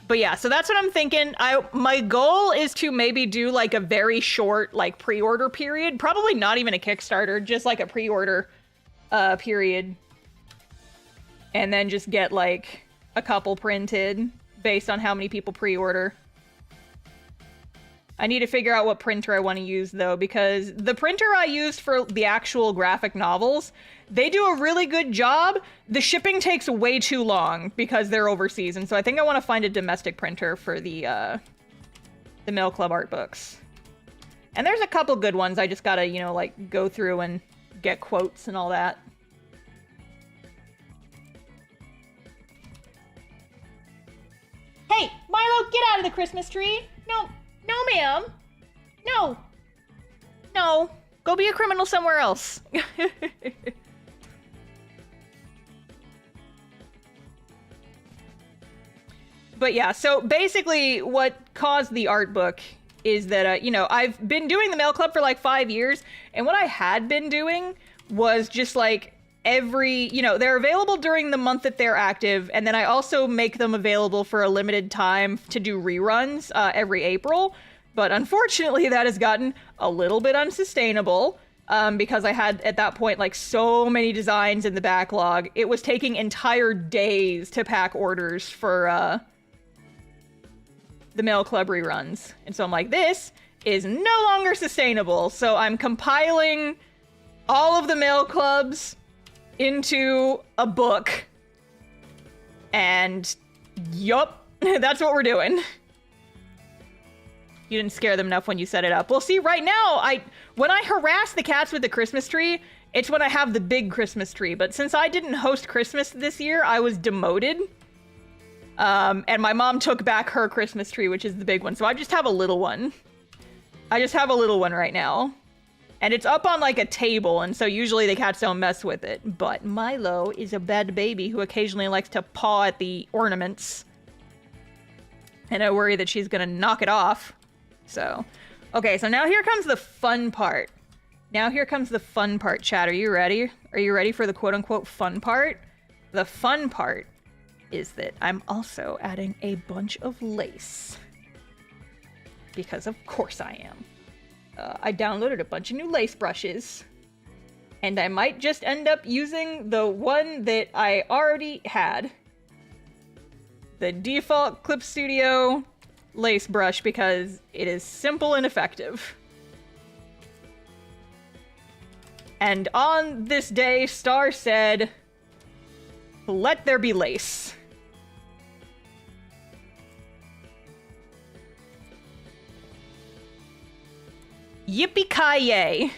But yeah, so that's what I'm thinking. My goal is to maybe do like a very short like pre-order period. Probably not even a Kickstarter, just like a pre-order period. And then just get like a couple printed based on how many people pre-order. I need to figure out what printer I want to use, though, because the printer I used for the actual graphic novels, they do a really good job. The shipping takes way too long because they're overseas, and so I think I want to find a domestic printer for the Mail Club art books. And there's a couple good ones. I just gotta, you know, like, go through and get quotes and all that. Hey, Milo, get out of the Christmas tree! No. No, ma'am. No. No. Go be a criminal somewhere else. But yeah, so basically what caused the art book is that, you know, I've been doing the mail club for like 5 years, and what I had been doing was just like you know, they're available during the month that they're active, and then I also make them available for a limited time to do reruns every April. But unfortunately, that has gotten a little bit unsustainable, because I had, at that point, like, so many designs in the backlog. It was taking entire days to pack orders for, the mail club reruns. And so I'm like, this is no longer sustainable. So I'm compiling all of the mail clubs into a book. And yup, that's what we're doing. You didn't scare them enough when you set it up. Well, see, right now, when I harass the cats with the Christmas tree, it's when I have the big Christmas tree. But since I didn't host Christmas this year, I was demoted. And my mom took back her Christmas tree, which is the big one. So I just have a little one. I just have a little one right now. And it's up on like a table, and so usually the cats don't mess with it. But Milo is a bad baby who occasionally likes to paw at the ornaments. And I worry that she's gonna knock it off. So, okay, so now here comes the fun part. Now here comes the fun part, chat. Are you ready? Are you ready for the quote-unquote fun part? The fun part is that I'm also adding a bunch of lace. Because of course I am. I downloaded a bunch of new lace brushes. And I might just end up using the one that I already had. The default Clip Studio lace brush, because it is simple and effective. And on this day, Star said, let there be lace. Yippee-ki-yay.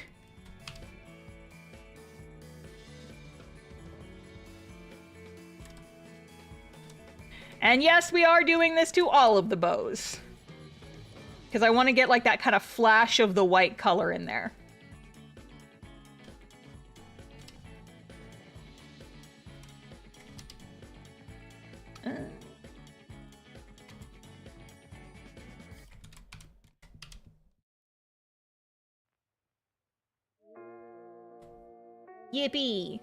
And yes, we are doing this to all of the bows. Because I want to get like that kind of flash of the white color in there. Yippee!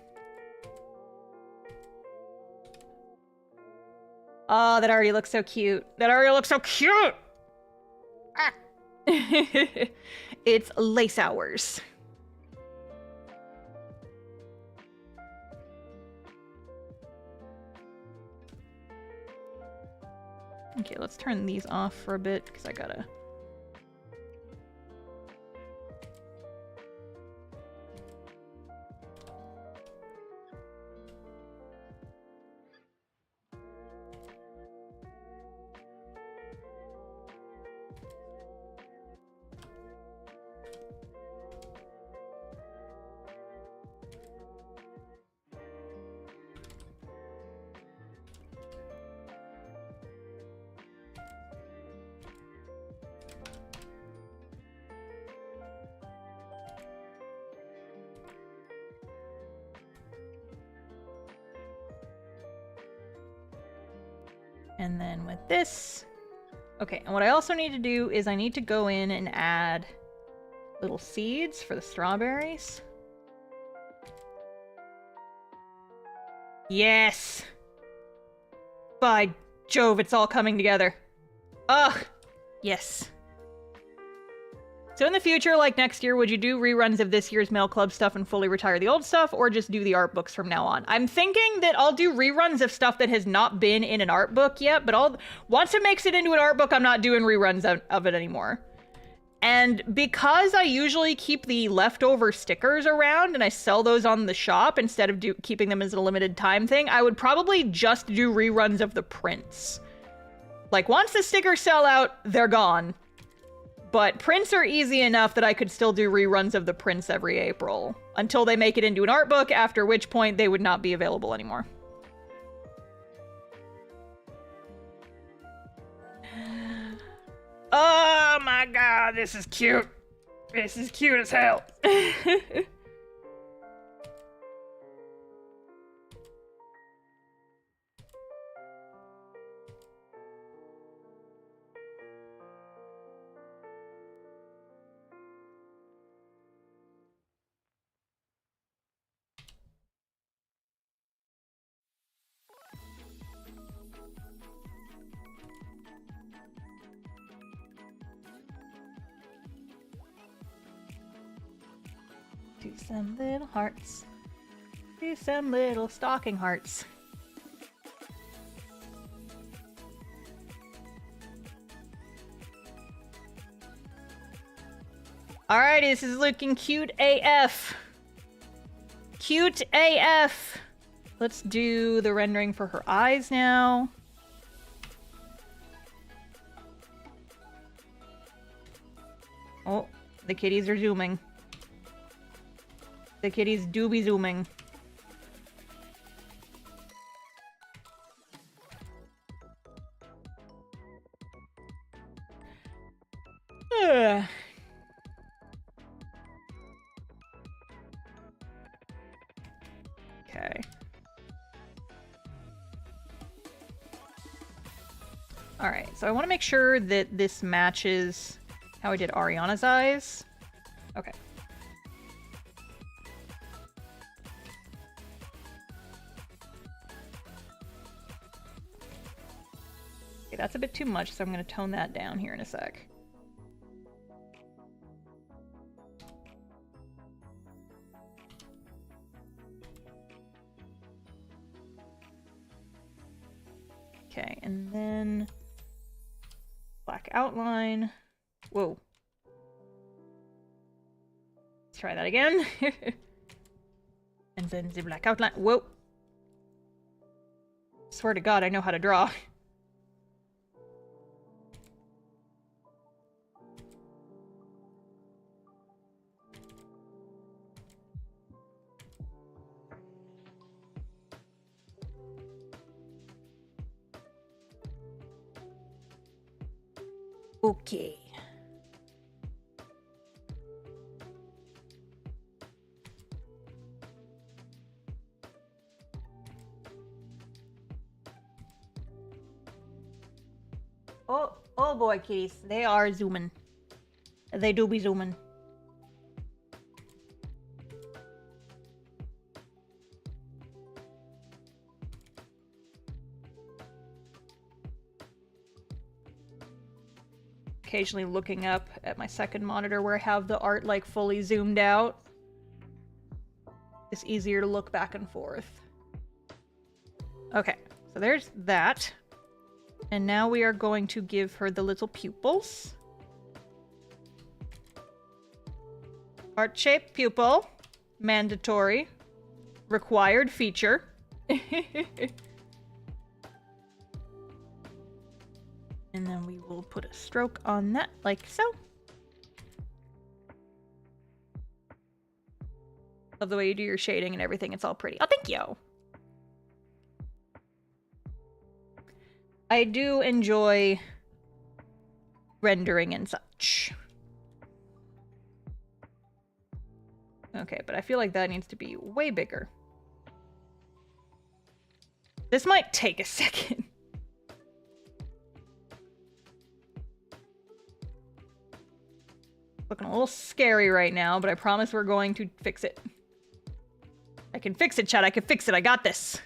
Oh, that already looks so cute. That already looks so cute! Ah. It's lace hours. Okay, let's turn these off for a bit, because I gotta... And then with this... Okay, and what I also need to do is I need to go in and add little seeds for the strawberries. Yes! By Jove, it's all coming together. Ugh! Yes. So in the future, like next year, would you do reruns of this year's Mail Club stuff and fully retire the old stuff, or just do the art books from now on? I'm thinking that I'll do reruns of stuff that has not been in an art book yet, but once it makes it into an art book, I'm not doing reruns of it anymore. And because I usually keep the leftover stickers around and I sell those on the shop instead of keeping them as a limited time thing, I would probably just do reruns of the prints. Like, once the stickers sell out, they're gone. But prints are easy enough that I could still do reruns of the prints every April, until they make it into an art book, after which point they would not be available anymore. Oh my god, this is cute. This is cute as hell. Do some little hearts. Do some little stocking hearts. Alrighty, this is looking cute AF. Cute AF. Let's do the rendering for her eyes now. Oh, the kitties are zooming. The kitties do be zooming. Ugh. Okay. Alright, so I want to make sure that this matches how I did Ariana's eyes. Okay. Okay, that's a bit too much, so I'm going to tone that down here in a sec. Okay, and then black outline. Whoa. Let's try that again. And then the black outline. Whoa. Swear to God, I know how to draw. Okay. Oh boy, kitties. They are zooming. They do be zooming. Occasionally looking up at my second monitor where I have the art like fully zoomed out. It's easier to look back and forth. Okay, so there's that. And now we are going to give her the little pupils. Heart-shaped pupil. Mandatory. Required feature. And then we will put a stroke on that, like so. Love the way you do your shading and everything. It's all pretty. Oh, thank you. I do enjoy rendering and such. Okay, but I feel like that needs to be way bigger. This might take a second. Looking a little scary right now, but I promise we're going to fix it. I can fix it, chat. I can fix it. I got this.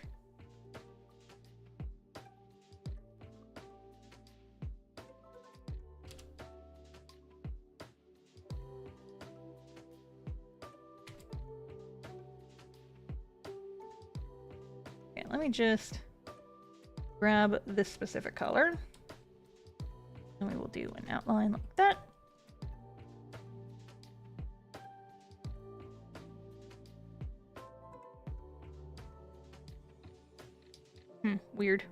Okay, let me just grab this specific color. And we will do an outline like that. Weird.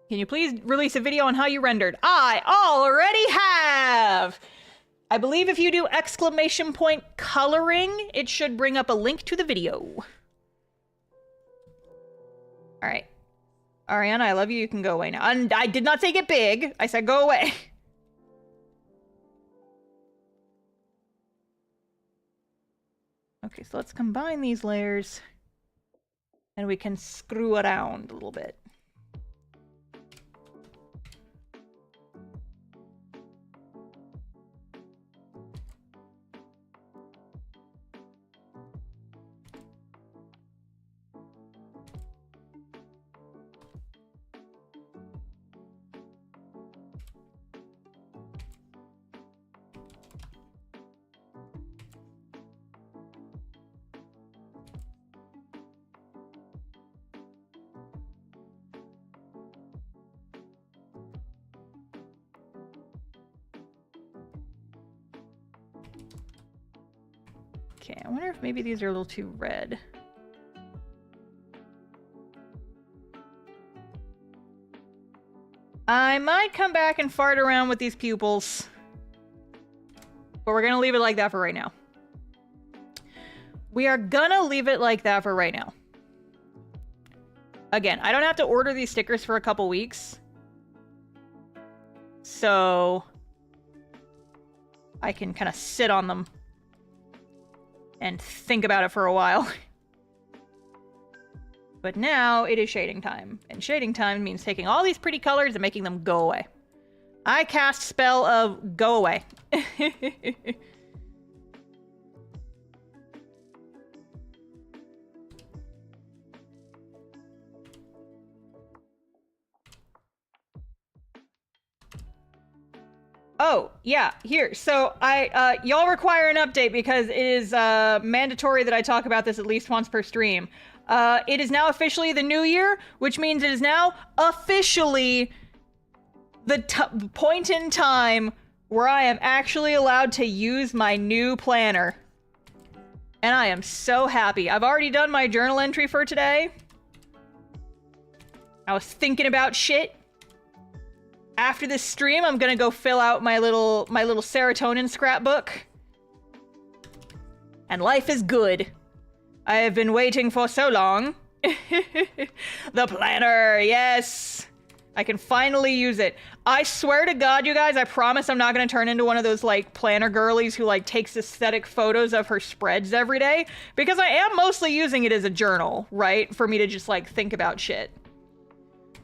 Can you please release a video on how you rendered? I already have! I believe if you do exclamation point coloring, it should bring up a link to the video. Alright. Ariana, I love you. You can go away now. And I did not say get big. I said go away. Okay, so let's combine these layers. And we can screw around a little bit. Okay, I wonder if maybe these are a little too red. I might come back and fart around with these pupils. But we're gonna leave it like that for right now. We are gonna leave it like that for right now. Again, I don't have to order these stickers for a couple weeks. So I can kind of sit on them and think about it for a while. But now it is shading time. And shading time means taking all these pretty colors and making them go away. I cast spell of go away. Oh, yeah, here. So y'all require an update because it is mandatory that I talk about this at least once per stream. It is now officially the new year, which means it is now officially the point in time where I am actually allowed to use my new planner. And I am so happy. I've already done my journal entry for today. I was thinking about shit. After this stream, I'm gonna go fill out my little serotonin scrapbook. And life is good. I have been waiting for so long. The planner, yes. I can finally use it. I swear to God, you guys, I promise I'm not gonna turn into one of those, like, planner girlies who, like, takes aesthetic photos of her spreads every day. Because I am mostly using it as a journal, right? For me to just, like, think about shit.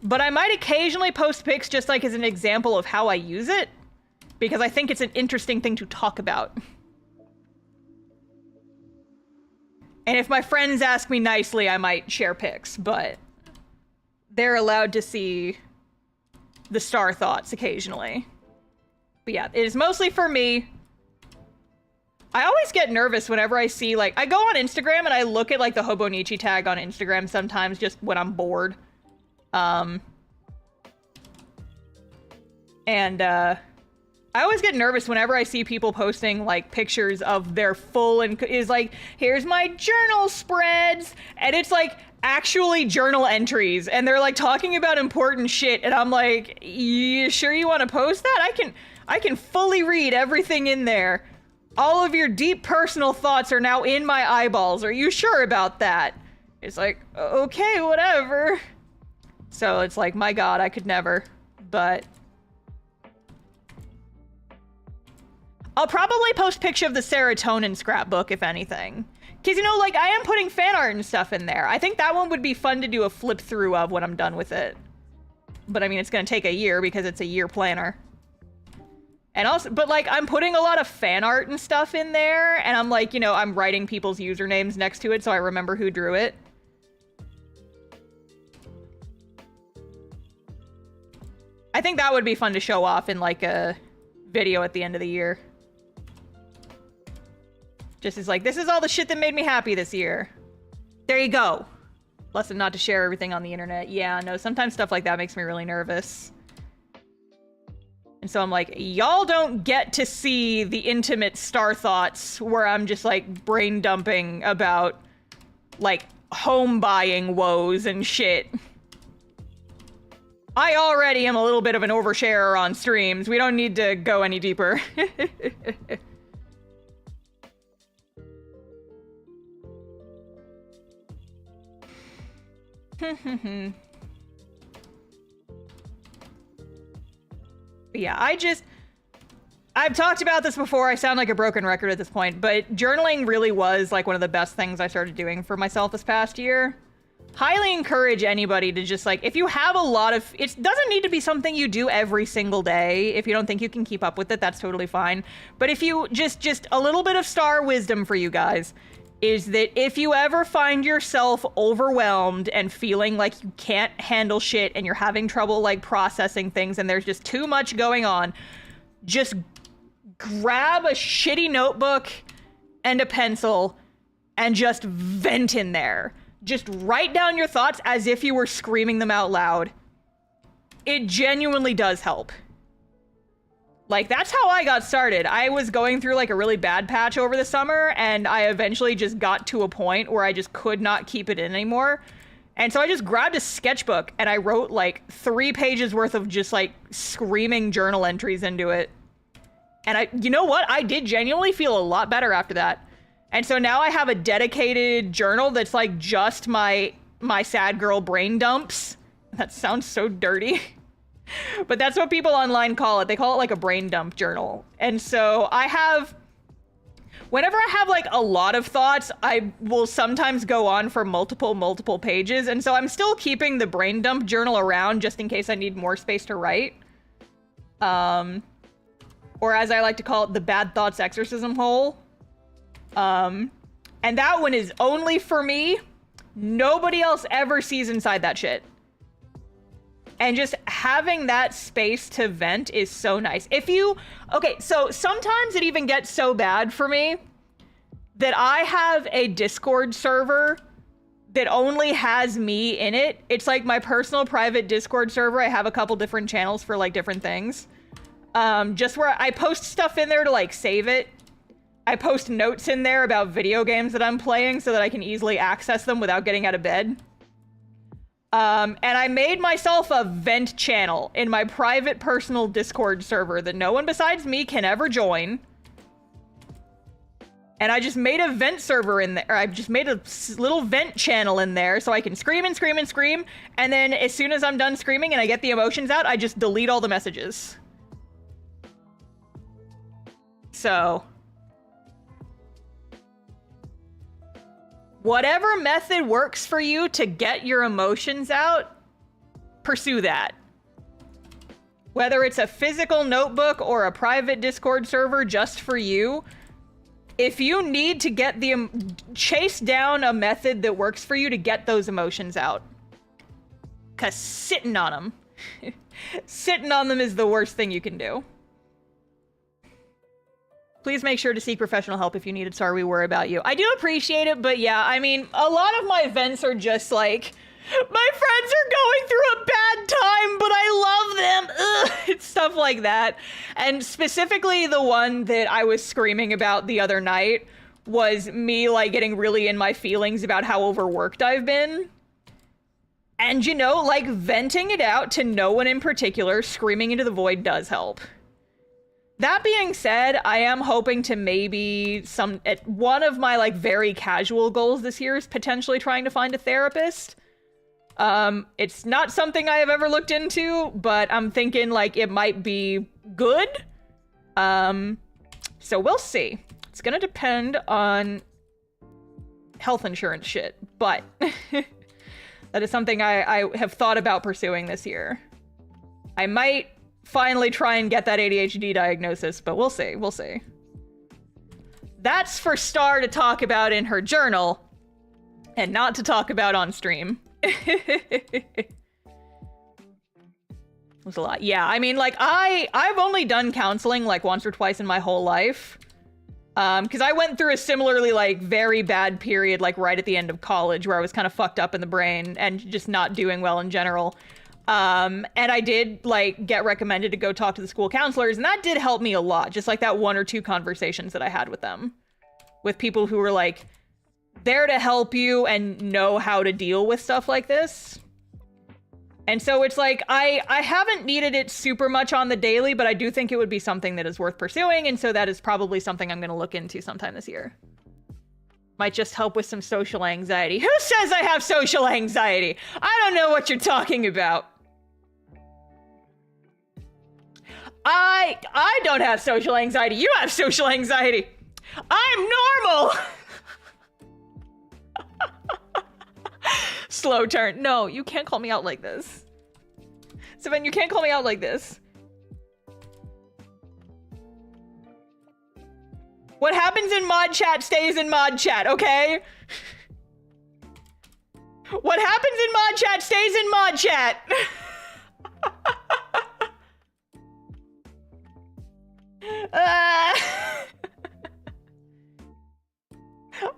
But I might occasionally post pics just, like, as an example of how I use it. Because I think it's an interesting thing to talk about. And if my friends ask me nicely, I might share pics, but they're allowed to see the star thoughts occasionally. But yeah, it is mostly for me. I always get nervous whenever I see, like, I go on Instagram and I look at, like, the Hobonichi tag on Instagram sometimes just when I'm bored. I always get nervous whenever I see people posting, like, pictures of their full and is like, here's my journal spreads, and it's like actually journal entries, and they're like talking about important shit, and I'm like, you sure you want to post that? I can fully read everything in there. All of your deep personal thoughts are now in my eyeballs. Are you sure about that? It's like, okay, whatever. So it's like, my God, I could never, but I'll probably post a picture of the serotonin scrapbook, if anything. Because, you know, like, I am putting fan art and stuff in there. I think that one would be fun to do a flip through of when I'm done with it. But, I mean, it's going to take a year because it's a year planner. And also, but, like, I'm putting a lot of fan art and stuff in there. And I'm like, you know, I'm writing people's usernames next to it so I remember who drew it. I think that would be fun to show off in, like, a video at the end of the year. Just as like, this is all the shit that made me happy this year. There you go. Lesson not to share everything on the internet. Yeah, no, sometimes stuff like that makes me really nervous. And so I'm like, y'all don't get to see the intimate star thoughts where I'm just like brain dumping about like home buying woes and shit. I already am a little bit of an oversharer on streams. We don't need to go any deeper. Yeah, I've talked about this before. I sound like a broken record at this point, but journaling really was like one of the best things I started doing for myself this past year. Highly encourage anybody to just like, if you have a lot of, it doesn't need to be something you do every single day. If you don't think you can keep up with it, that's totally fine. But if you just a little bit of star wisdom for you guys is that if you ever find yourself overwhelmed and feeling like you can't handle shit and you're having trouble like processing things and there's just too much going on, just grab a shitty notebook and a pencil and just vent in there. Just write down your thoughts as if you were screaming them out loud. It genuinely does help. Like, that's how I got started. I was going through like a really bad patch over the summer, and I eventually just got to a point where I just could not keep it in anymore. And so I just grabbed a sketchbook and I wrote like 3 pages worth of just like screaming journal entries into it. And you know what? I did genuinely feel a lot better after that. And so now I have a dedicated journal that's like just my sad girl brain dumps. That sounds so dirty. But that's what people online call it. They call it like a brain dump journal. And so whenever I have like a lot of thoughts, I will sometimes go on for multiple pages. And so I'm still keeping the brain dump journal around just in case I need more space to write. Or as I like to call it, the bad thoughts exorcism hole. And that one is only for me. Nobody else ever sees inside that shit. And just having that space to vent is so nice. Okay, so sometimes it even gets so bad for me that I have a Discord server that only has me in it. It's like my personal private Discord server. I have a couple different channels for like different things. Just where I post stuff in there to like save it. I post notes in there about video games that I'm playing so that I can easily access them without getting out of bed. And I made myself a vent channel in my private personal Discord server that no one besides me can ever join. And I just made a vent server in there. I just made a little vent channel in there so I can scream and scream and scream. And then as soon as I'm done screaming and I get the emotions out, I just delete all the messages. So whatever method works for you to get your emotions out, pursue that. Whether it's a physical notebook or a private Discord server just for you, if you need to get chase down a method that works for you to get those emotions out. 'Cause sitting on them. Sitting on them is the worst thing you can do. Please make sure to seek professional help if you need it. Sorry, we worry about you. I do appreciate it, but yeah, I mean, a lot of my vents are just like, my friends are going through a bad time, but I love them. Ugh. It's stuff like that. And specifically the one that I was screaming about the other night was me like getting really in my feelings about how overworked I've been. And you know, like venting it out to no one in particular, screaming into the void does help. That being said, I am hoping to maybe one of my like very casual goals this year is potentially trying to find a therapist. It's not something I have ever looked into, but I'm thinking like it might be good. So we'll see. It's gonna depend on health insurance shit, but that is something I have thought about pursuing this year. I might finally try and get that ADHD diagnosis, but we'll see, we'll see. That's for Star to talk about in her journal, and not to talk about on stream. It was a lot. Yeah, I mean, like, I've only done counseling, like, once or twice in my whole life. Because I went through a similarly, like, very bad period, like, right at the end of college, where I was kind of fucked up in the brain and just not doing well in general. And I did like get recommended to go talk to the school counselors, and that did help me a lot. Just like that 1 or 2 conversations that I had with them, with people who were like there to help you and know how to deal with stuff like this. And so it's like, I haven't needed it super much on the daily, but I do think it would be something that is worth pursuing. And so that is probably something I'm going to look into sometime this year. Might just help with some social anxiety. Who says I have social anxiety? I don't know what you're talking about. I don't have social anxiety. You have social anxiety. I'm normal. Slow turn. No, you can't call me out like this. Sven, you can't call me out like this. What happens in mod chat stays in mod chat, okay? What happens in mod chat stays in mod chat.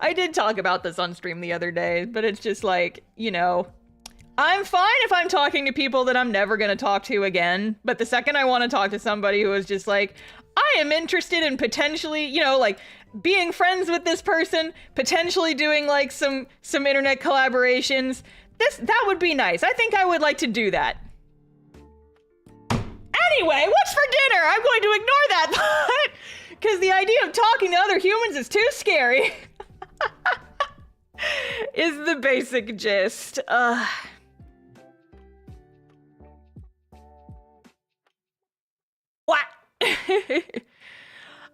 I did talk about this on stream the other day, but it's just like, you know, I'm fine if I'm talking to people that I'm never gonna talk to again, but the second I want to talk to somebody who is just like, I am interested in potentially, you know, like, being friends with this person, potentially doing, like, some internet collaborations, that would be nice. I think I would like to do that. Anyway, what's for dinner? I'm going to ignore that thought, because the idea of talking to other humans is too scary. Is the basic gist. What?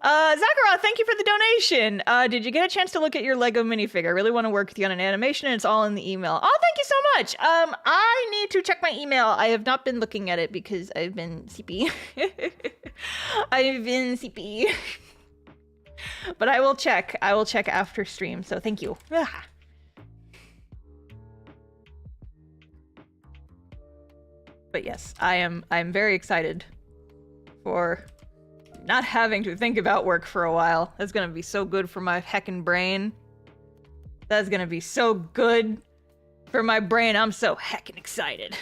Zachara, thank you for the donation. Did you get a chance to look at your Lego minifigure? I really want to work with you on an animation, and it's all in the email. Oh, thank you so much. I need to check my email. I have not been looking at it because I've been CP. I've been CP. But I will check. I will check after stream, so thank you. But yes, I'm very excited for not having to think about work for a while. That's gonna be so good for my heckin' brain. That's gonna be so good for my brain. I'm so heckin' excited.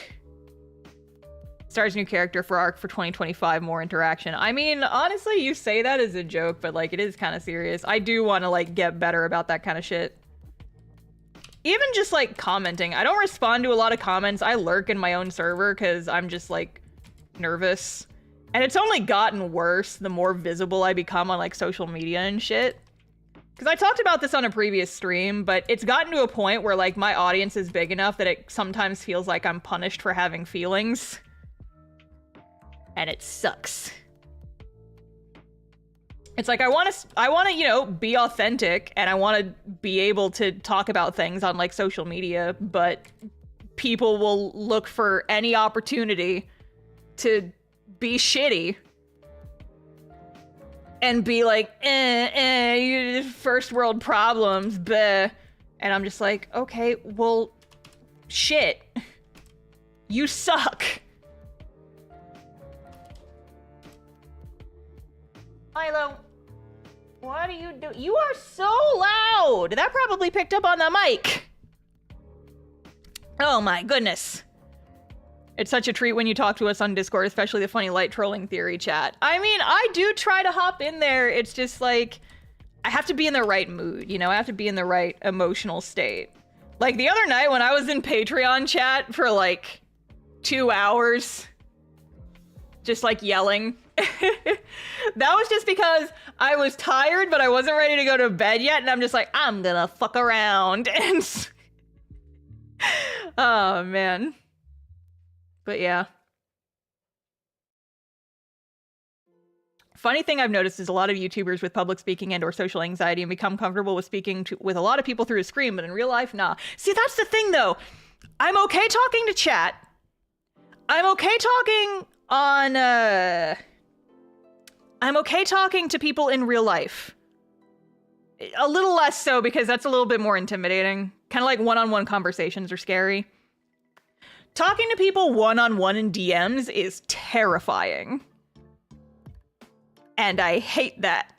Stars new character for ARC for 2025, more interaction. I mean, honestly, you say that as a joke, but like, it is kind of serious. I do want to like get better about that kind of shit. Even just like commenting. I don't respond to a lot of comments. I lurk in my own server because I'm just like nervous. And it's only gotten worse the more visible I become on like social media and shit. Because I talked about this on a previous stream, but it's gotten to a point where like my audience is big enough that it sometimes feels like I'm punished for having feelings. And it sucks. It's like I want to, you know, be authentic, and I want to be able to talk about things on like social media, but people will look for any opportunity to be shitty and be like, first world problems, bleh. And I'm just like, okay, well, shit. You suck. Milo, what are you doing? You are so loud! That probably picked up on the mic. Oh my goodness. It's such a treat when you talk to us on Discord, especially the funny light trolling theory chat. I mean, I do try to hop in there. It's just like, I have to be in the right mood, you know? I have to be in the right emotional state. Like the other night when I was in Patreon chat for like 2 hours, just like yelling. That was just because I was tired, but I wasn't ready to go to bed yet, and I'm just like, I'm gonna fuck around. And oh man. But yeah. Funny thing I've noticed is a lot of YouTubers with public speaking and or social anxiety and become comfortable with speaking with a lot of people through a screen, but in real life, nah. See, that's the thing though. I'm okay talking to chat. I'm okay talking on, I'm okay talking to people in real life. A little less so because that's a little bit more intimidating. Kind of like one-on-one conversations are scary. Talking to people one-on-one in DMs is terrifying. And I hate that.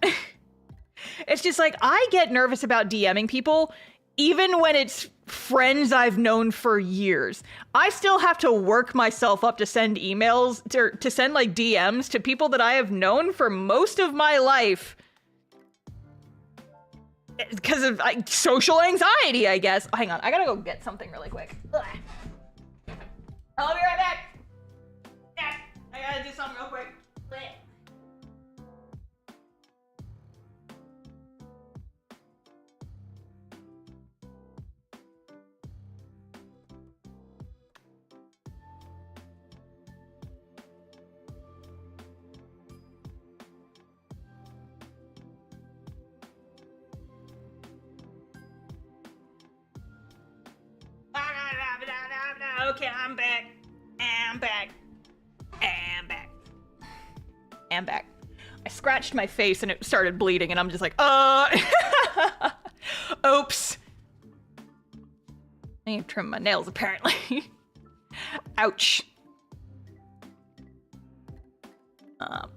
It's just like, I get nervous about DMing people even when it's friends I've known for years. I still have to work myself up to send emails, to send like DMs to people that I have known for most of my life. Because of social anxiety, I guess. Hang on, I gotta go get something really quick. Ugh. I'll be right back. Yeah, I gotta do something real quick. Okay, I'm back. I'm back. I'm back. I'm back. I scratched my face and it started bleeding and I'm just like, oops. I need to trim my nails apparently. Ouch. But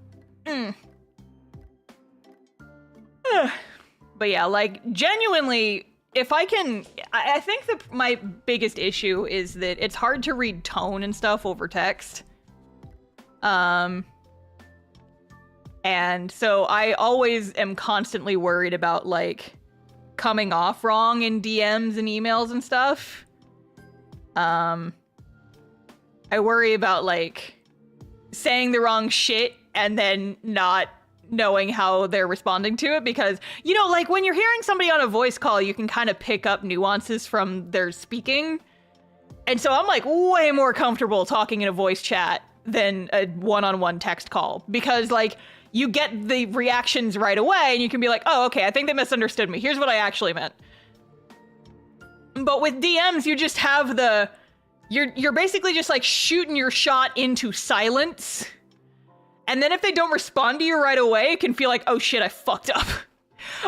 yeah, like genuinely, if I can, I think my biggest issue is that it's hard to read tone and stuff over text. And so I always am constantly worried about like coming off wrong in DMs and emails and stuff. I worry about like saying the wrong shit and then not knowing how they're responding to it, because, you know, like when you're hearing somebody on a voice call, you can kind of pick up nuances from their speaking. And so I'm like way more comfortable talking in a voice chat than a one-on-one text call, because like you get the reactions right away and you can be like, oh, okay, I think they misunderstood me. Here's what I actually meant. But with DMs, you just have you're basically just like shooting your shot into silence. And then if they don't respond to you right away, it can feel like, oh shit, I fucked up.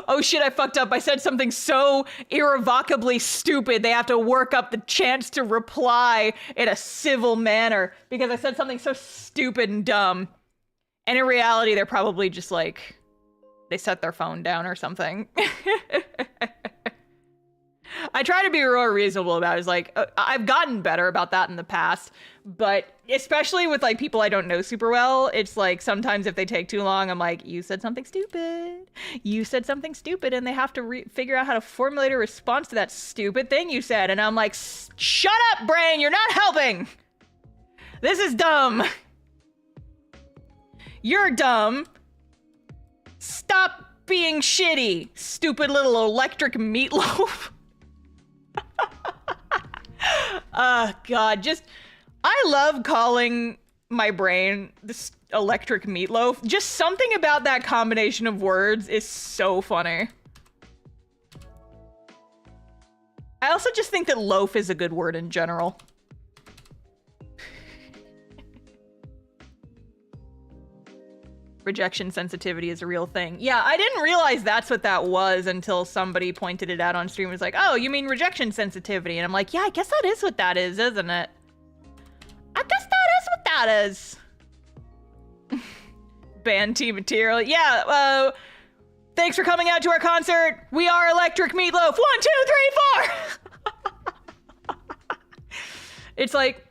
Oh shit, I fucked up. I said something so irrevocably stupid, they have to work up the chance to reply in a civil manner because I said something so stupid and dumb. And in reality, they're probably just like, they set their phone down or something. I try to be real reasonable about it. It's like, I've gotten better about that in the past, but especially with like people I don't know super well, it's like sometimes if they take too long, I'm like, you said something stupid. You said something stupid, and they have to figure out how to formulate a response to that stupid thing you said. And I'm like, shut up, brain, you're not helping. This is dumb. You're dumb. Stop being shitty, stupid little electric meatloaf. God, I love calling my brain this electric meatloaf. Just something about that combination of words is so funny. I also just think that loaf is a good word in general. Rejection sensitivity is a real thing. Yeah, I didn't realize that's what that was until somebody pointed it out on stream. It was like, oh, you mean rejection sensitivity? And I'm like, yeah, I guess that is what that is, isn't it? I guess that is what that is. Band team material. Yeah, thanks for coming out to our concert. We are Electric Meatloaf. 1, 2, 3, 4. It's like,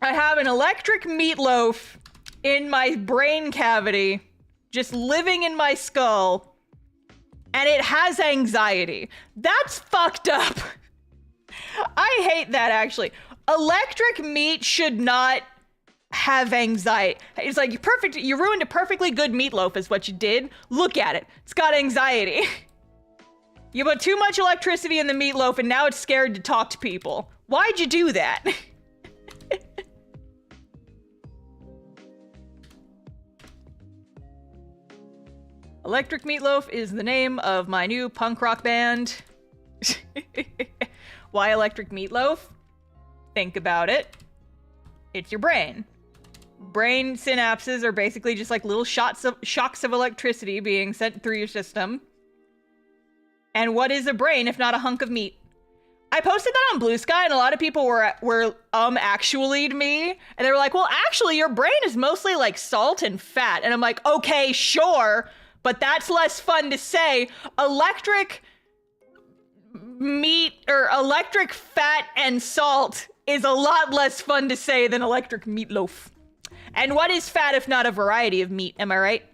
I have an electric meatloaf in my brain cavity, just living in my skull, and it has anxiety. That's fucked up. I hate that, actually. Electric meat should not have anxiety. It's like, you ruined a perfectly good meatloaf is what you did. Look at it. It's got anxiety. You put too much electricity in the meatloaf and now it's scared to talk to people. Why'd you do that? Electric Meatloaf is the name of my new punk rock band. Why Electric Meatloaf? Think about it. It's your brain. Brain synapses are basically just like little shocks of electricity being sent through your system. And what is a brain if not a hunk of meat? I posted that on Blue Sky and a lot of people were actually'd me. And they were like, well, actually your brain is mostly like salt and fat. And I'm like, okay, sure. But that's less fun to say. Electric meat or electric fat and salt is a lot less fun to say than electric meatloaf. And what is fat if not a variety of meat? Am I right?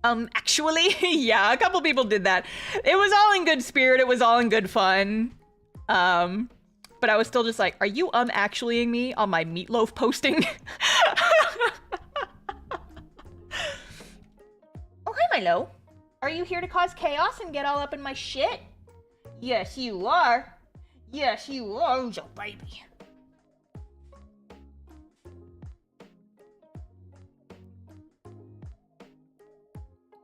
Actually, yeah, a couple people did that. It was all in good spirit. It was all in good fun. But I was still just like, are you actuallying me on my meatloaf posting? Oh, hi, Milo. Are you here to cause chaos and get all up in my shit? Yes, you are. Yes, you are, your baby.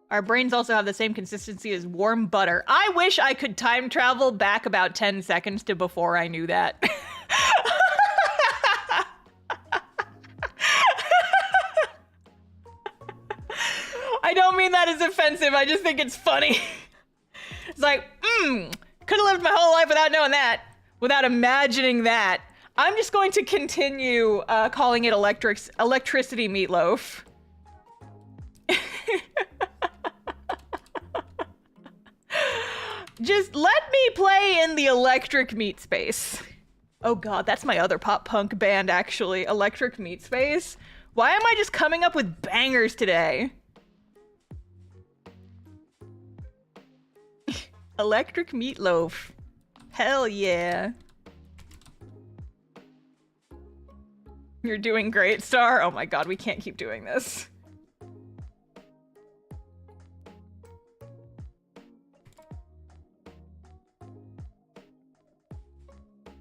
Our brains also have the same consistency as warm butter. I wish I could time travel back about 10 seconds to before I knew that. I don't mean that as offensive. I just think it's funny. It's like, could have lived my whole life without knowing that, without imagining that. I'm just going to continue calling it electricity meatloaf. Just let me play in the electric meat space. Oh god, that's my other pop punk band actually, Electric Meat Space. Why am I just coming up with bangers today? Electric Meatloaf. Hell yeah. You're doing great, Star. Oh my god, we can't keep doing this.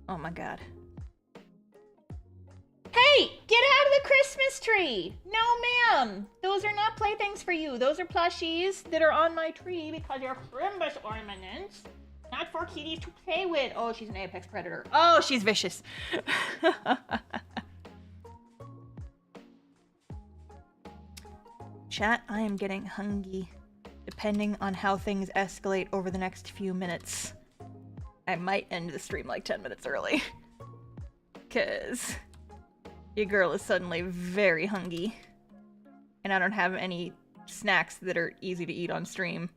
Oh my god. Hey, get out of the Christmas tree! No, ma'am! Those are not playthings for you. Those are plushies that are on my tree because they're Christmas ornaments. Not for kitties to play with. Oh, she's an apex predator. Oh, she's vicious. Chat, I am getting hungry. Depending on how things escalate over the next few minutes, I might end the stream like 10 minutes early. Cause your girl is suddenly very hungry. And I don't have any snacks that are easy to eat on stream.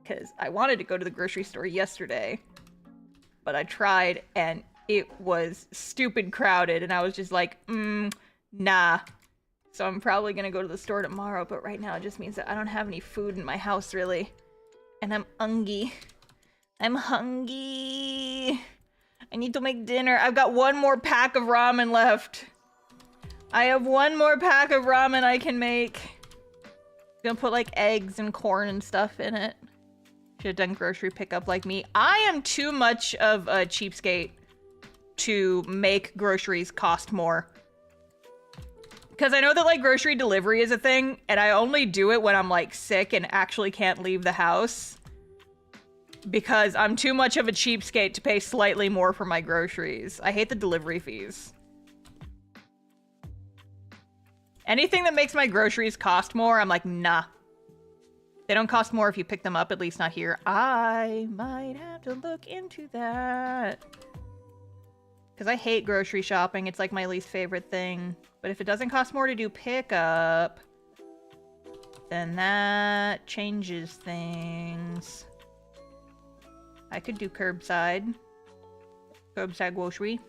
Cause I wanted to go to the grocery store yesterday, but I tried and it was stupid crowded and I was just like, nah. So I'm probably gonna go to the store tomorrow, but right now it just means that I don't have any food in my house really. And I'm hungry. I'm hungry. I need to make dinner. I've got one more pack of ramen left. I have one more pack of ramen I can make. I'm gonna put like eggs and corn and stuff in it. Should have done grocery pickup like me. I am too much of a cheapskate to make groceries cost more. Because I know that like grocery delivery is a thing, and I only do it when I'm like sick and actually can't leave the house. Because I'm too much of a cheapskate to pay slightly more for my groceries. I hate the delivery fees. Anything that makes my groceries cost more, I'm like, nah. They don't cost more if you pick them up, at least not here. I might have to look into that. Because I hate grocery shopping. It's like my least favorite thing. But if it doesn't cost more to do pickup, then that changes things. I could do curbside. Curbside grocery.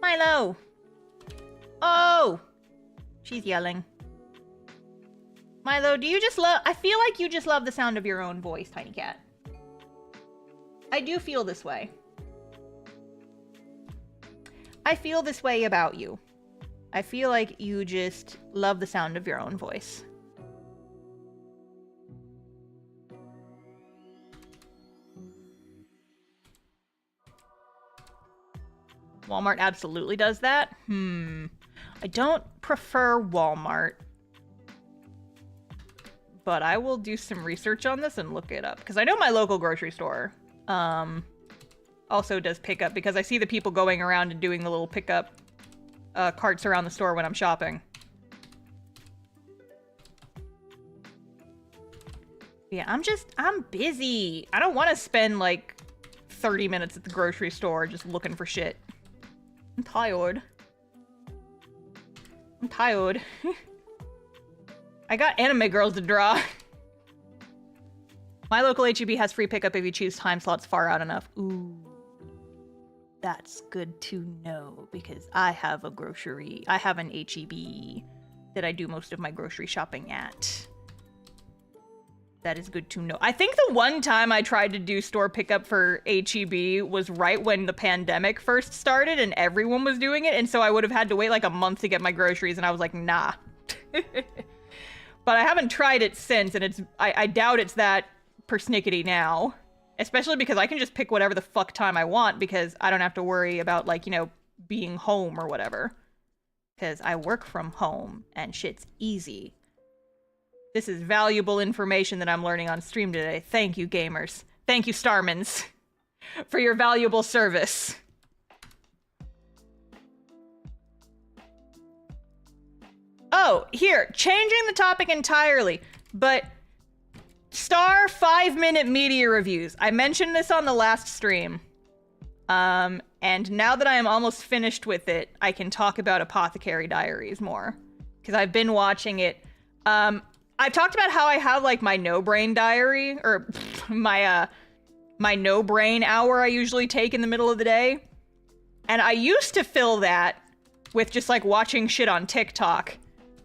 Milo! Oh! She's yelling. Milo, do you just love... I feel like you just love the sound of your own voice, Tiny Cat. I do feel this way. I feel this way about you. I feel like you just love the sound of your own voice. Walmart absolutely does that. I don't prefer Walmart. But I will do some research on this and look it up. Because I know my local grocery store also does pickup. Because I see the people going around and doing the little pickup carts around the store when I'm shopping. Yeah, I'm busy. I don't want to spend like 30 minutes at the grocery store just looking for shit. I'm tired. I'm tired. I got anime girls to draw. My local HEB has free pickup if you choose time slots far out enough. Ooh. That's good to know because I have an HEB that I do most of my grocery shopping at. That is good to know. I think the one time I tried to do store pickup for HEB was right when the pandemic first started and everyone was doing it. And so I would have had to wait like a month to get my groceries. And I was like, nah. But I haven't tried it since. And I doubt it's that persnickety now. Especially because I can just pick whatever the fuck time I want because I don't have to worry about like, you know, being home or whatever. Because I work from home and shit's easy. This is valuable information that I'm learning on stream today. Thank you, gamers. Thank you, Starmans, for your valuable service. Oh, here, changing the topic entirely, but Star 5-minute media reviews. I mentioned this on the last stream. And now that I am almost finished with it, I can talk about Apothecary Diaries more. Because I've been watching it. I've talked about how I have, like, my no-brain diary, or my no-brain hour I usually take in the middle of the day. And I used to fill that with just, like, watching shit on TikTok.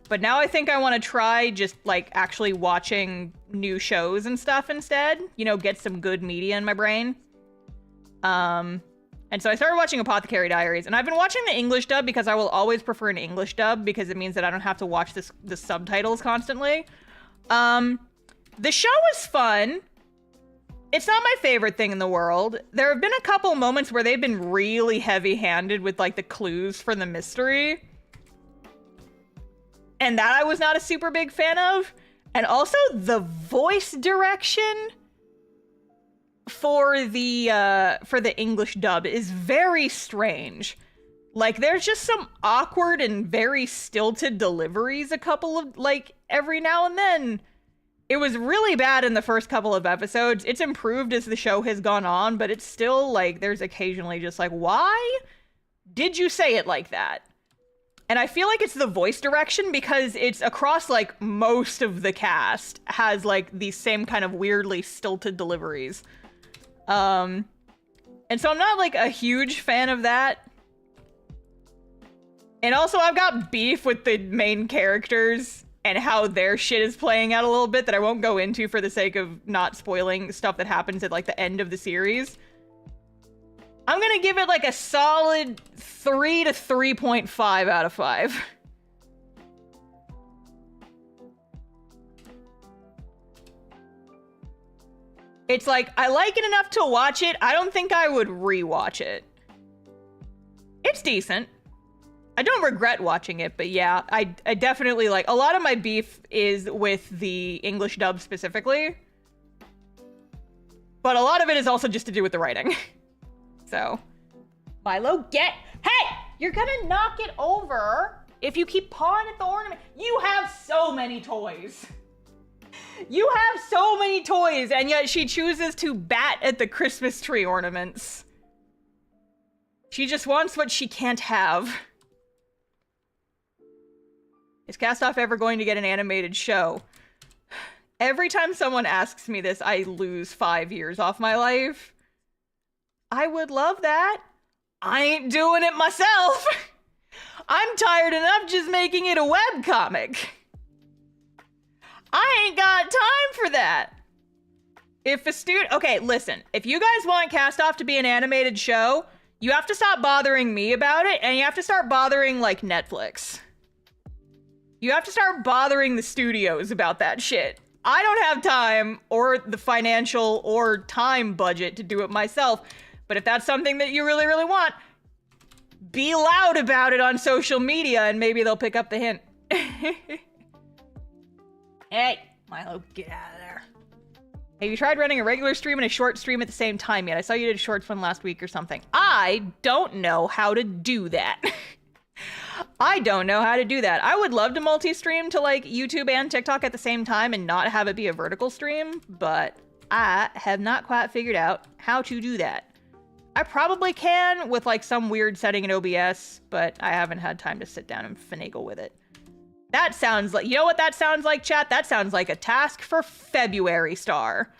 But now I think I want to try just, like, actually watching new shows and stuff instead. You know, get some good media in my brain. And so I started watching Apothecary Diaries, and I've been watching the English dub because I will always prefer an English dub because it means that I don't have to watch the subtitles constantly. The show is fun. It's not my favorite thing in the world. There have been a couple moments where they've been really heavy-handed with, like, the clues for the mystery. And that I was not a super big fan of. And also the voice direction for the English dub is very strange. Like, there's just some awkward and very stilted deliveries a couple of, like, every now and then. It was really bad in the first couple of episodes. It's improved as the show has gone on, but it's still, like, there's occasionally just like, why did you say it like that? And I feel like it's the voice direction because it's across, like, most of the cast has, like, these same kind of weirdly stilted deliveries. And so I'm not, like, a huge fan of that. And also I've got beef with the main characters and how their shit is playing out a little bit that I won't go into for the sake of not spoiling stuff that happens at, like, the end of the series. I'm gonna give it, like, a solid 3 to 3.5 out of 5. It's like, I like it enough to watch it. I don't think I would rewatch it. It's decent. I don't regret watching it, but yeah, I definitely, like, a lot of my beef is with the English dub specifically. But a lot of it is also just to do with the writing. So, Milo, hey, you're gonna knock it over if you keep pawing at the ornament. You have so many toys. You have so many toys, and yet she chooses to bat at the Christmas tree ornaments. She just wants what she can't have. Is Castoff ever going to get an animated show? Every time someone asks me this, I lose 5 years off my life. I would love that. I ain't doing it myself. I'm tired enough just making it a webcomic. I ain't got time for that. If a okay, listen, if you guys want Castoff to be an animated show, you have to stop bothering me about it, and you have to start bothering, like, Netflix. You have to start bothering the studios about that shit. I don't have time, or the financial or time budget to do it myself, but if that's something that you really, really want, be loud about it on social media, and maybe they'll pick up the hint. Hey, Milo, get out of there. Have you tried running a regular stream and a short stream at the same time yet? I saw you did a shorts one last week or something. I don't know how to do that. I don't know how to do that. I would love to multi-stream to, like, YouTube and TikTok at the same time and not have it be a vertical stream, but I have not quite figured out how to do that. I probably can with, like, some weird setting in OBS, but I haven't had time to sit down and finagle with it. That sounds like, you know what that sounds like, chat? That sounds like a task for February Star.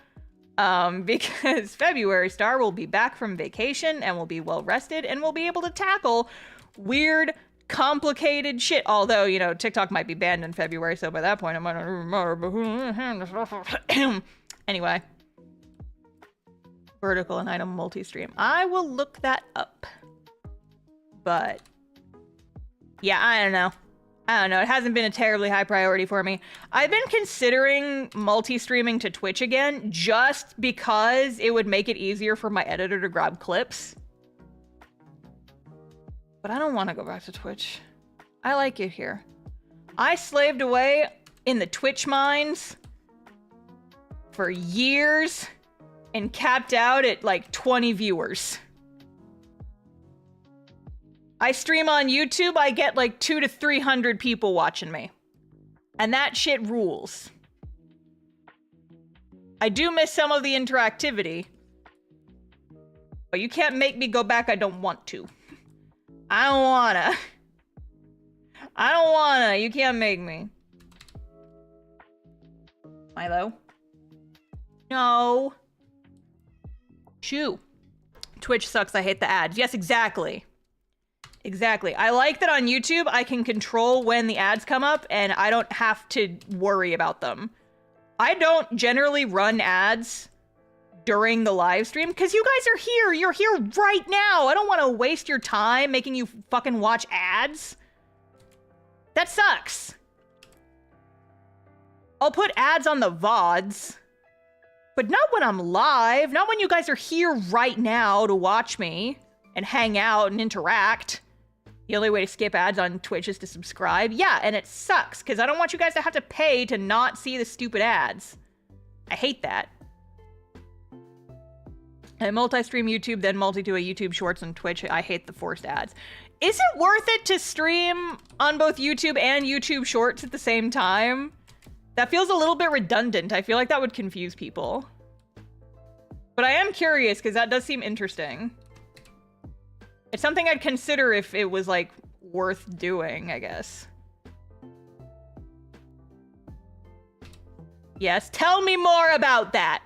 Because February Star will be back from vacation and will be well rested and will be able to tackle weird, complicated shit. Although, you know, TikTok might be banned in February, so by that point I might not remember. Anyway. Vertical and item multi-stream. I will look that up. But yeah, I don't know. It hasn't been a terribly high priority for me. I've been considering multi-streaming to Twitch again, just because it would make it easier for my editor to grab clips. But I don't want to go back to Twitch. I like it here. I slaved away in the Twitch mines for years and capped out at like 20 viewers. I stream on YouTube, I get like 200 to 300 people watching me. And that shit rules. I do miss some of the interactivity. Oh, you can't make me go back. I don't want to. I don't wanna. I don't wanna. You can't make me. Milo? No. Shoo. Twitch sucks. I hate the ads. Yes, exactly. Exactly. I like that on YouTube, I can control when the ads come up and I don't have to worry about them. I don't generally run ads during the live stream because you guys are here. You're here right now. I don't want to waste your time making you fucking watch ads. That sucks. I'll put ads on the VODs, but not when I'm live. Not when you guys are here right now to watch me and hang out and interact. The only way to skip ads on Twitch is to subscribe. Yeah, and it sucks because I don't want you guys to have to pay to not see the stupid ads. I hate that. I multi-stream YouTube, then multi-do a YouTube Shorts on Twitch. I hate the forced ads. Is it worth it to stream on both YouTube and YouTube Shorts at the same time? That feels a little bit redundant. I feel like that would confuse people. But I am curious because that does seem interesting. It's something I'd consider if it was, like, worth doing, I guess. Yes, tell me more about that.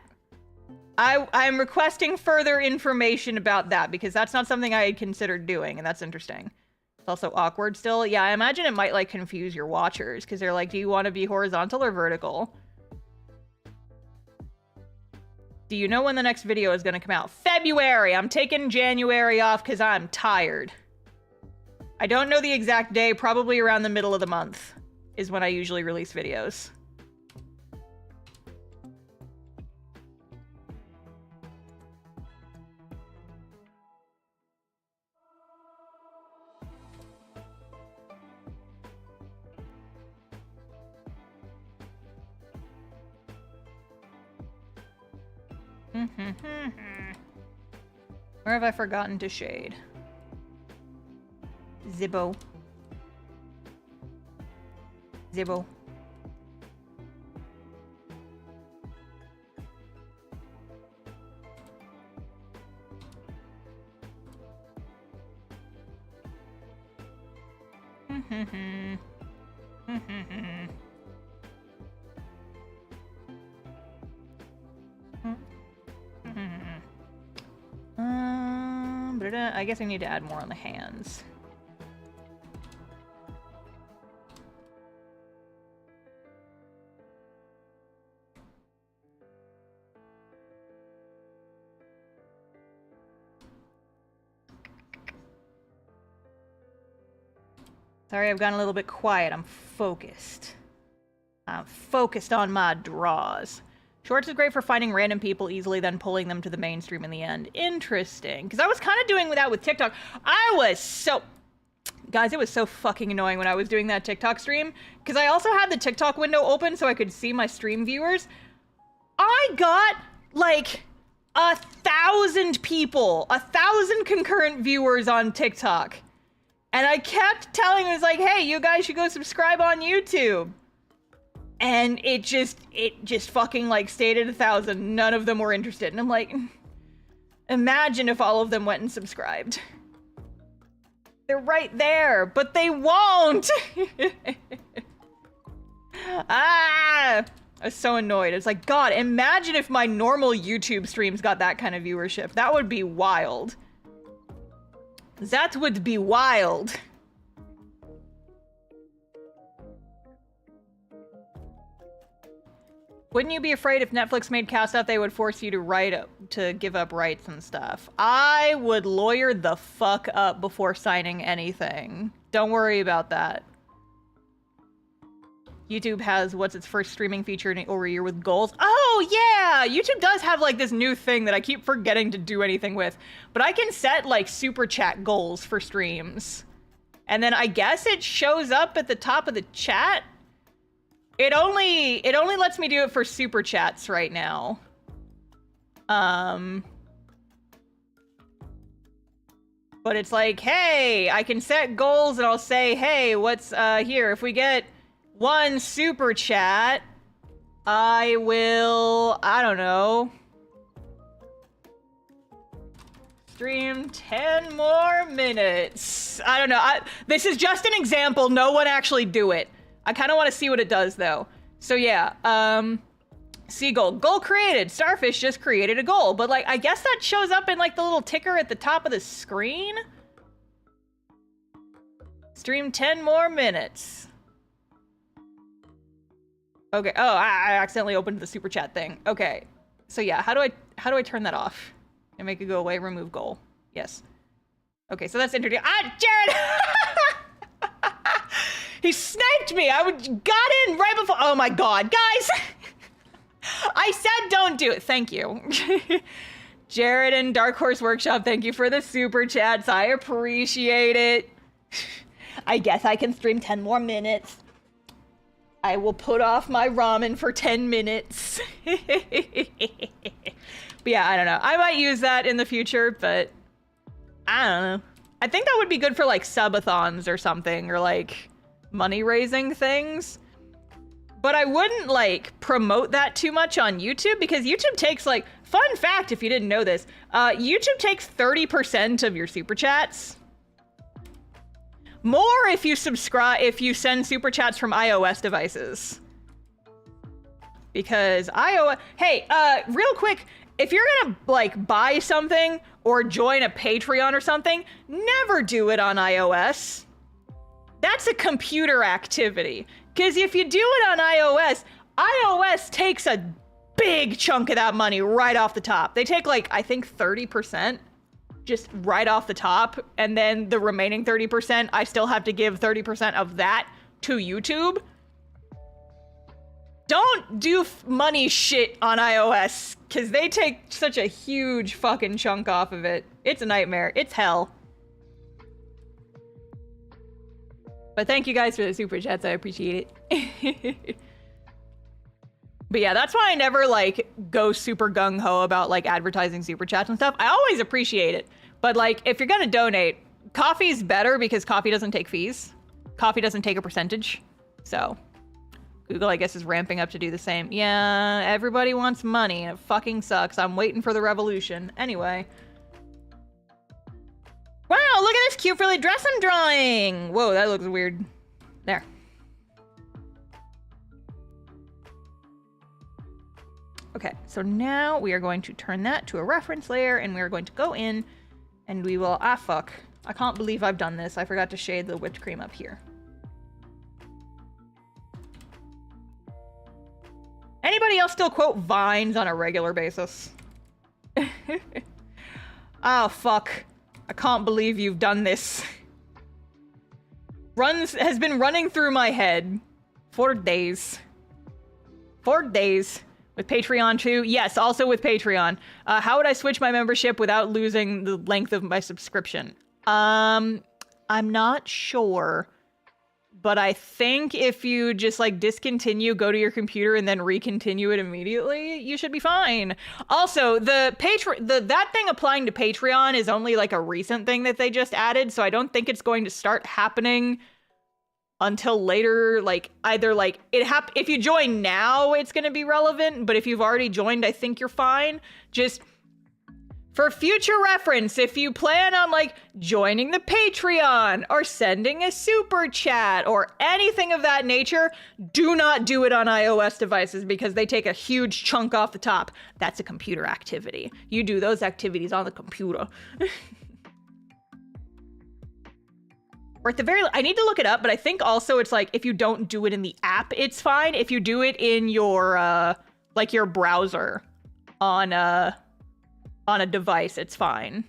I'm requesting further information about that because that's not something I had considered doing, and that's interesting. It's also awkward still. Yeah, I imagine it might, like, confuse your watchers because they're like, do you want to be horizontal or vertical? Do you know when the next video is going to come out? February! I'm taking January off because I'm tired. I don't know the exact day, probably around the middle of the month is when I usually release videos. Where have I forgotten to shade? Zibbo. Zibbo. I guess I need to add more on the hands. Sorry, I've gone a little bit quiet. I'm focused. I'm focused on my draws. Shorts is great for finding random people easily, then pulling them to the mainstream in the end. Interesting. Because I was kind of doing that with TikTok. Guys, it was so fucking annoying when I was doing that TikTok stream. Because I also had the TikTok window open so I could see my stream viewers. I got, like, 1,000 people. 1,000 concurrent viewers on TikTok. And I kept telling them, like, hey, you guys should go subscribe on YouTube. And it just fucking, like, stayed at 1,000. None of them were interested. And I'm like, imagine if all of them went and subscribed. They're right there, but they won't! I was so annoyed. It's like, God, imagine if my normal YouTube streams got that kind of viewership. That would be wild. That would be wild. Wouldn't you be afraid if Netflix made Castoff, they would force you to give up rights and stuff? I would lawyer the fuck up before signing anything. Don't worry about that. YouTube has what's its first streaming feature in over a year with goals. Oh yeah! YouTube does have like this new thing that I keep forgetting to do anything with. But I can set like super chat goals for streams. And then I guess it shows up at the top of the chat. It only lets me do it for super chats right now. But it's like, hey, I can set goals and I'll say, hey, what's here? If we get 1 super chat, I will, I don't know, Stream 10 more minutes. I don't know. This is just an example. No one actually do it. I kind of want to see what it does, though. So, yeah. Seagull. Goal created. Starfish just created a goal. But, like, I guess that shows up in, like, the little ticker at the top of the screen. Stream 10 more minutes. Okay. Oh, I accidentally opened the super chat thing. Okay. So, yeah. How do I turn that off? And make it go away, remove goal. Yes. Okay, so that's introduced. Ah, Jared! He sniped me! Got in right before. Oh my god, guys! I said don't do it. Thank you. Jared and Dark Horse Workshop, thank you for the super chats. I appreciate it. I guess I can stream 10 more minutes. I will put off my ramen for 10 minutes. But yeah, I don't know. I might use that in the future, but I don't know. I think that would be good for like subathons or something, or like money raising things. But I wouldn't like promote that too much on YouTube, because YouTube takes like, fun fact if you didn't know this, YouTube takes 30% of your super chats. More if you send super chats from iOS devices. Because hey, real quick, if you're gonna like buy something or join a Patreon or something, never do it on iOS. That's a computer activity. Because if you do it on iOS, iOS takes a big chunk of that money right off the top. They take like, I think 30% just right off the top. And then the remaining 30%, I still have to give 30% of that to YouTube. Don't do money shit on iOS, because they take such a huge fucking chunk off of it. It's a nightmare. It's hell. But thank you guys for the super chats. I appreciate it. But yeah, that's why I never like go super gung-ho about like advertising super chats and stuff. I always appreciate it. But like, if you're gonna donate, Coffee's better because Coffee doesn't take fees. Coffee doesn't take a percentage. So Google, I guess, is ramping up to do the same. Yeah, everybody wants money, and it fucking sucks. I'm waiting for the revolution. Anyway. Wow, look at this cute frilly dress I'm drawing! Whoa, that looks weird. There. Okay, so now we are going to turn that to a reference layer, and we are going to go in, and we will... Ah, fuck. I can't believe I've done this. I forgot to shade the whipped cream up here. Anybody else still quote Vines on a regular basis? Oh, fuck. I can't believe you've done this. Has been running through my head for days. 4 days. With Patreon too? Yes, also with Patreon. How would I switch my membership without losing the length of my subscription? I'm not sure. But I think if you just like discontinue, go to your computer and then recontinue it immediately, you should be fine. Also, that thing applying to Patreon is only like a recent thing that they just added, so I don't think it's going to start happening until later. Like either like if you join now, it's going to be relevant, but if you've already joined, I think you're fine. Just for future reference, if you plan on like joining the Patreon or sending a super chat or anything of that nature, do not do it on iOS devices because they take a huge chunk off the top. That's a computer activity. You do those activities on the computer. Or at the very, I need to look it up, but I think also it's like if you don't do it in the app, it's fine. If you do it in your like your browser on a device, it's fine.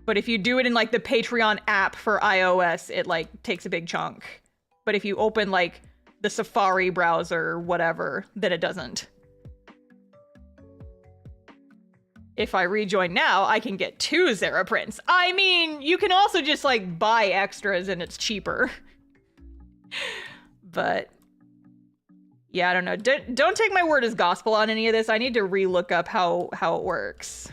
But if you do it in like the Patreon app for iOS, it like takes a big chunk. But if you open like the Safari browser or whatever, then it doesn't. If I rejoin now, I can get 2 Zera prints. I mean, you can also just like buy extras and it's cheaper. But yeah, I don't know. Don't take my word as gospel on any of this. I need to relook up how it works.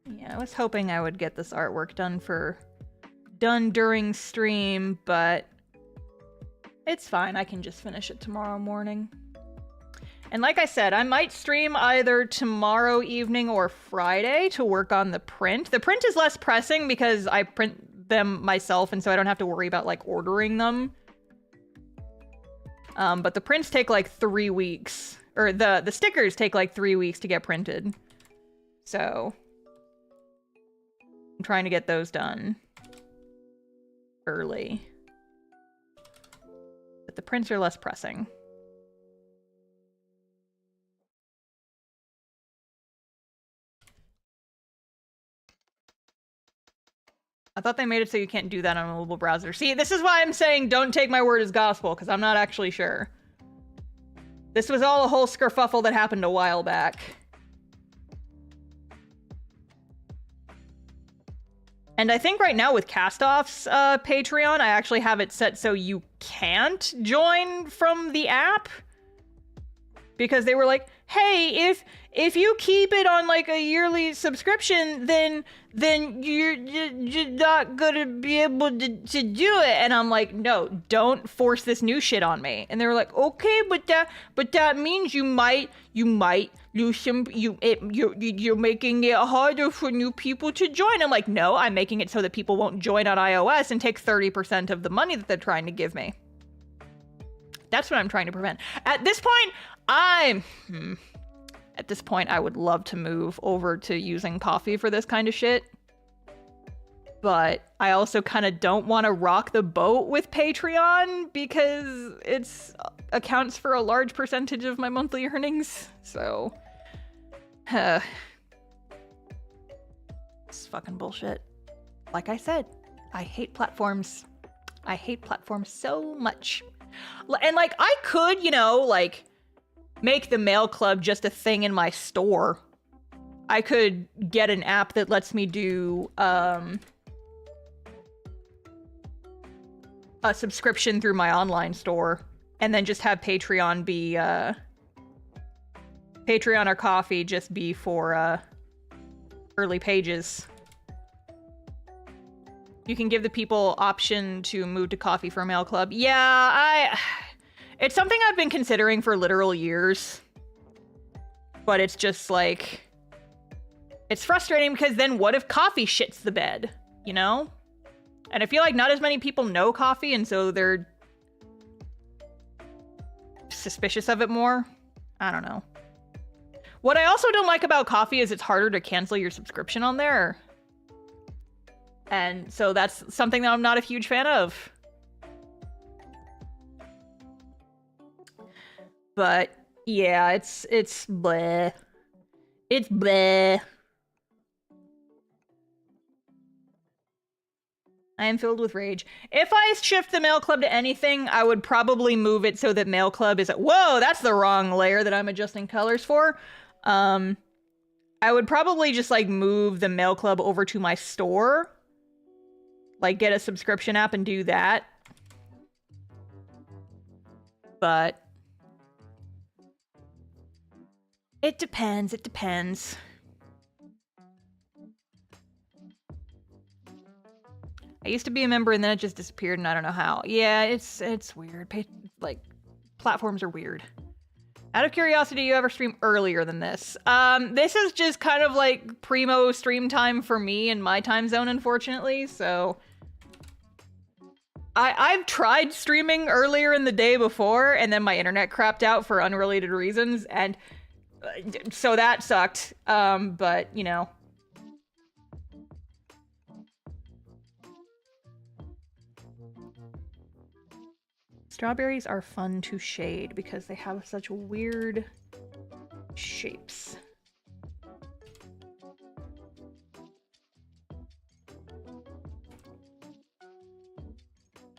Yeah, I was hoping I would get this artwork done during stream, but it's fine. I can just finish it tomorrow morning. And like I said, I might stream either tomorrow evening or Friday to work on the print. The print is less pressing because I print them myself, and so I don't have to worry about like ordering them. But the prints take like 3 weeks, or the stickers take like 3 weeks to get printed. So I'm trying to get those done early. But the prints are less pressing. I thought they made it so you can't do that on a mobile browser. See, this is why I'm saying don't take my word as gospel, because I'm not actually sure. This was all a whole skerfuffle that happened a while back. And I think right now with Castoff's Patreon, I actually have it set so you can't join from the app. Because they were like, hey, if you keep it on like a yearly subscription, then you're not gonna be able to do it. And I'm like, no, don't force this new shit on me. And they were like, okay, but that means you might lose some. You're making it harder for new people to join. I'm like, no, I'm making it so that people won't join on iOS and take 30% of the money that they're trying to give me. That's what I'm trying to prevent. At this point, I would love to move over to using coffee for this kind of shit. But I also kind of don't want to rock the boat with Patreon because it accounts for a large percentage of my monthly earnings. So, it's fucking bullshit. Like I said, I hate platforms. I hate platforms so much. And like, I could, you know, like, make the mail club just a thing in my store. I could get an app that lets me do a subscription through my online store, and then just have Patreon be Patreon or Coffee just be for early pages. You can give the people option to move to Coffee for a mail club. Yeah, it's something I've been considering for literal years. But it's just like, it's frustrating because then what if Coffee shits the bed, you know? And I feel like not as many people know Coffee, and so they're suspicious of it more. I don't know. What I also don't like about Coffee is it's harder to cancel your subscription on there. And so that's something that I'm not a huge fan of. But yeah, it's bleh. It's bleh. I am filled with rage. If I shift the mail club to anything, I would probably move it so that mail club is whoa, that's the wrong layer that I'm adjusting colors for. I would probably just like move the mail club over to my store. Like, get a subscription app and do that. But it depends. It depends. I used to be a member and then it just disappeared and I don't know how. Yeah, it's weird. Like, platforms are weird. Out of curiosity, do you ever stream earlier than this? This is just kind of like primo stream time for me in my time zone, unfortunately, so... I've tried streaming earlier in the day before, and then my internet crapped out for unrelated reasons, and so that sucked, but, you know. Strawberries are fun to shade because they have such weird shapes.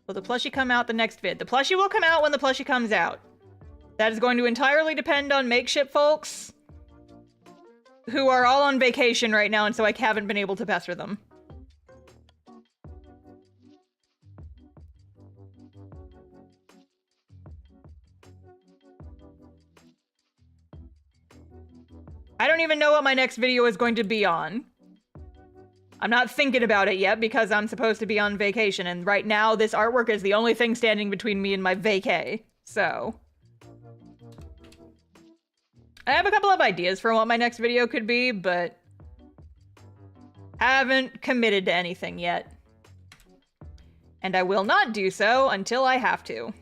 Will the plushie come out the next vid? The plushie will come out when the plushie comes out. That is going to entirely depend on makeship folks who are all on vacation right now, and so I haven't been able to pester them. I don't even know what my next video is going to be on. I'm not thinking about it yet because I'm supposed to be on vacation, and right now this artwork is the only thing standing between me and my vacay, so. I have a couple of ideas for what my next video could be, but haven't committed to anything yet. And I will not do so until I have to.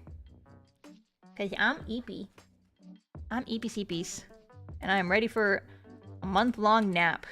Cause I'm eepy. I'm eepy seepies. And I'm ready for a month-long nap.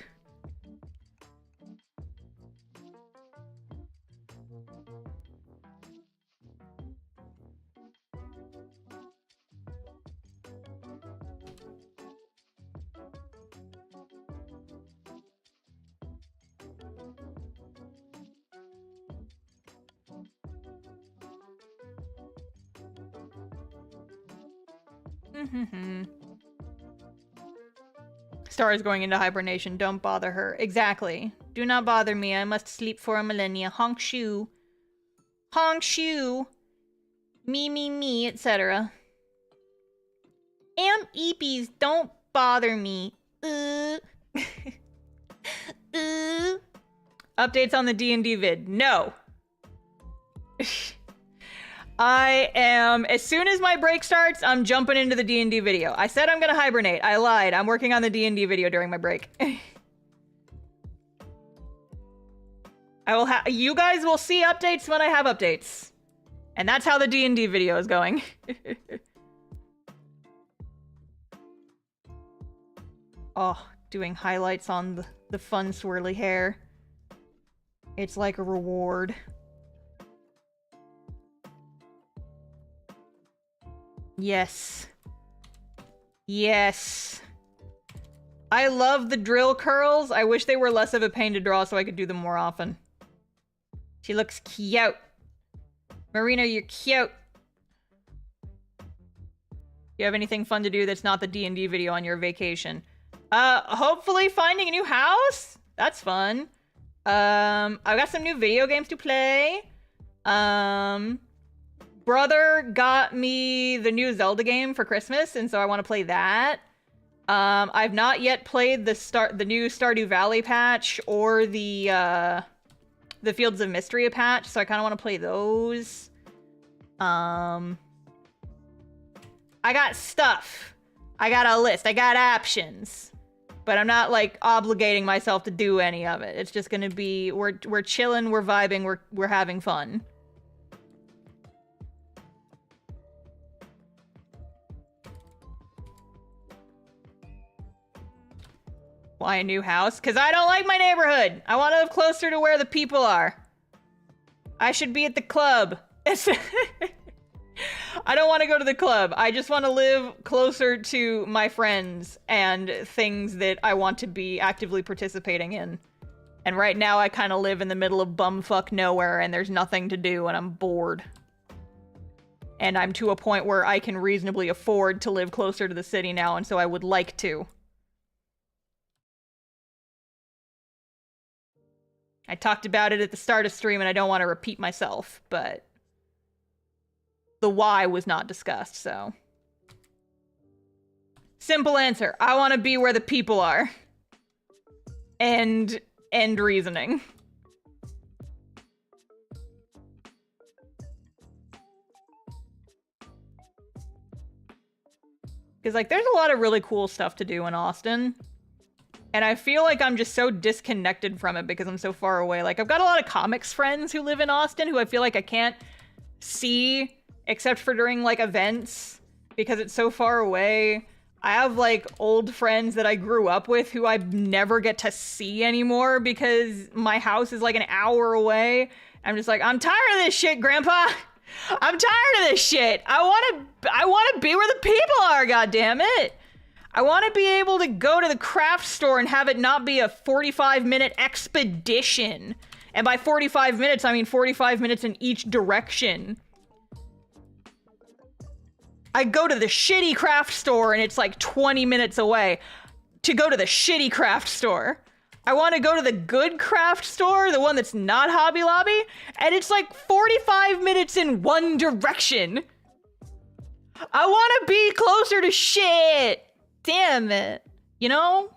Star is going into hibernation. Don't bother her. Exactly. Do not bother me. I must sleep for a millennia. Honk shoe. Honk shoe. Me, etc. Eepies, don't bother me. Updates on the D&D vid. No. I am, as soon as my break starts, I'm jumping into the D&D video. I said I'm gonna hibernate. I lied. I'm working on the D&D video during my break. You guys will see updates when I have updates. And that's how the D&D video is going. Oh, doing highlights on the fun swirly hair. It's like a reward. Yes. Yes. I love the drill curls. I wish they were less of a pain to draw so I could do them more often. She looks cute. Marina, you're cute. You have anything fun to do that's not the D&D video on your vacation? Hopefully finding a new house. That's fun. I've got some new video games to play. Brother got me the new Zelda game for Christmas, and so I want to play that. I've not yet played the new Stardew Valley patch or the Fields of Mystery patch, so I kind of want to play those. I got stuff. I got a list. I got options. But I'm not, like, obligating myself to do any of it. It's just gonna be, we're chilling, we're vibing, we're having fun. Why a new house? Because I don't like my neighborhood. I want to live closer to where the people are. I should be at the club. I don't want to go to the club. I just want to live closer to my friends and things that I want to be actively participating in. And right now I kind of live in the middle of bumfuck nowhere and there's nothing to do and I'm bored. And I'm to a point where I can reasonably afford to live closer to the city now, and so I would like to. I talked about it at the start of stream and I don't want to repeat myself, but the why was not discussed, so. Simple answer. I want to be where the people are. End reasoning. Because, like, there's a lot of really cool stuff to do in Austin. And I feel like I'm just so disconnected from it because I'm so far away. Like, I've got a lot of comics friends who live in Austin who I feel like I can't see except for during, like, events because it's so far away. I have, like, old friends that I grew up with who I never get to see anymore because my house is, like, an hour away. I'm just like, I'm tired of this shit, Grandpa! I'm tired of this shit! I wanna be where the people are, goddammit! I want to be able to go to the craft store and have it not be a 45-minute expedition. And by 45 minutes, I mean 45 minutes in each direction. I go to the shitty craft store and it's like 20 minutes away to go to the shitty craft store. I want to go to the good craft store, the one that's not Hobby Lobby, and it's like 45 minutes in one direction. I want to be closer to shit. Damn it. You know?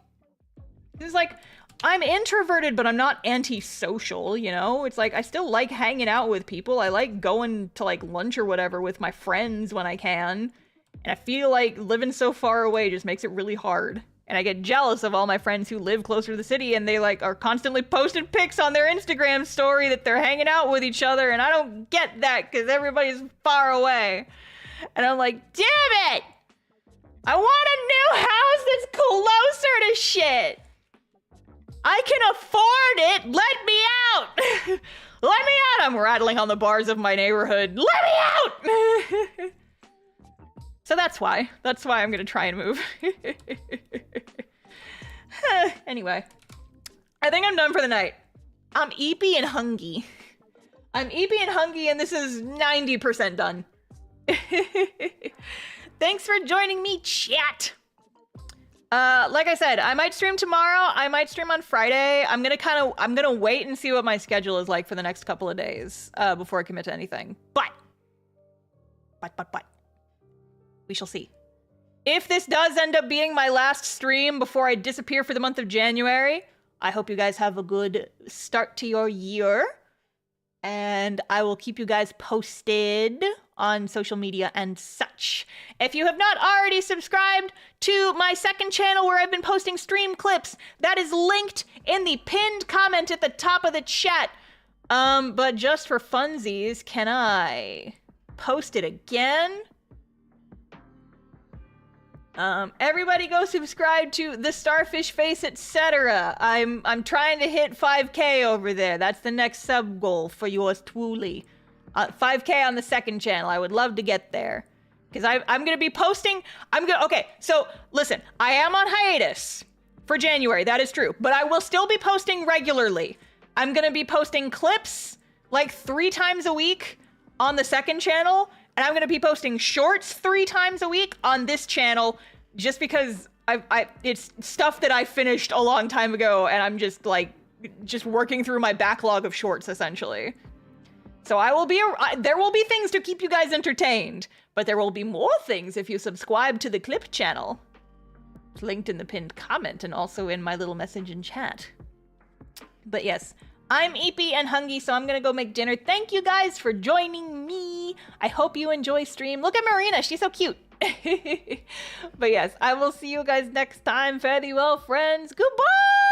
It's like, I'm introverted, but I'm not antisocial, you know? It's like, I still like hanging out with people. I like going to, like, lunch or whatever with my friends when I can. And I feel like living so far away just makes it really hard. And I get jealous of all my friends who live closer to the city and they, like, are constantly posting pics on their Instagram story that they're hanging out with each other. And I don't get that because everybody's far away. And I'm like, damn it! I want a new house that's closer to shit! I can afford it! Let me out! Let me out! I'm rattling on the bars of my neighborhood. Let me out! So that's why. That's why I'm gonna try and move. Anyway. I think I'm done for the night. I'm eepy and hungry. I'm eepy and hungry and this is 90% done. Thanks for joining me, chat! Like I said, I might stream tomorrow. I might stream on Friday. I'm gonna wait and see what my schedule is like for the next couple of days, before I commit to anything. But, we shall see. If this does end up being my last stream before I disappear for the month of January, I hope you guys have a good start to your year. And I will keep you guys posted on social media and such. If you have not already subscribed to my second channel where I've been posting stream clips, that is linked in the pinned comment at the top of the chat. But just for funsies, can I post it again? Everybody go subscribe to TheStarfishface, etc. I'm trying to hit 5K over there. That's the next sub goal for yours truly. 5K on the second channel. I would love to get there. Because I'm gonna be posting, okay, so listen, I am on hiatus for January, that is true. But I will still be posting regularly. I'm gonna be posting clips like 3 times a week on the second channel. And I'm gonna be posting shorts 3 times a week on this channel, just because it's stuff that I finished a long time ago, and I'm just working through my backlog of shorts essentially. So there will be things to keep you guys entertained, but there will be more things if you subscribe to the clip channel. It's linked in the pinned comment and also in my little message in chat. But yes. I'm eepy and hungry, so I'm gonna go make dinner. Thank you guys for joining me. I hope you enjoy stream. Look at Marina, she's so cute. But yes, I will see you guys next time. Fare thee well, friends. Goodbye!